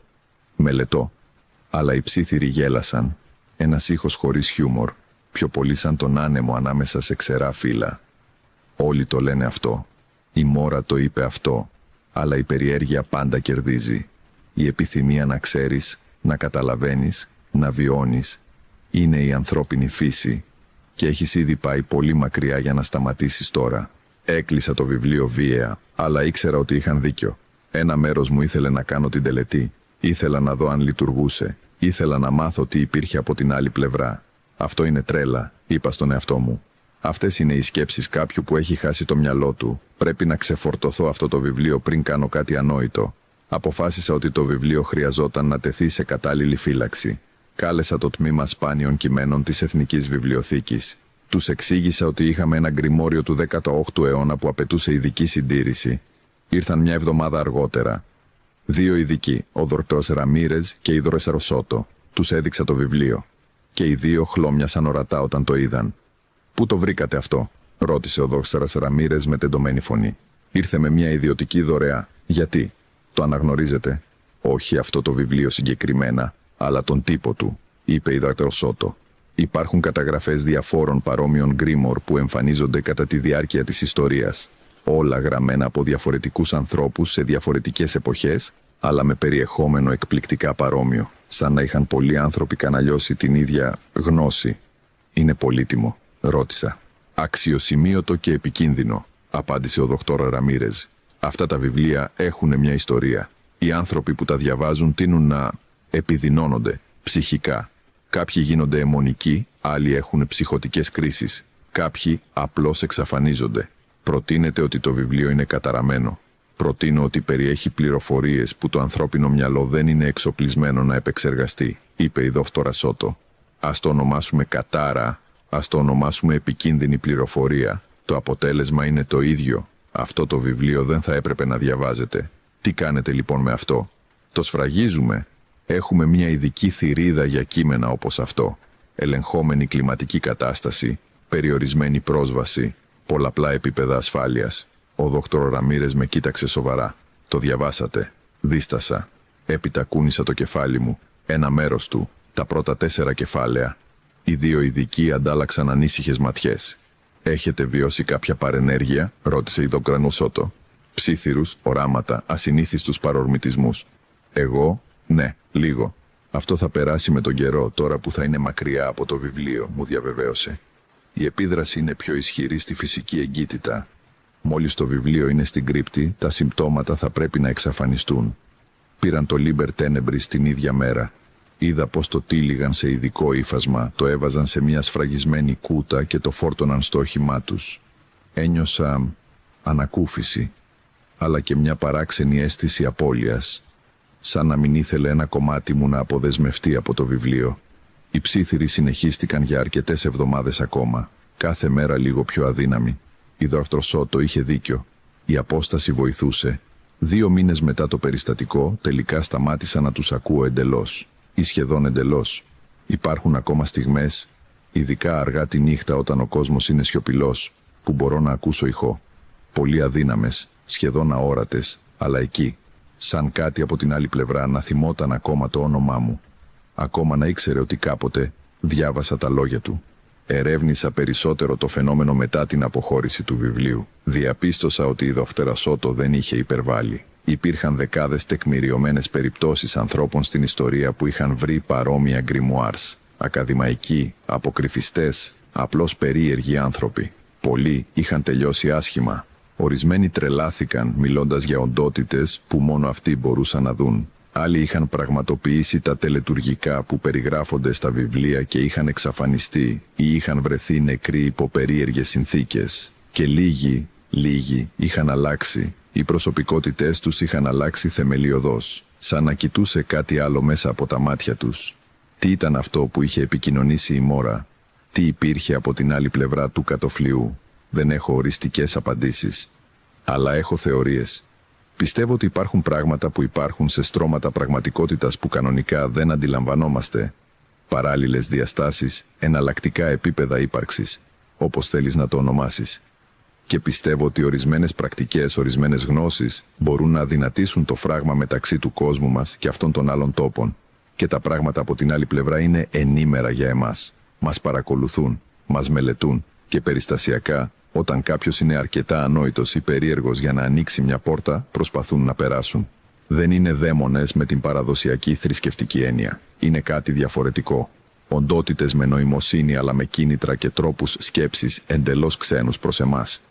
[SPEAKER 1] μελετώ. Αλλά οι ψήθυροι γέλασαν. Ένας ήχος χωρίς χιούμορ. Πιο πολύ σαν τον άνεμο ανάμεσα σε ξερά φύλλα. Όλοι το λένε αυτό. Η μόρα το είπε αυτό. Αλλά η περιέργεια πάντα κερδίζει. Η επιθυμία να ξέρεις, να καταλαβαίνεις, να βιώνεις. Είναι η ανθρώπινη φύση. Και έχεις ήδη πάει πολύ μακριά για να σταματήσεις τώρα. Έκλεισα το βιβλίο βίαια, αλλά ήξερα ότι είχαν δίκιο. Ένα μέρος μου ήθελε να κάνω την τελετή. Ήθελα να δω αν λειτουργούσε. Ήθελα να μάθω τι υπήρχε από την άλλη πλευρά. Αυτό είναι τρέλα, είπα στον εαυτό μου. Αυτές είναι οι σκέψεις κάποιου που έχει χάσει το μυαλό του. Πρέπει να ξεφορτωθώ αυτό το βιβλίο πριν κάνω κάτι ανόητο. Αποφάσισα ότι το βιβλίο χρειαζόταν να τεθεί σε κατάλληλη φύλαξη. Κάλεσα το τμήμα σπάνιων κειμένων της Εθνικής Βιβλιοθήκης. Τους εξήγησα ότι είχαμε ένα γκριμόριο του 18ου αιώνα που απαιτούσε ειδική συντήρηση. Ήρθαν μια εβδομάδα αργότερα. 2 ειδικοί, ο Δρ. Ραμίρεζ και η Δρ. Ροσότο. Τους έδειξα το βιβλίο. Και οι δύο χλώμιασαν ορατά όταν το είδαν. «Πού το βρήκατε αυτό?» ρώτησε ο Δρ. Ραμίρεζ με τεντωμένη φωνή. «Ήρθε με μια ιδιωτική δωρεά. Γιατί? Το αναγνωρίζετε?» «Όχι αυτό το βιβλίο συγκεκριμένα, αλλά τον τύπο του», είπε η Δρ. Ροσότο. «Υπάρχουν καταγραφές διαφόρων παρόμοιων γκρίμορ που εμφανίζονται κατά τη διάρκεια της ιστορίας. Όλα γραμμένα από διαφορετικούς ανθρώπους σε διαφορετικές εποχές, αλλά με περιεχόμενο εκπληκτικά παρόμοιο, σαν να είχαν πολλοί άνθρωποι καναλιώσει την ίδια γνώση». «Είναι πολύτιμο?» ρώτησα. «Αξιοσημείωτο και επικίνδυνο», απάντησε ο Δ. Ραμίρεζ. «Αυτά τα βιβλία έχουν μια ιστορία. Οι άνθρωποι που τα διαβάζουν τείνουν να επιδεινώνονται ψυχικά. Κάποιοι γίνονται αιμονικοί, άλλοι έχουν ψυχωτικές κρίσεις. Κάποιοι απλώς εξαφανίζονται. Προτείνεται ότι το βιβλίο είναι καταραμένο. Προτείνω ότι περιέχει πληροφορίες που το ανθρώπινο μυαλό δεν είναι εξοπλισμένο να επεξεργαστεί», είπε η Δ. Ροσότο. «Ας το ονομάσουμε κατάρα, ας το ονομάσουμε επικίνδυνη πληροφορία. Το αποτέλεσμα είναι το ίδιο. Αυτό το βιβλίο δεν θα έπρεπε να διαβάζετε. Τι κάνετε λοιπόν με αυτό?» «Το σφραγίζουμε. Έχουμε μια ειδική θηρίδα για κείμενα όπως αυτό. Ελεγχόμενη κλιματική κατάσταση, περιορισμένη πρόσβαση, πολλαπλά επίπεδα ασφάλειας». Ο Δ. Ραμίρεζ με κοίταξε σοβαρά. «Το διαβάσατε?» Δίστασα. Έπειτα κούνησα το κεφάλι μου. Ένα μέρος του. Τα πρώτα 4 κεφάλαια. Οι 2 ειδικοί αντάλλαξαν ανήσυχες ματιές. «Έχετε βιώσει κάποια παρενέργεια?» ρώτησε η Δ. Ροσότο. «Ψήθυρους, οράματα, ασυνήθιστους παρορμητισμούς?» «Εγώ, ναι, λίγο. Αυτό θα περάσει με τον καιρό, τώρα που θα είναι μακριά από το βιβλίο», μου διαβεβαίωσε. «Η επίδραση είναι πιο ισχυρή στη φυσική εγκύτητα. Μόλις το βιβλίο είναι στην κρύπτη, τα συμπτώματα θα πρέπει να εξαφανιστούν». Πήραν το Liber Tenebris την ίδια μέρα. Είδα πως το τύλιγαν σε ειδικό ύφασμα, το έβαζαν σε μια σφραγισμένη κούτα και το φόρτωναν στο όχημά τους. Ένιωσα ανακούφιση, αλλά και μια παράξενη αίσθηση απώλειας, σαν να μην ήθελε ένα κομμάτι μου να αποδεσμευτεί από το βιβλίο. Οι ψήθυροι συνεχίστηκαν για αρκετές εβδομάδες ακόμα, κάθε μέρα λίγο πιο αδύναμη. Η Δ. Ροσότο είχε δίκιο. Η απόσταση βοηθούσε. 2 μήνες μετά το περιστατικό, τελικά σταμάτησα να τους ακούω εντελώς. Ή σχεδόν εντελώς. Υπάρχουν ακόμα στιγμές, ειδικά αργά τη νύχτα όταν ο κόσμος είναι σιωπηλός, που μπορώ να ακούσω ηχό. Πολύ αδύναμες, σχεδόν αόρατες, αλλά εκεί, σαν κάτι από την άλλη πλευρά να θυμόταν ακόμα το όνομά μου. Ακόμα να ήξερε ότι κάποτε διάβασα τα λόγια του. Ερεύνησα περισσότερο το φαινόμενο μετά την αποχώρηση του βιβλίου. Διαπίστωσα ότι η Δ. Ροσότο δεν είχε υπερβάλει. Υπήρχαν δεκάδες τεκμηριωμένες περιπτώσεις ανθρώπων στην ιστορία που είχαν βρει παρόμοια γκριμουάρς. Ακαδημαϊκοί, αποκρυφιστές, απλώς περίεργοι άνθρωποι. Πολλοί είχαν τελειώσει άσχημα. Ορισμένοι τρελάθηκαν μιλώντας για οντότητες που μόνο αυτοί μπορούσαν να δουν. Άλλοι είχαν πραγματοποιήσει τα τελετουργικά που περιγράφονται στα βιβλία και είχαν εξαφανιστεί ή είχαν βρεθεί νεκροί υπό περίεργες συνθήκες. Και λίγοι είχαν αλλάξει. Οι προσωπικότητές τους είχαν αλλάξει θεμελιωδώς, σαν να κοιτούσε κάτι άλλο μέσα από τα μάτια τους. Τι ήταν αυτό που είχε επικοινωνήσει η μόρα? Τι υπήρχε από την άλλη πλευρά του κατοφλιού? Δεν έχω οριστικές απαντήσεις. Αλλά έχω θεωρίες. Πιστεύω ότι υπάρχουν πράγματα που υπάρχουν σε στρώματα πραγματικότητας που κανονικά δεν αντιλαμβανόμαστε. Παράλληλες διαστάσεις, εναλλακτικά επίπεδα ύπαρξης, όπως θέλεις να το ονομάσεις. Και πιστεύω ότι ορισμένες πρακτικές, ορισμένες γνώσεις μπορούν να αδυνατήσουν το φράγμα μεταξύ του κόσμου μας και αυτών των άλλων τόπων. Και τα πράγματα από την άλλη πλευρά είναι ενήμερα για εμάς. Μας παρακολουθούν, μας μελετούν και περιστασιακά, όταν κάποιος είναι αρκετά ανόητος ή περίεργος για να ανοίξει μια πόρτα, προσπαθούν να περάσουν. Δεν είναι δαίμονες με την παραδοσιακή θρησκευτική έννοια. Είναι κάτι διαφορετικό. Οντότητες με νοημοσύνη αλλά με κίνητρα και τρόπους σκέψης εντελώς ξένους προς εμάς.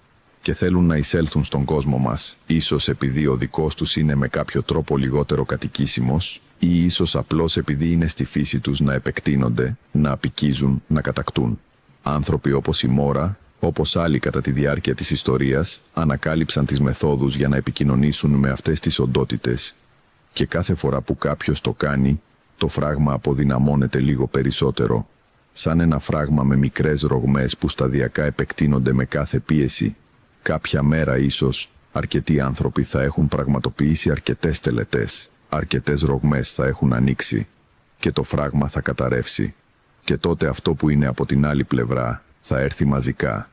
[SPEAKER 1] Και θέλουν να εισέλθουν στον κόσμο μας, ίσως επειδή ο δικός τους είναι με κάποιο τρόπο λιγότερο κατοικήσιμος, ή ίσως απλώς επειδή είναι στη φύση τους να επεκτείνονται, να απικίζουν, να κατακτούν. Άνθρωποι όπως η Μόρα, όπως άλλοι κατά τη διάρκεια της ιστορίας, ανακάλυψαν τις μεθόδους για να επικοινωνήσουν με αυτές τις οντότητες. Και κάθε φορά που κάποιος το κάνει, το φράγμα αποδυναμώνεται λίγο περισσότερο, σαν ένα φράγμα με μικρές ρογμές που σταδιακά επεκτείνονται με κάθε πίεση. Κάποια μέρα ίσως, αρκετοί άνθρωποι θα έχουν πραγματοποιήσει αρκετές τελετές, αρκετές ρογμές θα έχουν ανοίξει και το φράγμα θα καταρρεύσει. Και τότε αυτό που είναι από την άλλη πλευρά θα έρθει μαζικά.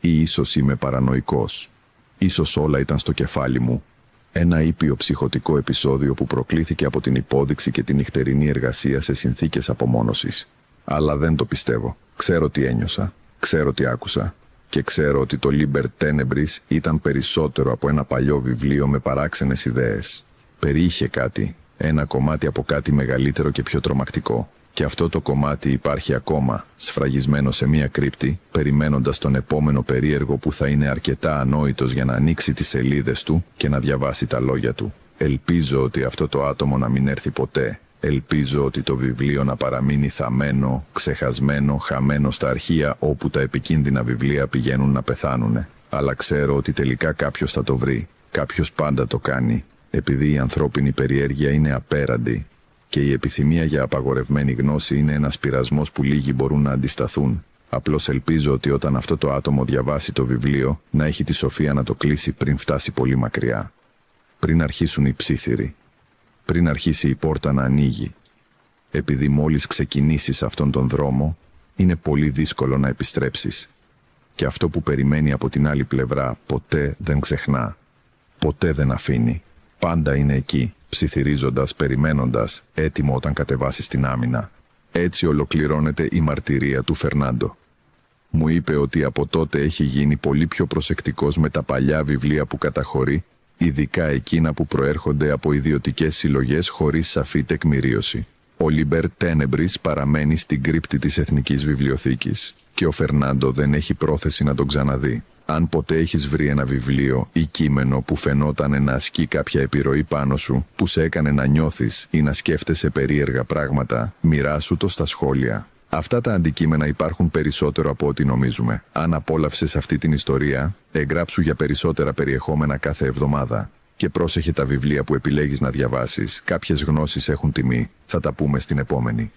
[SPEAKER 1] Ή ίσως είμαι παρανοϊκός. Ίσως όλα ήταν στο κεφάλι μου. Ένα ήπιο ψυχωτικό επεισόδιο που προκλήθηκε από την υπόδειξη και την νυχτερινή εργασία σε συνθήκες απομόνωσης. Αλλά δεν το πιστεύω. Ξέρω τι ένιωσα. Ξέρω τι άκουσα. Και ξέρω ότι το Liber Tenebris ήταν περισσότερο από ένα παλιό βιβλίο με παράξενες ιδέες. Περιείχε κάτι. Ένα κομμάτι από κάτι μεγαλύτερο και πιο τρομακτικό. Και αυτό το κομμάτι υπάρχει ακόμα, σφραγισμένο σε μία κρύπτη, περιμένοντας τον επόμενο περίεργο που θα είναι αρκετά ανόητος για να ανοίξει τις σελίδες του και να διαβάσει τα λόγια του. Ελπίζω ότι αυτό το άτομο να μην έρθει ποτέ. Ελπίζω ότι το βιβλίο να παραμείνει θαμμένο, ξεχασμένο, χαμένο στα αρχεία όπου τα επικίνδυνα βιβλία πηγαίνουν να πεθάνουνε. Αλλά ξέρω ότι τελικά κάποιος θα το βρει. Κάποιος πάντα το κάνει. Επειδή η ανθρώπινη περιέργεια είναι απέραντη. Και η επιθυμία για απαγορευμένη γνώση είναι ένας πειρασμός που λίγοι μπορούν να αντισταθούν. Απλώς ελπίζω ότι όταν αυτό το άτομο διαβάσει το βιβλίο, να έχει τη σοφία να το κλείσει πριν φτάσει πολύ μακριά. Πριν αρχίσουν οι ψίθυροι. Πριν αρχίσει η πόρτα να ανοίγει. Επειδή μόλις ξεκινήσεις αυτόν τον δρόμο, είναι πολύ δύσκολο να επιστρέψεις. Και αυτό που περιμένει από την άλλη πλευρά ποτέ δεν ξεχνά. Ποτέ δεν αφήνει. Πάντα είναι εκεί, ψιθυρίζοντας, περιμένοντας, έτοιμο όταν κατεβάσει στην άμυνα. Έτσι ολοκληρώνεται η μαρτυρία του Φερνάντο. Μου είπε ότι από τότε έχει γίνει πολύ πιο προσεκτικός με τα παλιά βιβλία που καταχωρεί, ειδικά εκείνα που προέρχονται από ιδιωτικές συλλογές χωρίς σαφή τεκμηρίωση. Ο Liber Tenebris παραμένει στην κρύπτη της Εθνικής Βιβλιοθήκης και ο Φερνάντο δεν έχει πρόθεση να τον ξαναδεί. Αν ποτέ έχεις βρει ένα βιβλίο ή κείμενο που φαινόταν να ασκεί κάποια επιρροή πάνω σου, που σε έκανε να νιώθεις ή να σκέφτεσαι περίεργα πράγματα, μοιράσου το στα σχόλια. Αυτά τα αντικείμενα υπάρχουν περισσότερο από ό,τι νομίζουμε. Αν απόλαυσες αυτή την ιστορία, εγγράψου για περισσότερα περιεχόμενα κάθε εβδομάδα. Και πρόσεχε τα βιβλία που επιλέγεις να διαβάσεις. Κάποιες γνώσεις έχουν τιμή. Θα τα πούμε στην επόμενη.